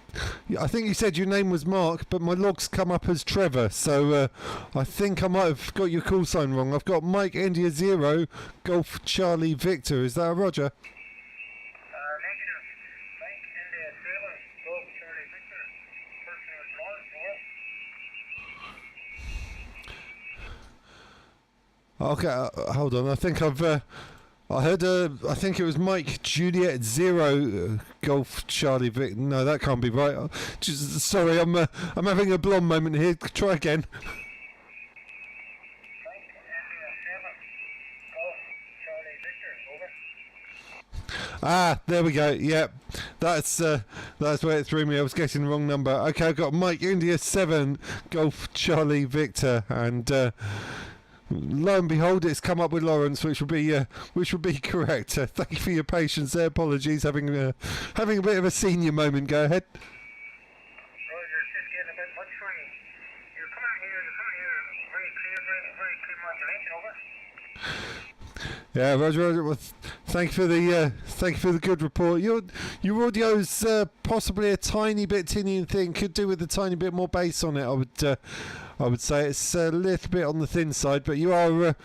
I think you said your name was Mark, but my logs come up as Trevor, so I think I might have got your call sign wrong. I've got Mike India 0 Golf Charlie Victor. Is that a Roger? negative. Mike India 7 Golf Charlie Victor. Person is Mark. Okay, hold on. I think I heard. I think it was Mike Juliet 0 Golf Charlie Vic. No, that can't be right. Sorry, I'm having a blonde moment here. Try again. Mike India 7 Golf Charlie Victor. Over. Ah, there we go. Yep, that's where it threw me. I was getting the wrong number. Okay, I've got Mike India 7 Golf Charlie Victor, and lo and behold, it's come up with Lawrence, which would be correct. Thank you for your patience there. Apologies, having a bit of a senior moment. Go ahead. Roger, it's just getting a bit much for you. You're coming here very clear, very clear modulation. Over. Yeah, Roger. Well, thank you for the good report. Your audio's possibly a tiny bit tinny and thin. Could do with a tiny bit more bass on it. I would say it's a little bit on the thin side, but you are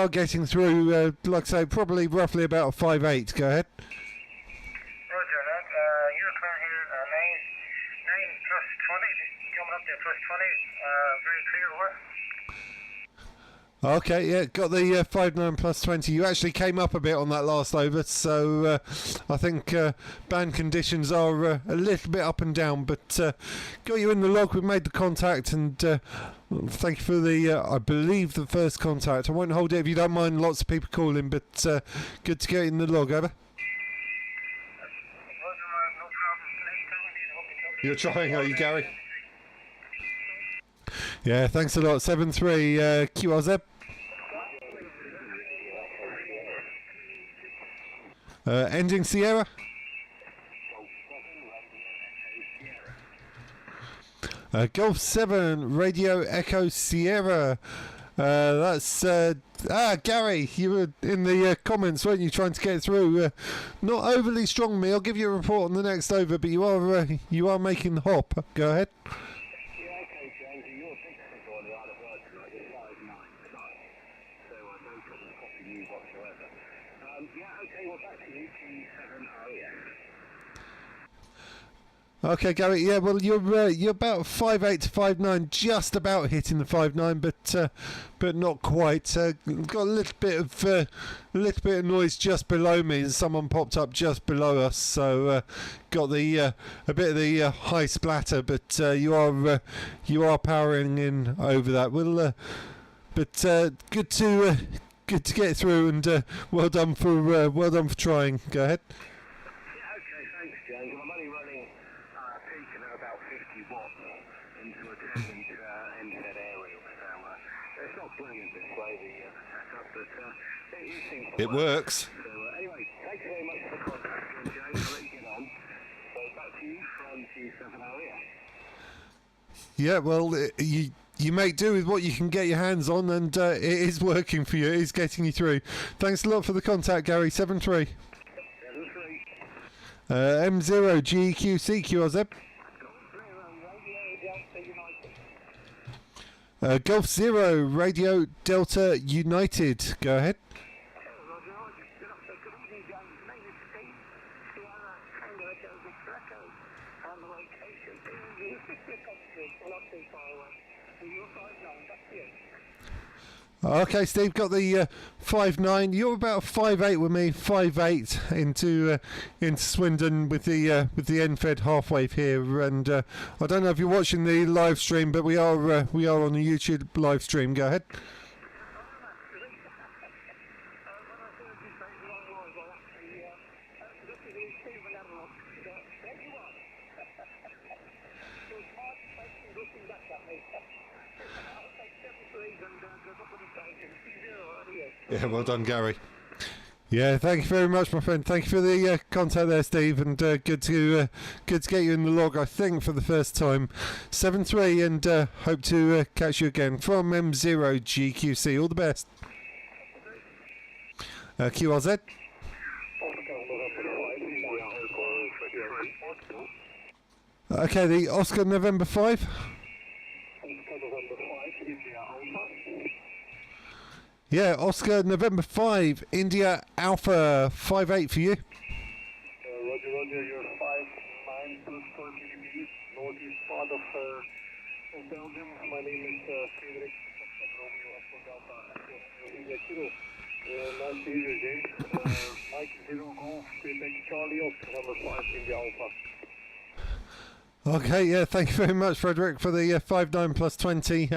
getting through. Like I say, probably roughly about a 5.8. Go ahead. Roger that. You're coming here 9 plus 20, coming up there plus 20. Very clear. Over. Okay, yeah, got the 5.9 plus 20. You actually came up a bit on that last over, so I think band conditions are a little bit up and down, but got you in the log. We've made the contact, and thank you for the, I believe, the first contact. I won't hold it if you don't mind. Lots of people calling, but good to get in the log. Over. Roger, no problem. You're trying, are you, Gary? Yeah, thanks a lot. 7-3 QRZ. Ending Sierra. Golf 7 Radio Echo Sierra. That's Gary. You were in the comments, weren't you, trying to get through? Not overly strong, me. I'll give you a report on the next over, but you are making the hop. Go ahead. Okay, Gary. Yeah, well, you're about 5.8 to 5.9, just about hitting the 5.9, but not quite. Got a little bit of noise just below me, and someone popped up just below us. So got the a bit of the high splatter, but you are powering in over that. Good to get through, and well done for trying. Go ahead. It works. So anyway, thank you very much for the contact, James. I'll let you get on. So back to you from G7 area. Yeah, well, you make do with what you can get your hands on, and it is working for you. It is getting you through. Thanks a lot for the contact, Gary. 7-3. M0 GQC QRZ. Golf Zero, Radio Delta United. Go ahead. Roger, Roger. Good evening, James. My name is Steve. Sierra Tango Joseph Greco. And the location is Coventry, not too far away. So you're 5'9", back to you. Okay, Steve, got the 5'9". You're about 5'8" with me, 5'8" into Swindon with the NFED half wave here. And I don't know if you're watching the live stream, but we are on the YouTube live stream. Go ahead. When I heard you say the wrong word, well, actually, this is Stephen Emerald. There you are. So it's hard to take some looking back at me. I'll take 73s and go up with the station. 0 out of you. Yeah, well done, Gary. Yeah, thank you very much, my friend. Thank you for the contact there, Steve, and good to get you in the log. I think for the first time, 7-3, and hope to catch you again from M0 GQC. All the best. QRZ. Okay, the Oscar November 5. Yeah, Oscar November 5, India Alpha 5'8" for you. Roger, you're 5'9" plus 4 km, northeast part of Belgium. My name is Frederik Romeo Oscar Delta India Kilo. Nice to hear you, James. Mike 0 Golf, Quebec Charlie, Oscar number 5, India Alpha. Okay, yeah, thank you very much, Frederick, for the 5'9" plus 20.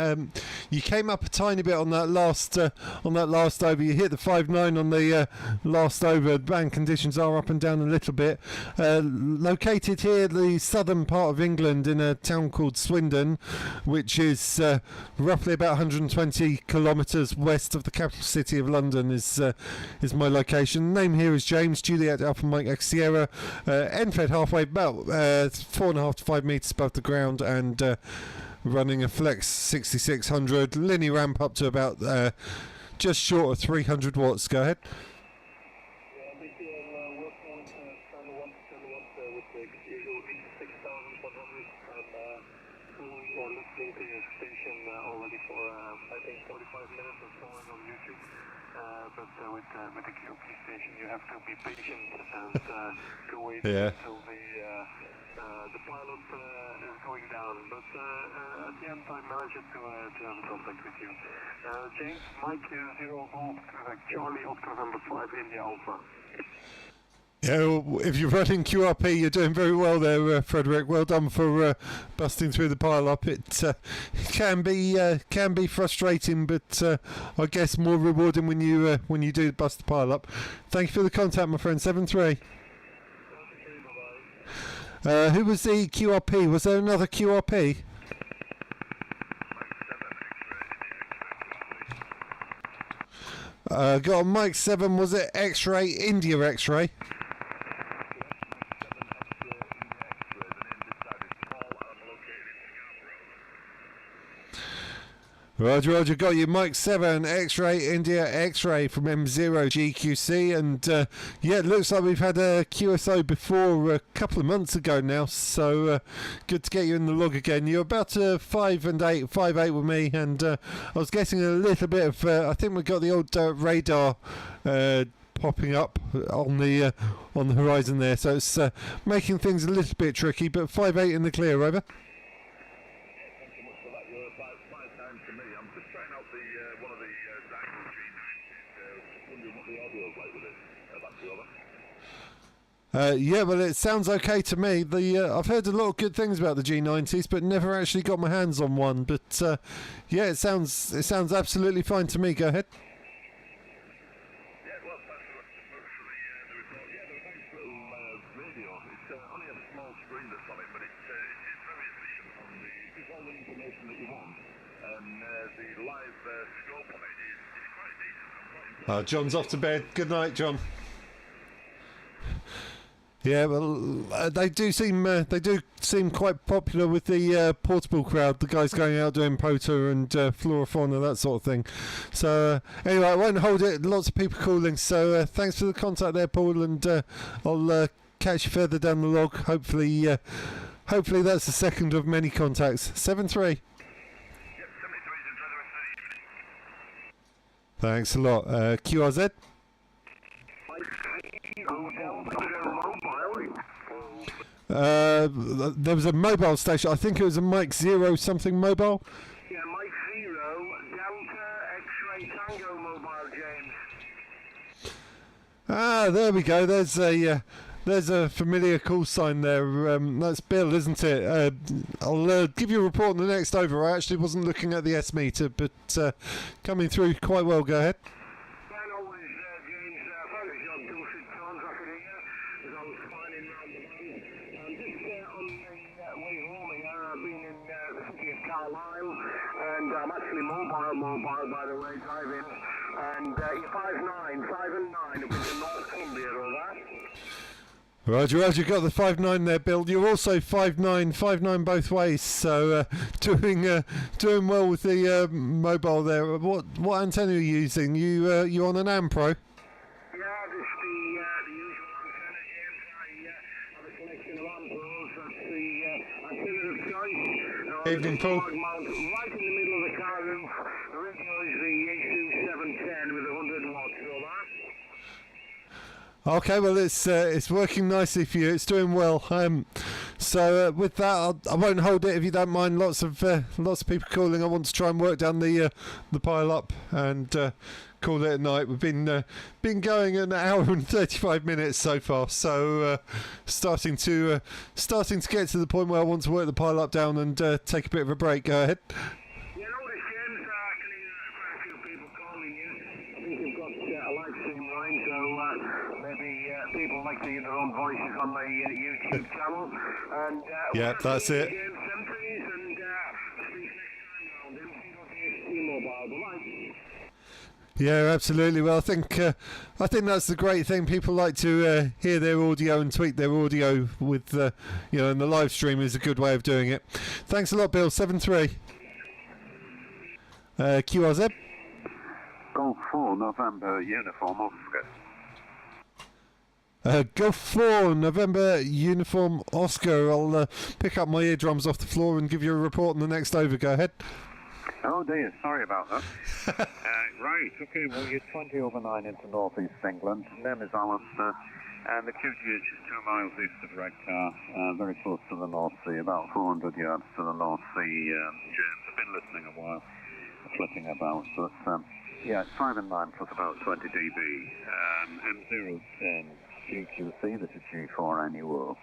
You came up a tiny bit on that last over. You hit the 5'9" on the last over. Band conditions are up and down a little bit. Located here, the southern part of England, in a town called Swindon, which is roughly about 120 kilometres west of the capital city of London. Is my location. Name here is James Juliet Alpha Mike X Sierra. NFED halfway, about 4.5 to 5 metres above the ground, and running a Flex 6600 linear ramp up to about just short of 300 watts. Go ahead. Yeah, basically I'm working with 10 watts with the usual 6,100, and we are listening to your station already for I think 45 minutes or so on YouTube. But with the QP station you have to be patient and to wait until the pilot is going down. But at the end I managed to have contact with you. James, Mike 0 Golf, Charlie Oscar number 5, India Alpha. Yeah, well, if you're running QRP, you're doing very well there, Frederick. Well done for busting through the pile-up. It can be frustrating, but I guess more rewarding when you do bust the pile-up. Thank you for the contact, my friend. 7-3. Who was the QRP? Was there another QRP? Got a Mike 7. Was it X-ray? India X-ray? Roger, got you. Mike 7, X-Ray, India X-Ray from M0 GQC, and yeah, it looks like we've had a QSO before a couple of months ago now, so good to get you in the log again. You're about 5'8" with me, and I was getting a little bit of, I think we got the old radar popping up on the horizon there, so it's making things a little bit tricky, but 5'8" in the clear, over. Yeah, well, it sounds okay to me. I've heard a lot of good things about the G90s, but never actually got my hands on one. But yeah, it sounds absolutely fine to me. Go ahead. Yeah, well, thanks for the report. Yeah, the nice little radio. It's only a small screen that's on it, but it's very efficient on just all the information that you want, and the live scope on it is quite decent. John's off to bed. Good night, John. Yeah, well, they do seem quite popular with the portable crowd. The guys going out doing POTA and flora fauna, that sort of thing. So anyway, I won't hold it. Lots of people calling. So thanks for the contact there, Paul, and I'll catch you further down the log. Hopefully that's the second of many contacts. 7-3. Yep, 73's in Thanks a lot. QRZ? There was a mobile station. I think it was a Mike Zero something mobile. Yeah, Mike Zero, Delta X-Ray Tango mobile, James. Ah, there we go. There's a familiar call sign there. That's Bill, isn't it? I'll give you a report on the next over. I actually wasn't looking at the S meter, but coming through quite well. Go ahead. Yeah, no worries, James. Focus on dulcet tones I could hear as I was flying round the land. Just on the way home here, I've been in the city of Carlisle, and I'm actually mobile by the way, driving. And you're 5'9", 5 and 9 up into North Cumbria, all that. Roger, got the 5'9" there, Bill. You're also 5'9" both ways, so doing well with the mobile there. What antenna are you using? You on an Ampro? Yeah, just the usual antenna, James. I have a collection of Ampros. That's the antenna of choice. Evening, Paul. Mount right in the middle of the car roof. The radio is the Yaesu 710 with 100 watts, all that. Okay, well it's working nicely for you. It's doing well. So with that, I won't hold it if you don't mind. Lots of people calling. I want to try and work down the pile up and call it a night. We've been going an hour and 35 minutes so far. So starting to get to the point where I want to work the pile up down and take a bit of a break. Go ahead. You know this, James. I can hear quite a few people calling you. I think you've got a live stream line, so maybe people like to hear their own voices on the YouTube channel. And Yeah, that's it. James Sentries and speak next time round. MCDST mobile, right? Yeah, absolutely. Well, I think that's the great thing. People like to hear their audio and tweet their audio with, and the live stream is a good way of doing it. Thanks a lot, Bill. 7-3. QRZ. Golf 4, November, uniform, Oscar. Golf 4, November, uniform, Oscar. I'll pick up my eardrums off the floor and give you a report on the next over. Go ahead. Oh dear, sorry about that. Right, okay, well you're 20 over 9 into northeast England. Name is Alistair, and the QGH is 2 miles east of Redcar, very close to the North Sea, about 400 yards to the North Sea, James. I've been listening a while, flitting about, but yeah, it's 5 and 9 plus about 20 dB. M0 GQC, this is G4 annual.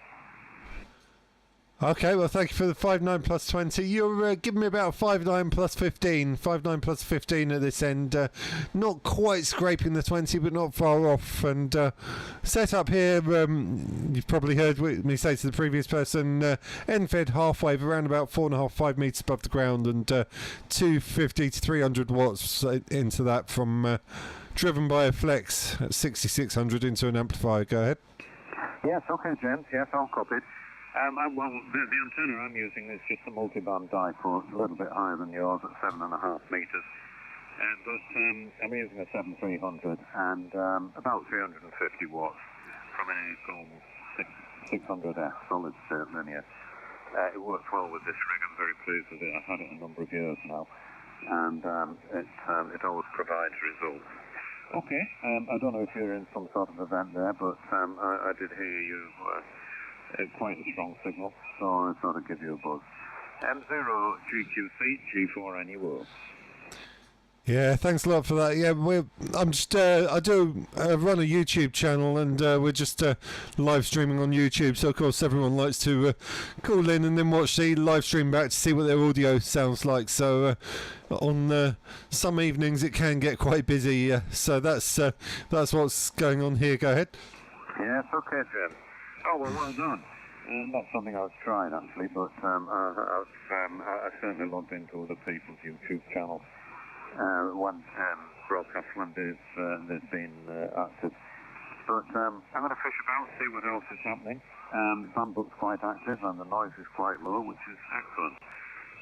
Okay, well, thank you for the 5.9 plus 20. You're giving me about 5.9 plus 15. 5.9 plus 15 at this end. Not quite scraping the 20, but not far off. And set up here, you've probably heard me say to the previous person, end-fed half wave around about 4.5, 5 metres above the ground, and 250 to 300 watts into that from driven by a flex at 6600 into an amplifier. Go ahead. Yes, okay, James. Yes, all copied. Well, the antenna I'm using is just a multi-band dipole, a little bit higher than yours at 7.5 metres. But I'm using a 7300 and about 350 watts from a Gold 600F solid state linear. It works well with this rig. I'm very pleased with it. I've had it a number of years now, and it always provides results. Okay, I don't know if you're in some sort of event there, but I did hear you. Quite a strong signal, so I thought I'd give you a buzz. M0 GQC G4 annual. Yeah, thanks a lot for that. Yeah, I do run a YouTube channel, and we're just live streaming on YouTube. So of course everyone likes to call in and then watch the live stream back to see what their audio sounds like. So on some evenings it can get quite busy. So that's what's going on here. Go ahead. Yes, okay, Jim. Oh, well done. Not something I've tried, actually, but I certainly logged into other people's YouTube channels when Broadcastland is been active. But I'm going to fish about, see what else is happening. The Bambook's quite active, and the noise is quite low, which is excellent.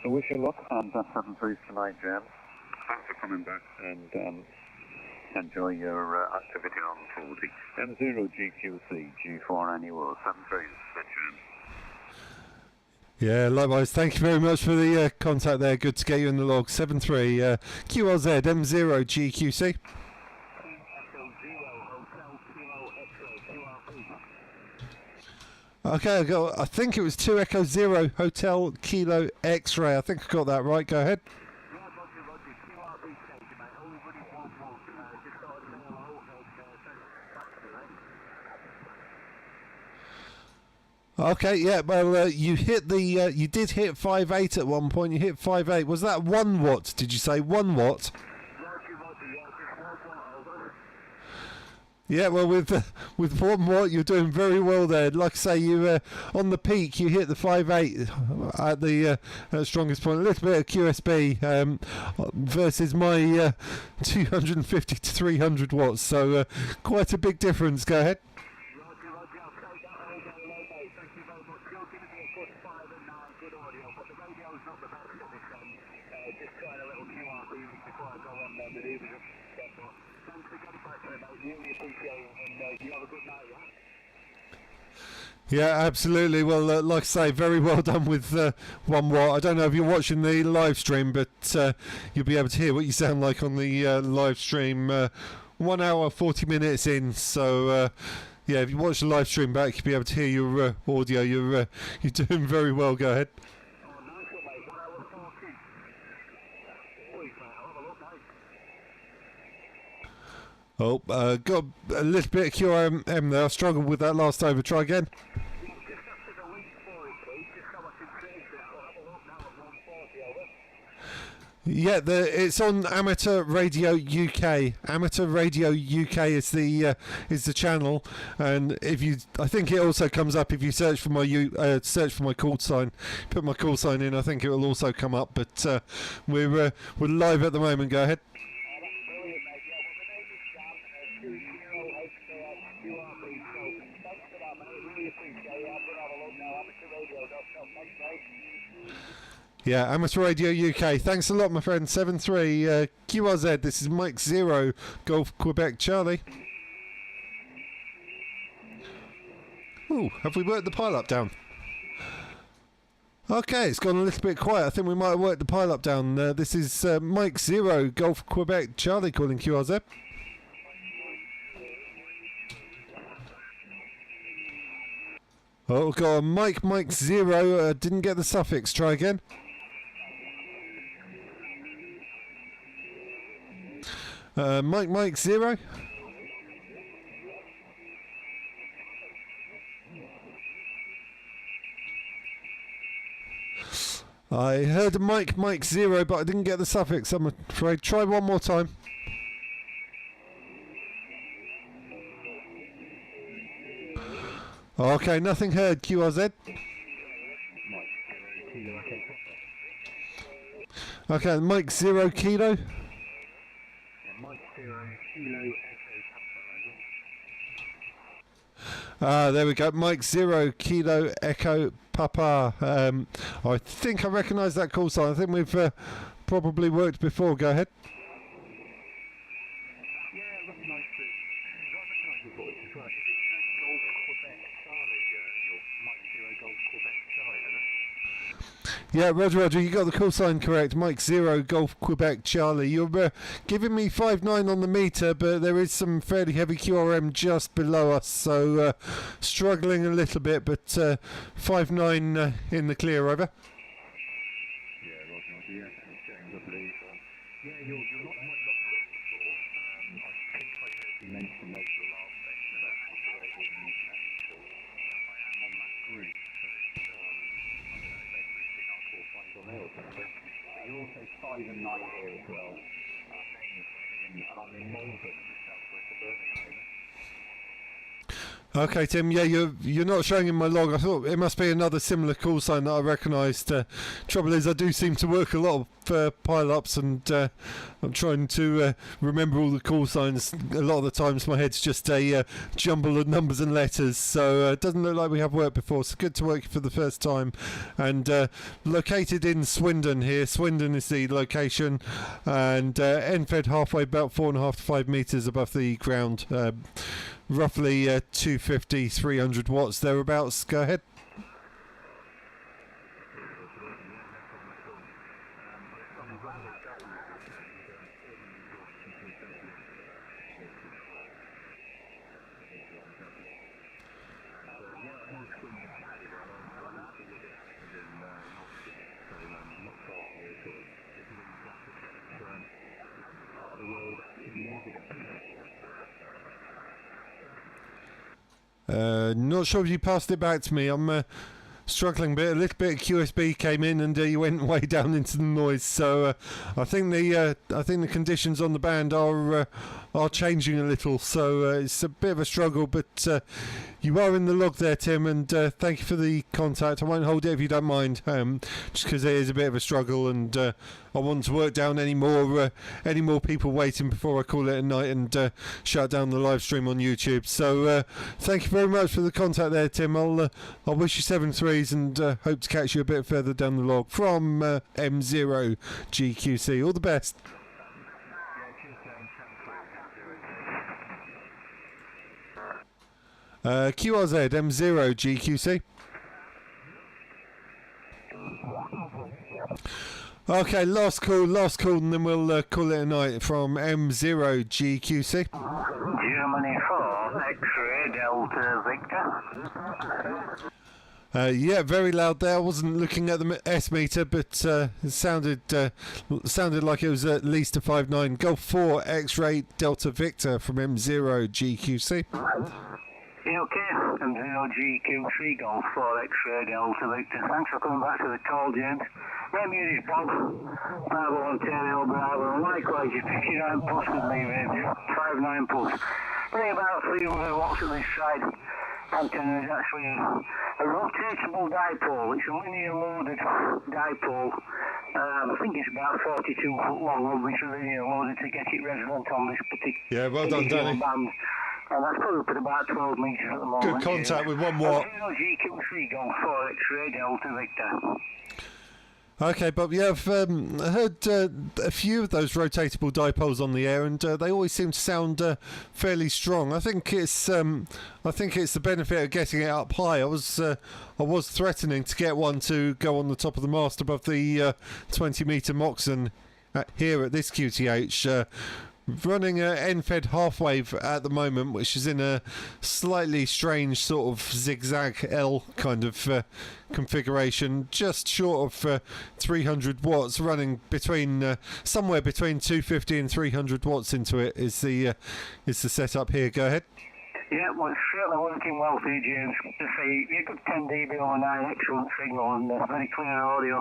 So wish you luck, and 7-3 tonight, James. Thanks for coming back, and enjoy your activity on 40. M0 GQC G4 annual 7-3. Yeah, likewise. Thank you very much for the contact there. Good to get you in the log. 73 QRZ M0 GQC. Okay, I think it was 2 Echo 0 Hotel Kilo X-Ray. I think I got that right. Go ahead. Okay, yeah, well, you hit the, you did hit 5.8 at one point. You hit 5.8. Was that 1 watt? Did you say 1 watt? Yeah, well, with 1 watt, you're doing very well there. Like I say, you on the peak, you hit the 5.8 at the strongest point. A little bit of QSB versus my 250 to 300 watts. So quite a big difference. Go ahead. Yeah, absolutely. Well, like I say, very well done with 1 watt. I don't know if you're watching the live stream, but you'll be able to hear what you sound like on the live stream 1 hour, 40 minutes in. So, yeah, if you watch the live stream back, you'll be able to hear your audio. You're doing very well. Go ahead. Oh, got a little bit of QRM there. I struggled with that last over. Try again. Yeah, it's on Amateur Radio UK. Amateur Radio UK is the channel, and I think it also comes up if you search for my call sign. Put my call sign in. I think it will also come up. But we're live at the moment. Go ahead. Yeah, Amateur Radio UK. Thanks a lot, my friend. 73 QRZ. This is Mike 0 Golf Quebec Charlie. Ooh, have we worked the pile-up down? Okay, it's gone a little bit quiet. I think we might have worked the pile-up down. This is Mike 0 Golf Quebec Charlie calling QRZ. Oh, got a Mike 0. Didn't get the suffix. Try again. Mike 0. I heard a Mike 0, but I didn't get the suffix, I'm afraid. Try one more time. Okay, nothing heard. QRZ. Okay, Mike 0 Kilo. There we go. Mike 0 Kilo Echo Papa. I think I recognise that call sign. I think we've probably worked before. Go ahead. Yeah, I recognise it. I recognise your voice as well. Is it Golf Quebec Charlie? Your Mike 0 Golf Quebec Charlie, isn't it? Yeah, Roger, you got the call sign correct. Mike 0 Golf Quebec Charlie. You're giving me 5.9 on the meter, but there is some fairly heavy QRM just below us, so struggling a little bit, but 5.9 in the clear, over. Yeah, Roger, yeah, thanks, James, I believe. Yeah, you're not much locked up before. I think I heard you mention over the last session about activating the potential. I am on that group, so I don't know if everybody's seen our call signs on there or something. But you're also 5 and 9 here as well. And I'm in Malvern, southwest of Birmingham. Okay, Tim. Yeah, you're not showing in my log. I thought it must be another similar call sign that I recognised. Trouble is, I do seem to work a lot of pile-ups, and I'm trying to remember all the call signs. A lot of the times, my head's just a jumble of numbers and letters. So it doesn't look like we have worked before. So good to work for the first time. And located in Swindon here. Swindon is the location, and end-fed halfway, about 4.5 to 5 metres above the ground. Roughly 250, 300 watts thereabouts. Go ahead. part of the world in music. Not sure if you passed it back to me. I'm struggling a bit. A little bit of QSB came in, and you went way down into the noise. So I think the conditions on the band are changing a little. So it's a bit of a struggle, but you are in the log there, Tim, and thank you for the contact. I won't hold it if you don't mind, just because it is a bit of a struggle, and I want to work down any more people waiting before I call it a night and shut down the live stream on YouTube. So thank you very much for the contact there, Tim. I'll wish you 7 threes and hope to catch you a bit further down the log from M0 GQC. All the best. QRZ M0 GQC. Okay, last call, and then we'll call it a night from M0 GQC. Germany 4, X-ray Delta Victor. Yeah, very loud there. I wasn't looking at the S meter, but it sounded like it was at least a 5.9. Golf 4 X-ray Delta Victor from M0 GQC. Yeah, okay. M0 GQ3 Golf 4 X-ray Delta Victor. Thanks for coming back to the call, James. My name is Bob. Bravo Ontario Bravo. And likewise, you're 59 plus with me, baby. 5.9 plus. Only about 300 watts on this side. Antenna is actually a rotatable dipole. It's a linear loaded dipole. I think it's about 42 foot long, obviously linear loaded to get it resonant on this particular Yeah, well done, Danny. band. And that's probably up at about 12 metres at the moment. Good contact with 1 watt. GQ3 Golf 4 X-ray Delta Victor. Okay, Bob. Yeah, I've heard a few of those rotatable dipoles on the air, and they always seem to sound fairly strong. I think it's the benefit of getting it up high. I was threatening to get one to go on the top of the mast above the 20-metre Moxon here at this QTH. Running a NFED half wave at the moment, which is in a slightly strange sort of zigzag L kind of configuration, just short of 300 watts, running between somewhere between 250 and 300 watts into it is the setup here. Go ahead. Yeah, well, it's certainly working well for you, James. To say, you got 10 dB over 9, excellent signal and very clear audio.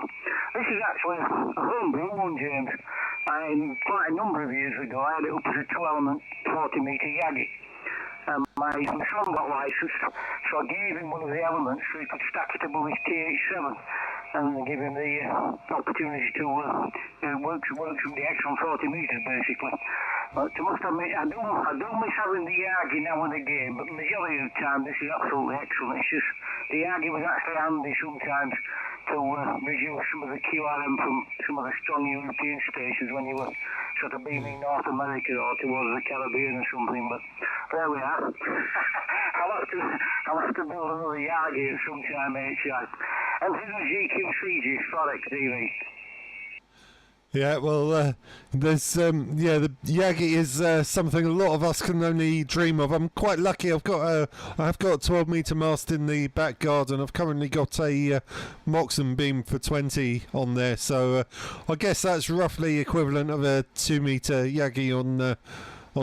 This is actually a homebrew one, James. Quite a number of years ago, I had it up as a 2-element 40-metre Yagi. My son got licensed, so I gave him one of the elements so he could stack it above his TH7 and give him the opportunity to work from the X on 40 metres, basically. But I must admit, I do miss having the Yagi now and again, but the majority of the time this is absolutely excellent. It's just the Yagi was actually handy sometimes to reduce some of the QRM from some of the strong European stations when you were sort of beaming North America or towards the Caribbean or something, but there we are. I'll have to build another Yagi at some time, HI. And this is GQ3G Forex TV. Yeah, well, there's the Yagi is something a lot of us can only dream of. I'm quite lucky. I've got a 12-metre mast in the back garden. I've currently got a Moxon beam for 20 on there, so I guess that's roughly equivalent of a 2-metre Yagi on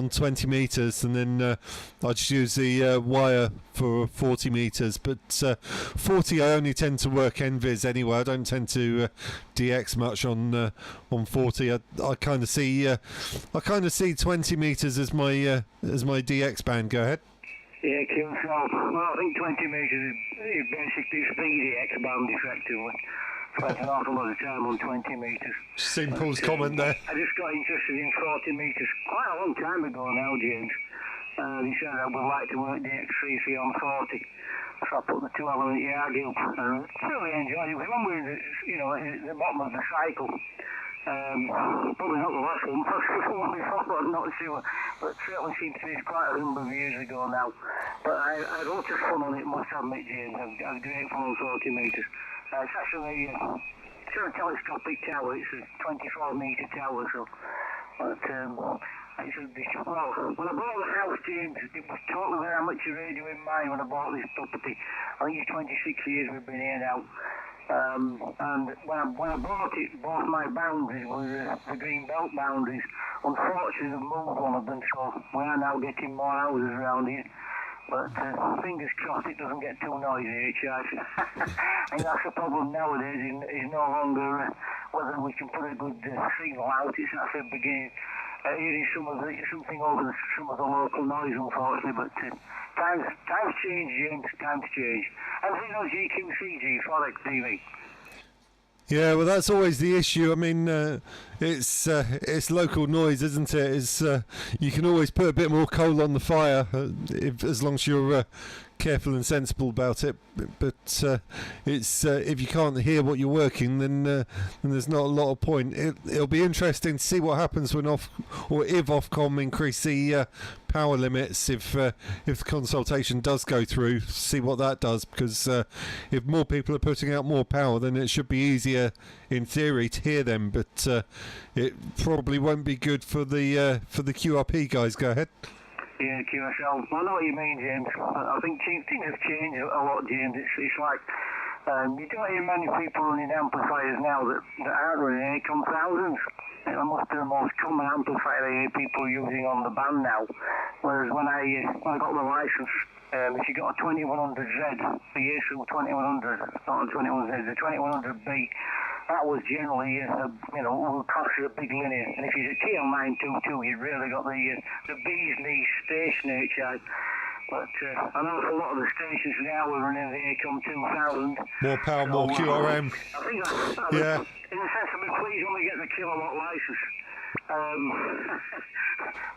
20 metres, and then I just use the wire for 40 metres. But 40, I only tend to work NVIS anyway. I don't tend to DX much on 40. I kind of see 20 metres as my DX band. Go ahead. Yeah, well, I think 20 metres is basically speedy X band effectively. Spent an awful lot of time on 20 metres. Seen Paul's comment there. I just got interested in 40 metres quite a long time ago now, James. He said I would like to work the X33 on 40. So I put the 2-element Yagi up and really enjoyed it. When we were at the bottom of the cycle, probably not the last one, possibly the one before, I'm not sure. But certainly seems to be quite a number of years ago now. But I had lots of fun on it, must admit, James. I had great fun on 40 metres. It's actually it's a telescopic tower. It's a 24-metre tower, so. But well, when I bought the house, James, it was totally with amateur radio in mind when I bought this property. I think it's 26 years we've been here now. And when I bought it, both my boundaries were the green belt boundaries unfortunately they've moved one of them, so we are now getting more houses around here. But fingers crossed it doesn't get too noisy, HI. I think that's the problem nowadays, is no longer whether we can put a good signal out. It's actually beginning hearing something over some of the local noise, unfortunately. But times change, James, times change. And GQCG, Forex TV. Yeah, well, that's always the issue. I mean, it's local noise, isn't it? It's you can always put a bit more coal on the fire as long as you're careful and sensible about it. But it's if you can't hear what you're working, then there's not a lot of point. It'll be interesting to see what happens when if Ofcom increase the power limits, if the consultation does go through, see what that does, because if more people are putting out more power, then it should be easier in theory to hear them, but it probably won't be good for the QRP guys. Go ahead. Yeah, QSL. I know what you mean, James. I think things have changed a lot, James. It's like you don't hear many people running amplifiers now that aren't running ACOM thousands. It must be the most common amplifier I hear people using on the band now. Whereas when I got the license, if you got a 2100Z, the Yaesu 2100, not a 21Z, the 2100B, that was generally, would consider a big linear. And if you're a TL922, you've really got the bee's knees station HI. But I know a lot of the stations now are running the ACOM 2000. More power, more QRM. I think that's yeah. In the sense of please only get the kilowatt license.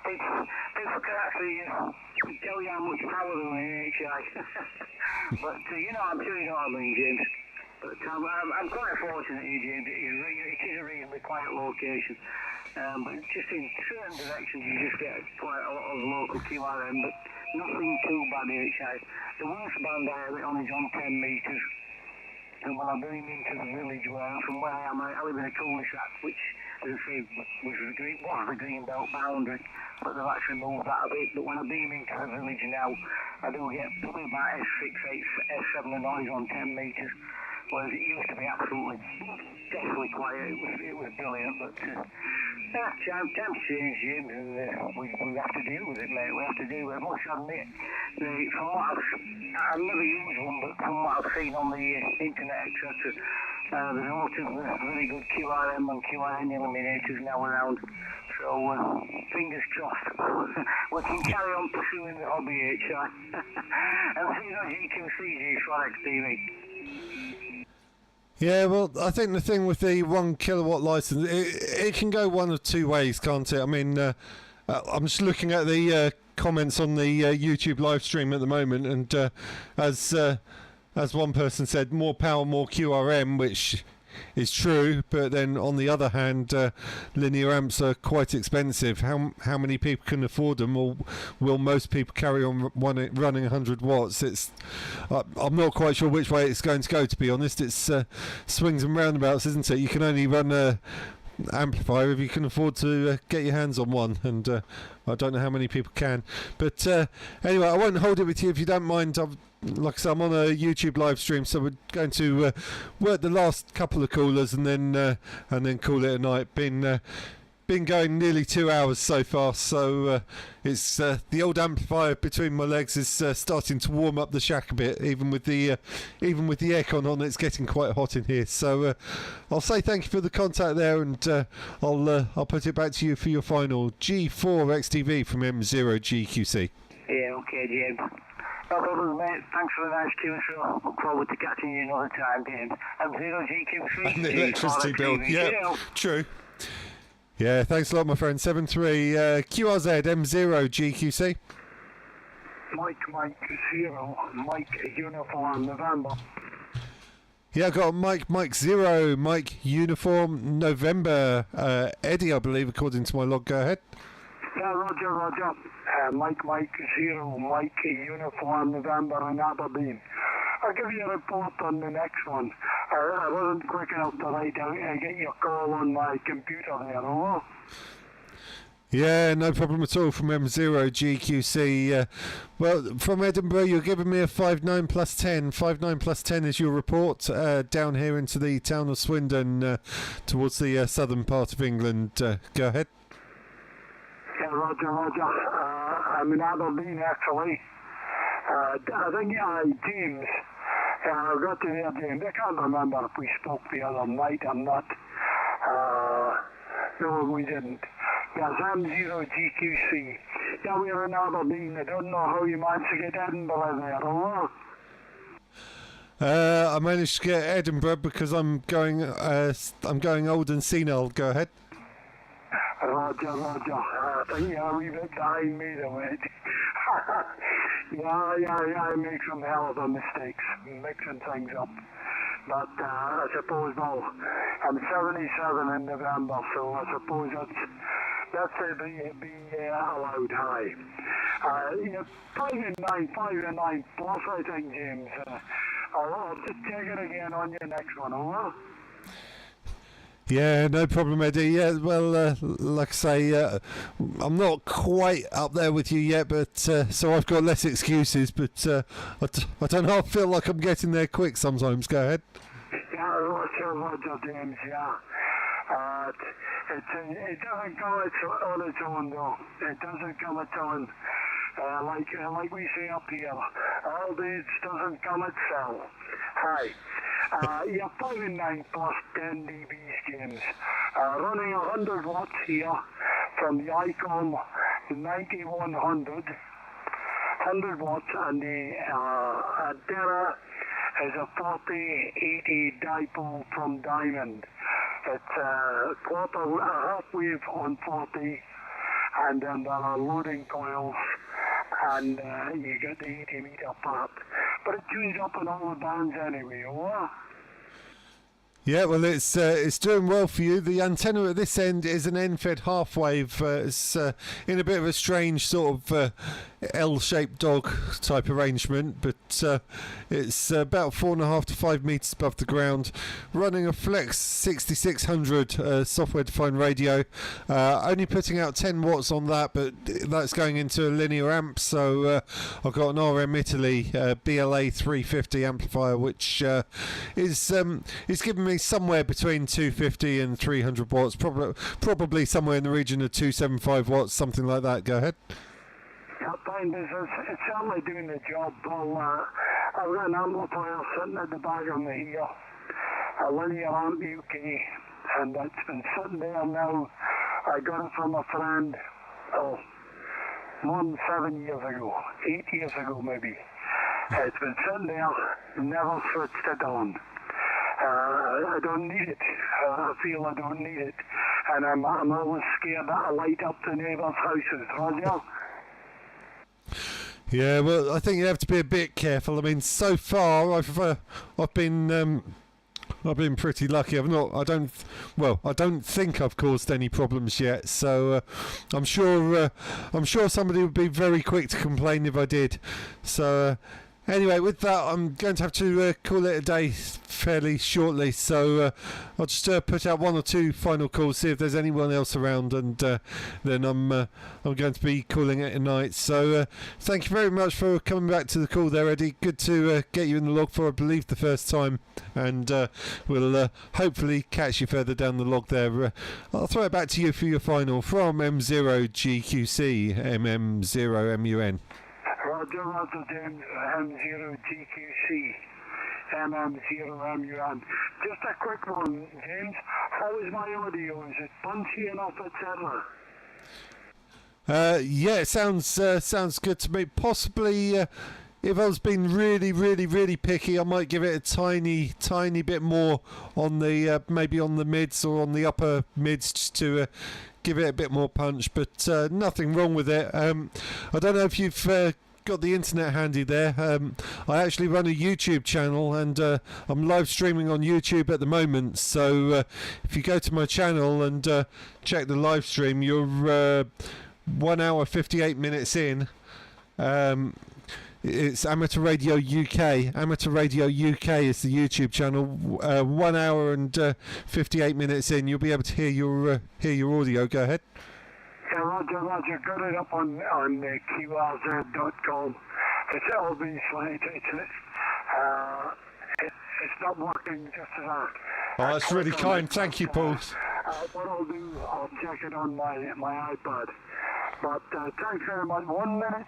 People can actually tell you how much power they're running HI. But I'm sure you know what I mean, James. But I'm quite fortunate here, James. It is a reasonably quiet location. But just in certain directions you just get quite a lot of local QRM, but nothing too bad here. The worst band I have it on is on 10 metres. And when I beam into the village from where I am, I live in a cul-de-sac, which, as I say, was the green belt boundary, but they've actually moved that a bit. But when I beam into the village now, I do get probably about S6, S7 noise on 10 metres. Whereas it used to be absolutely, definitely quiet. It was brilliant, but times change, James, and we have to deal with it, mate. We have to deal with it. I must admit, from what I've never used one, but from what I've seen on the internet, etc., there's a lot of very good QRM and QRN eliminators now around. So, fingers crossed. We can carry on pursuing the hobby, HI. And see you on GQCG, Forex TV. Yeah, well, I think the thing with the 1 kilowatt license, it can go one of two ways, can't it? I mean, I'm just looking at the comments on the YouTube live stream at the moment, and as one person said, more power, more QRM, which is true, but then on the other hand, linear amps are quite expensive. How many people can afford them, or will most people carry on running 100 watts? I'm not quite sure which way it's going to go, to be honest. It's swings and roundabouts, isn't it? You can only run a amplifier if you can afford to get your hands on one, and I don't know how many people can. But anyway, I won't hold it with you if you don't mind. Like I said, I'm on a YouTube live stream, so we're going to work the last couple of callers and then call it a night. Been going nearly 2 hours so far, so it's the old amplifier between my legs is starting to warm up the shack a bit. Even with the aircon on, it's getting quite hot in here. So I'll say thank you for the contact there, and I'll put it back to you for your final G4XTV from M0GQC. Yeah, okay, James. No problem, mate. Thanks for the nice tune, so look forward to catching you another time, James. M0GQC. And the electricity bill. Yeah, true. Yeah, thanks a lot, my friend. 73 QRZ M0 GQC. Mike 0, Mike Uniform November. Yeah, I've got Mike 0, Mike Uniform November. Eddie, I believe, according to my log. Go ahead. Yeah, Roger. Mike 0, Mike Uniform November in Aberdeen. I'll give you a report on the next one. I wasn't quick enough to write out and get your call on my computer there, over. Yeah, no problem at all from M0 GQC. Well, from Edinburgh, you're giving me a 59 plus 10. 59 plus 10 is your report down here into the town of Swindon towards the southern part of England. Go ahead. Yeah, Roger. I'm in Aberdeen, actually. I think James, I got to hear James. I can't remember if we spoke the other night or not. No, we didn't. Yes, M0GQC. Yeah, we're in Aberdeen. I don't know how you managed to get Edinburgh there, over. I managed to get Edinburgh because I'm going old and senile. Go ahead. Roger. I think you're a wee bit behind me, though, mate. Yeah, I make some hell of a mistakes, mixing things up. But I suppose, well, I'm 77 in November, so I suppose that's be allowed high. 5 and 9 plus, I think, James. I'll just check it again on your next one, over. Yeah, no problem, Eddie. Yeah, well, like I say, I'm not quite up there with you yet, but so I've got less excuses. But I don't know. I feel like I'm getting there quick sometimes. Go ahead. Yeah, Roger, James. Yeah, it doesn't come on its own, though. It doesn't come its own. Like we say up here, all this doesn't come itself. Hi. 5 and 9 plus 10 dBs, James. Running 100 watts here from the ICOM 9100. 100 watts, and the antenna is a 4080 dipole from Diamond. It's a half wave on 40, and then there are loading coils, and you get the 80 meter part. But it tunes up in all the bands anyway, over. Yeah, well, it's doing well for you. The antenna at this end is an end-fed half wave. It's in a bit of a strange sort of L-shaped dog type arrangement, but it's about 4.5 to 5 meters above the ground, running a Flex 6600 software-defined radio. Only putting out 10 watts on that, but that's going into a linear amp. So I've got an RM Italy BLA 350 amplifier, which is giving me somewhere between 250 and 300 watts, probably somewhere in the region of 275 watts, something like that. Go ahead. I find it's certainly doing the job. Well, I've got an amplifier sitting at the back of me here, a linear amp UK, and it's been sitting there now. I got it from a friend, more than 7 years ago, 8 years ago maybe. It's been sitting there, never switched it on. I don't need it. I feel I don't need it, and I'm always scared that I light up the neighbours' houses. Roger. Yeah, well, I think you have to be a bit careful. I mean, so far I've been pretty lucky. I don't think I've caused any problems yet. So I'm sure somebody would be very quick to complain if I did. So. Anyway, with that, I'm going to have to call it a day fairly shortly, so I'll just put out 1 or 2 final calls, see if there's anyone else around, and then I'm going to be calling it a night. So thank you very much for coming back to the call there, Eddie. Good to get you in the log for, I believe, the first time, and we'll hopefully catch you further down the log there. I'll throw it back to you for your final from M0GQC, MM0MUN. Roger, James, M0GQC, MM0MUN. Just a quick one, James. How is my audio? Is it punchy enough, etc.? Yeah, it sounds good to me. Possibly, if I was being really, really, really picky, I might give it a tiny bit more on the maybe on the mids or on the upper mids, just to give it a bit more punch. But nothing wrong with it. I don't know if you've got the internet handy there. I actually run a YouTube channel, and I'm live streaming on YouTube at the moment, so if you go to my channel and check the live stream, you're 1 hour 58 minutes in. It's Amateur Radio UK. Amateur Radio UK is the YouTube channel. 1 hour and 58 minutes in, you'll be able to hear your audio. Go ahead. Yeah, Roger, got it up on QRZ.com. It's obviously it's not working just as that. Oh, that's really kind. Thank you, Paul. What I'll do, I'll check it on my iPad. But thanks very much. 1 minute,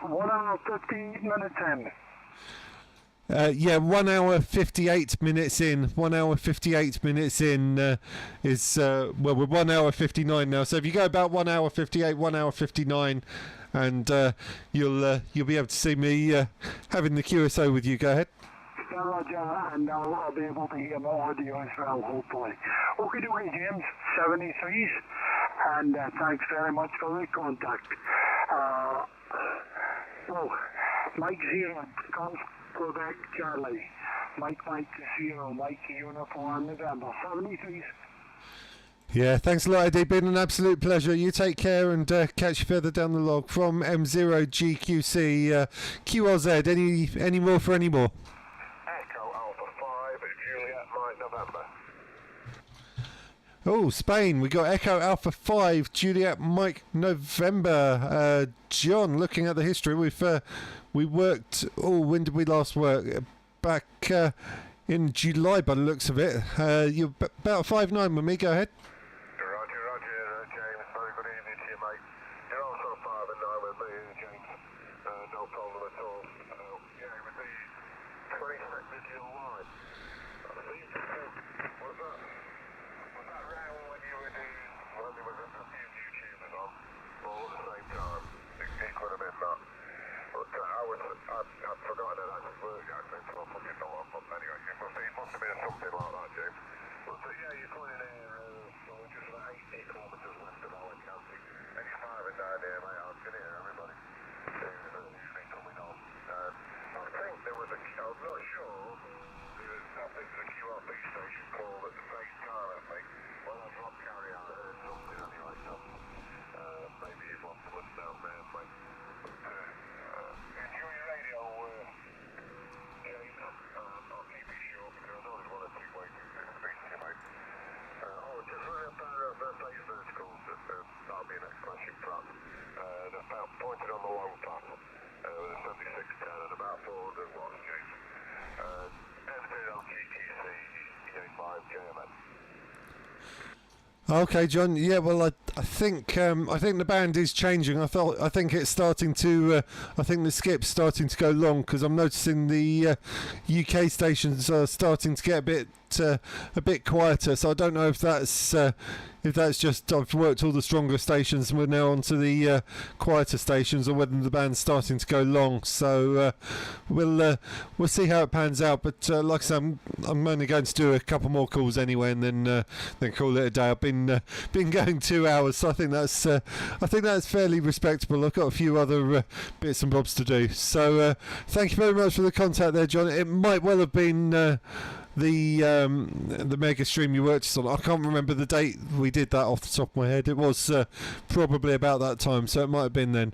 1 hour, 15 minutes in. Yeah, 1 hour 58 minutes in. 1 hour 58 minutes in is well, we're 1 hour 59 now. So if you go about 1 hour 58, 1 hour 59, and you'll be able to see me having the QSO with you. Go ahead. Roger, and I'll be able to hear my audio as well, hopefully. Okay, James, 73s, and thanks very much for the contact. So, Mike 0, Golf Quebec Charlie. Mike 0, Mike Uniform November, 73s. Yeah, thanks a lot, Eddie. Been an absolute pleasure. You take care and catch you further down the log from M0GQC QRZ. Any more for any more? Echo Alpha 5, Juliet Mike November. Oh, Spain. We got Echo Alpha 5, Juliet Mike November. John, looking at the history, we worked. Oh, when did we last work? Back in July, by the looks of it. You're about 5'9" with me. Go ahead. Roger, James. Very good evening to you, mate. You're also 5'9" with me, James. No problem at all. Yeah, it was the 22nd of July. Was that around when you were doing, when there was a few YouTubers on, all at the same time? It could have been that. But I'd forgotten that I worked actually until I put it on. But anyway, it must have been something like that, James. But yeah, you're playing here, so just about 80 kilometres west of Allen County. And you're 5'9" here, mate. I can hear everybody who's usually coming on. I think there was I'm not sure, I think there's a QRP station called at the same time, I think. Well, I dropped carry on, I heard something anyway, so maybe you'd want to listen down there, mate. Enjoy your radio, James. I'll keep it short because I know there's one or two ways to speak to you, mate. Just run a pair of base verticals, that'll be an exclamation perhaps. They're about pointed on the long path with a 7610 and about 400 watts, James. M0GTC, EA5 JMN. Okay, John. Yeah, well, I think the band is changing. I think it's starting to. I think the skip's starting to go long because I'm noticing the UK stations are starting to get a bit quieter. So I don't know if that's just I've worked all the stronger stations and we're now onto the quieter stations, or whether the band's starting to go long. So we'll see how it pans out. But like I said, I'm only going to do a couple more calls anyway, and then call it a day. I've been going 2 hours, so I think that's fairly respectable. I've got a few other bits and bobs to do. So thank you very much for the contact there, John. It might well have been the mega stream you worked on. I can't remember the date we did that off the top of my head. It was probably about that time, so it might have been then.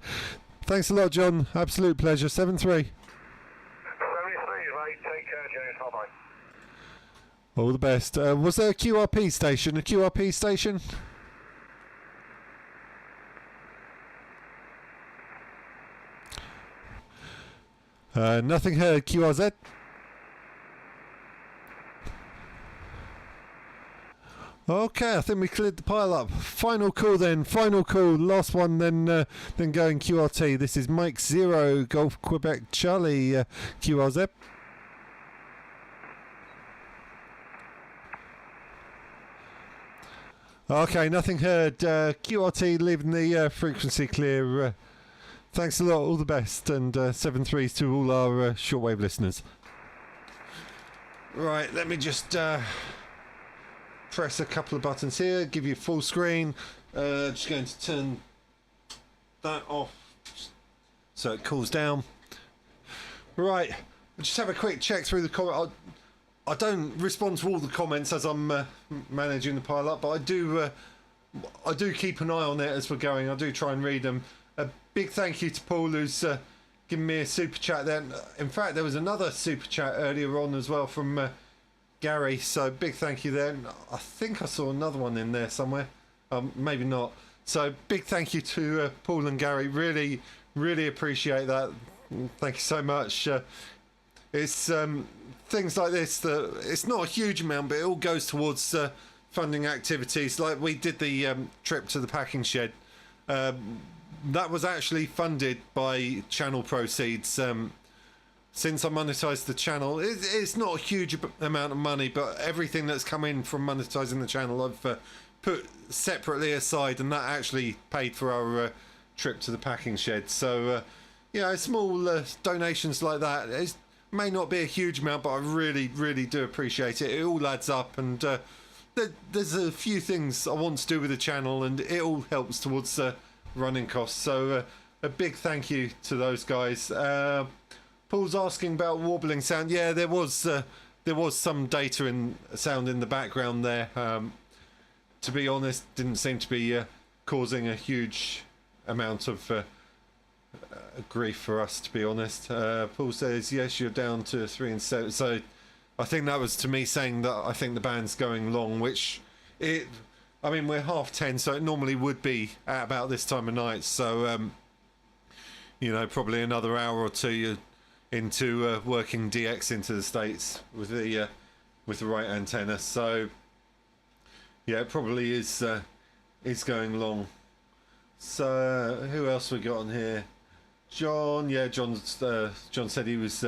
Thanks a lot, John. Absolute pleasure. 7-3. 73, mate. Take care, James. Bye-bye. All the best. Was there a QRP station? A QRP station? Nothing heard. QRZ? Okay, I think we cleared the pile up. Final call then. Final call. Last one, then going QRT. This is Mike 0, Golf Quebec Charlie, QRZ. Okay, nothing heard. QRT leaving the frequency clear. Thanks a lot. All the best. And 7-3s to all our shortwave listeners. Right, let me just press a couple of buttons here, give you full screen. Just going to turn that off so it cools down. Right, we'll just have a quick check through the comment. I don't respond to all the comments as I'm managing the pile up, but I do keep an eye on it as we're going. I do try and read them. A big thank you to Paul, who's given me a super chat there. In fact, there was another super chat earlier on as well from Gary, so big thank you there. I think I saw another one in there somewhere, maybe not. So big thank you to Paul and Gary. Really, really appreciate that. Thank you so much. It's things like this that it's not a huge amount, but it all goes towards funding activities. Like we did the trip to the packing shed. that was actually funded by channel proceeds. Since I monetized the channel, it's not a huge amount of money, but everything that's come in from monetizing the channel I've put separately aside, and that actually paid for our trip to the packing shed. So small donations like that may not be a huge amount, but I really do appreciate it. It all adds up, and there's a few things I want to do with the channel, and it all helps towards running costs. So a big thank you to those guys. Paul's asking about warbling sound. Yeah, there was some data in sound in the background there. To be honest, didn't seem to be causing a huge amount of grief for us, to be honest. Paul says yes, you're down to 3 and 7. So I think that was to me saying that I think the band's going long, which we're 10:30, so it normally would be at about this time of night. So probably another hour or two into working DX into the States with the right antenna. So yeah, it probably is going long. So who else we got on here? John said he was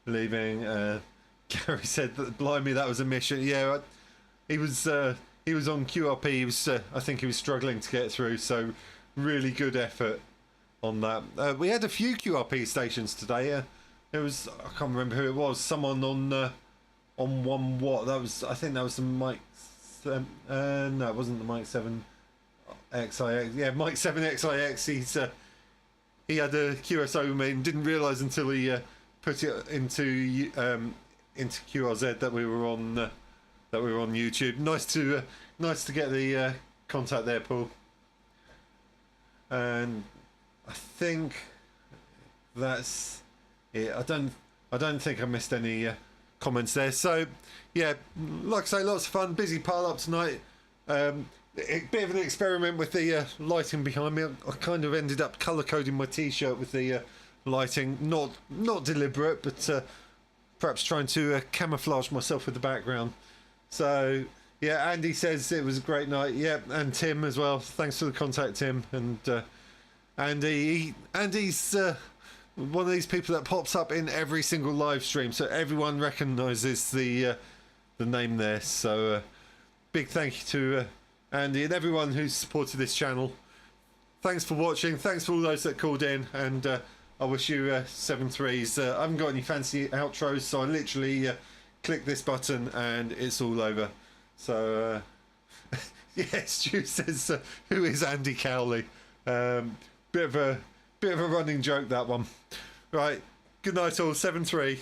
leaving. Gary said that, blimey, that was a mission. Yeah, he was on QRP. He was I think he was struggling to get through, so really good effort on that. We had a few QRP stations today. It was, I can't remember who it was, someone on 1 watt. I think that was the Mike 7, no, it wasn't the Mike 7 XIX. Yeah, Mike 7 XIX. He had a QSO and didn't realise until he put it into QRZ that we were on YouTube. Nice to get the contact there, Paul. And I think that's it. I don't think I missed any comments there. So yeah, like I say, lots of fun. Busy pile up tonight. A bit of an experiment with the lighting behind me. I kind of ended up colour coding my t-shirt with the lighting. Not deliberate, but perhaps trying to camouflage myself with the background. So yeah, Andy says it was a great night. Yeah, and Tim as well. Thanks for the contact, Tim. And Andy's one of these people that pops up in every single live stream, so everyone recognises the name there. So big thank you to Andy and everyone who's supported this channel. Thanks for watching. Thanks for all those that called in, and I wish you 7-3s. I haven't got any fancy outros, so I literally click this button and it's all over. So yeah, Stu says who is Andy Cowley? Bit of a running joke, that one. Right, good night all. 7-3.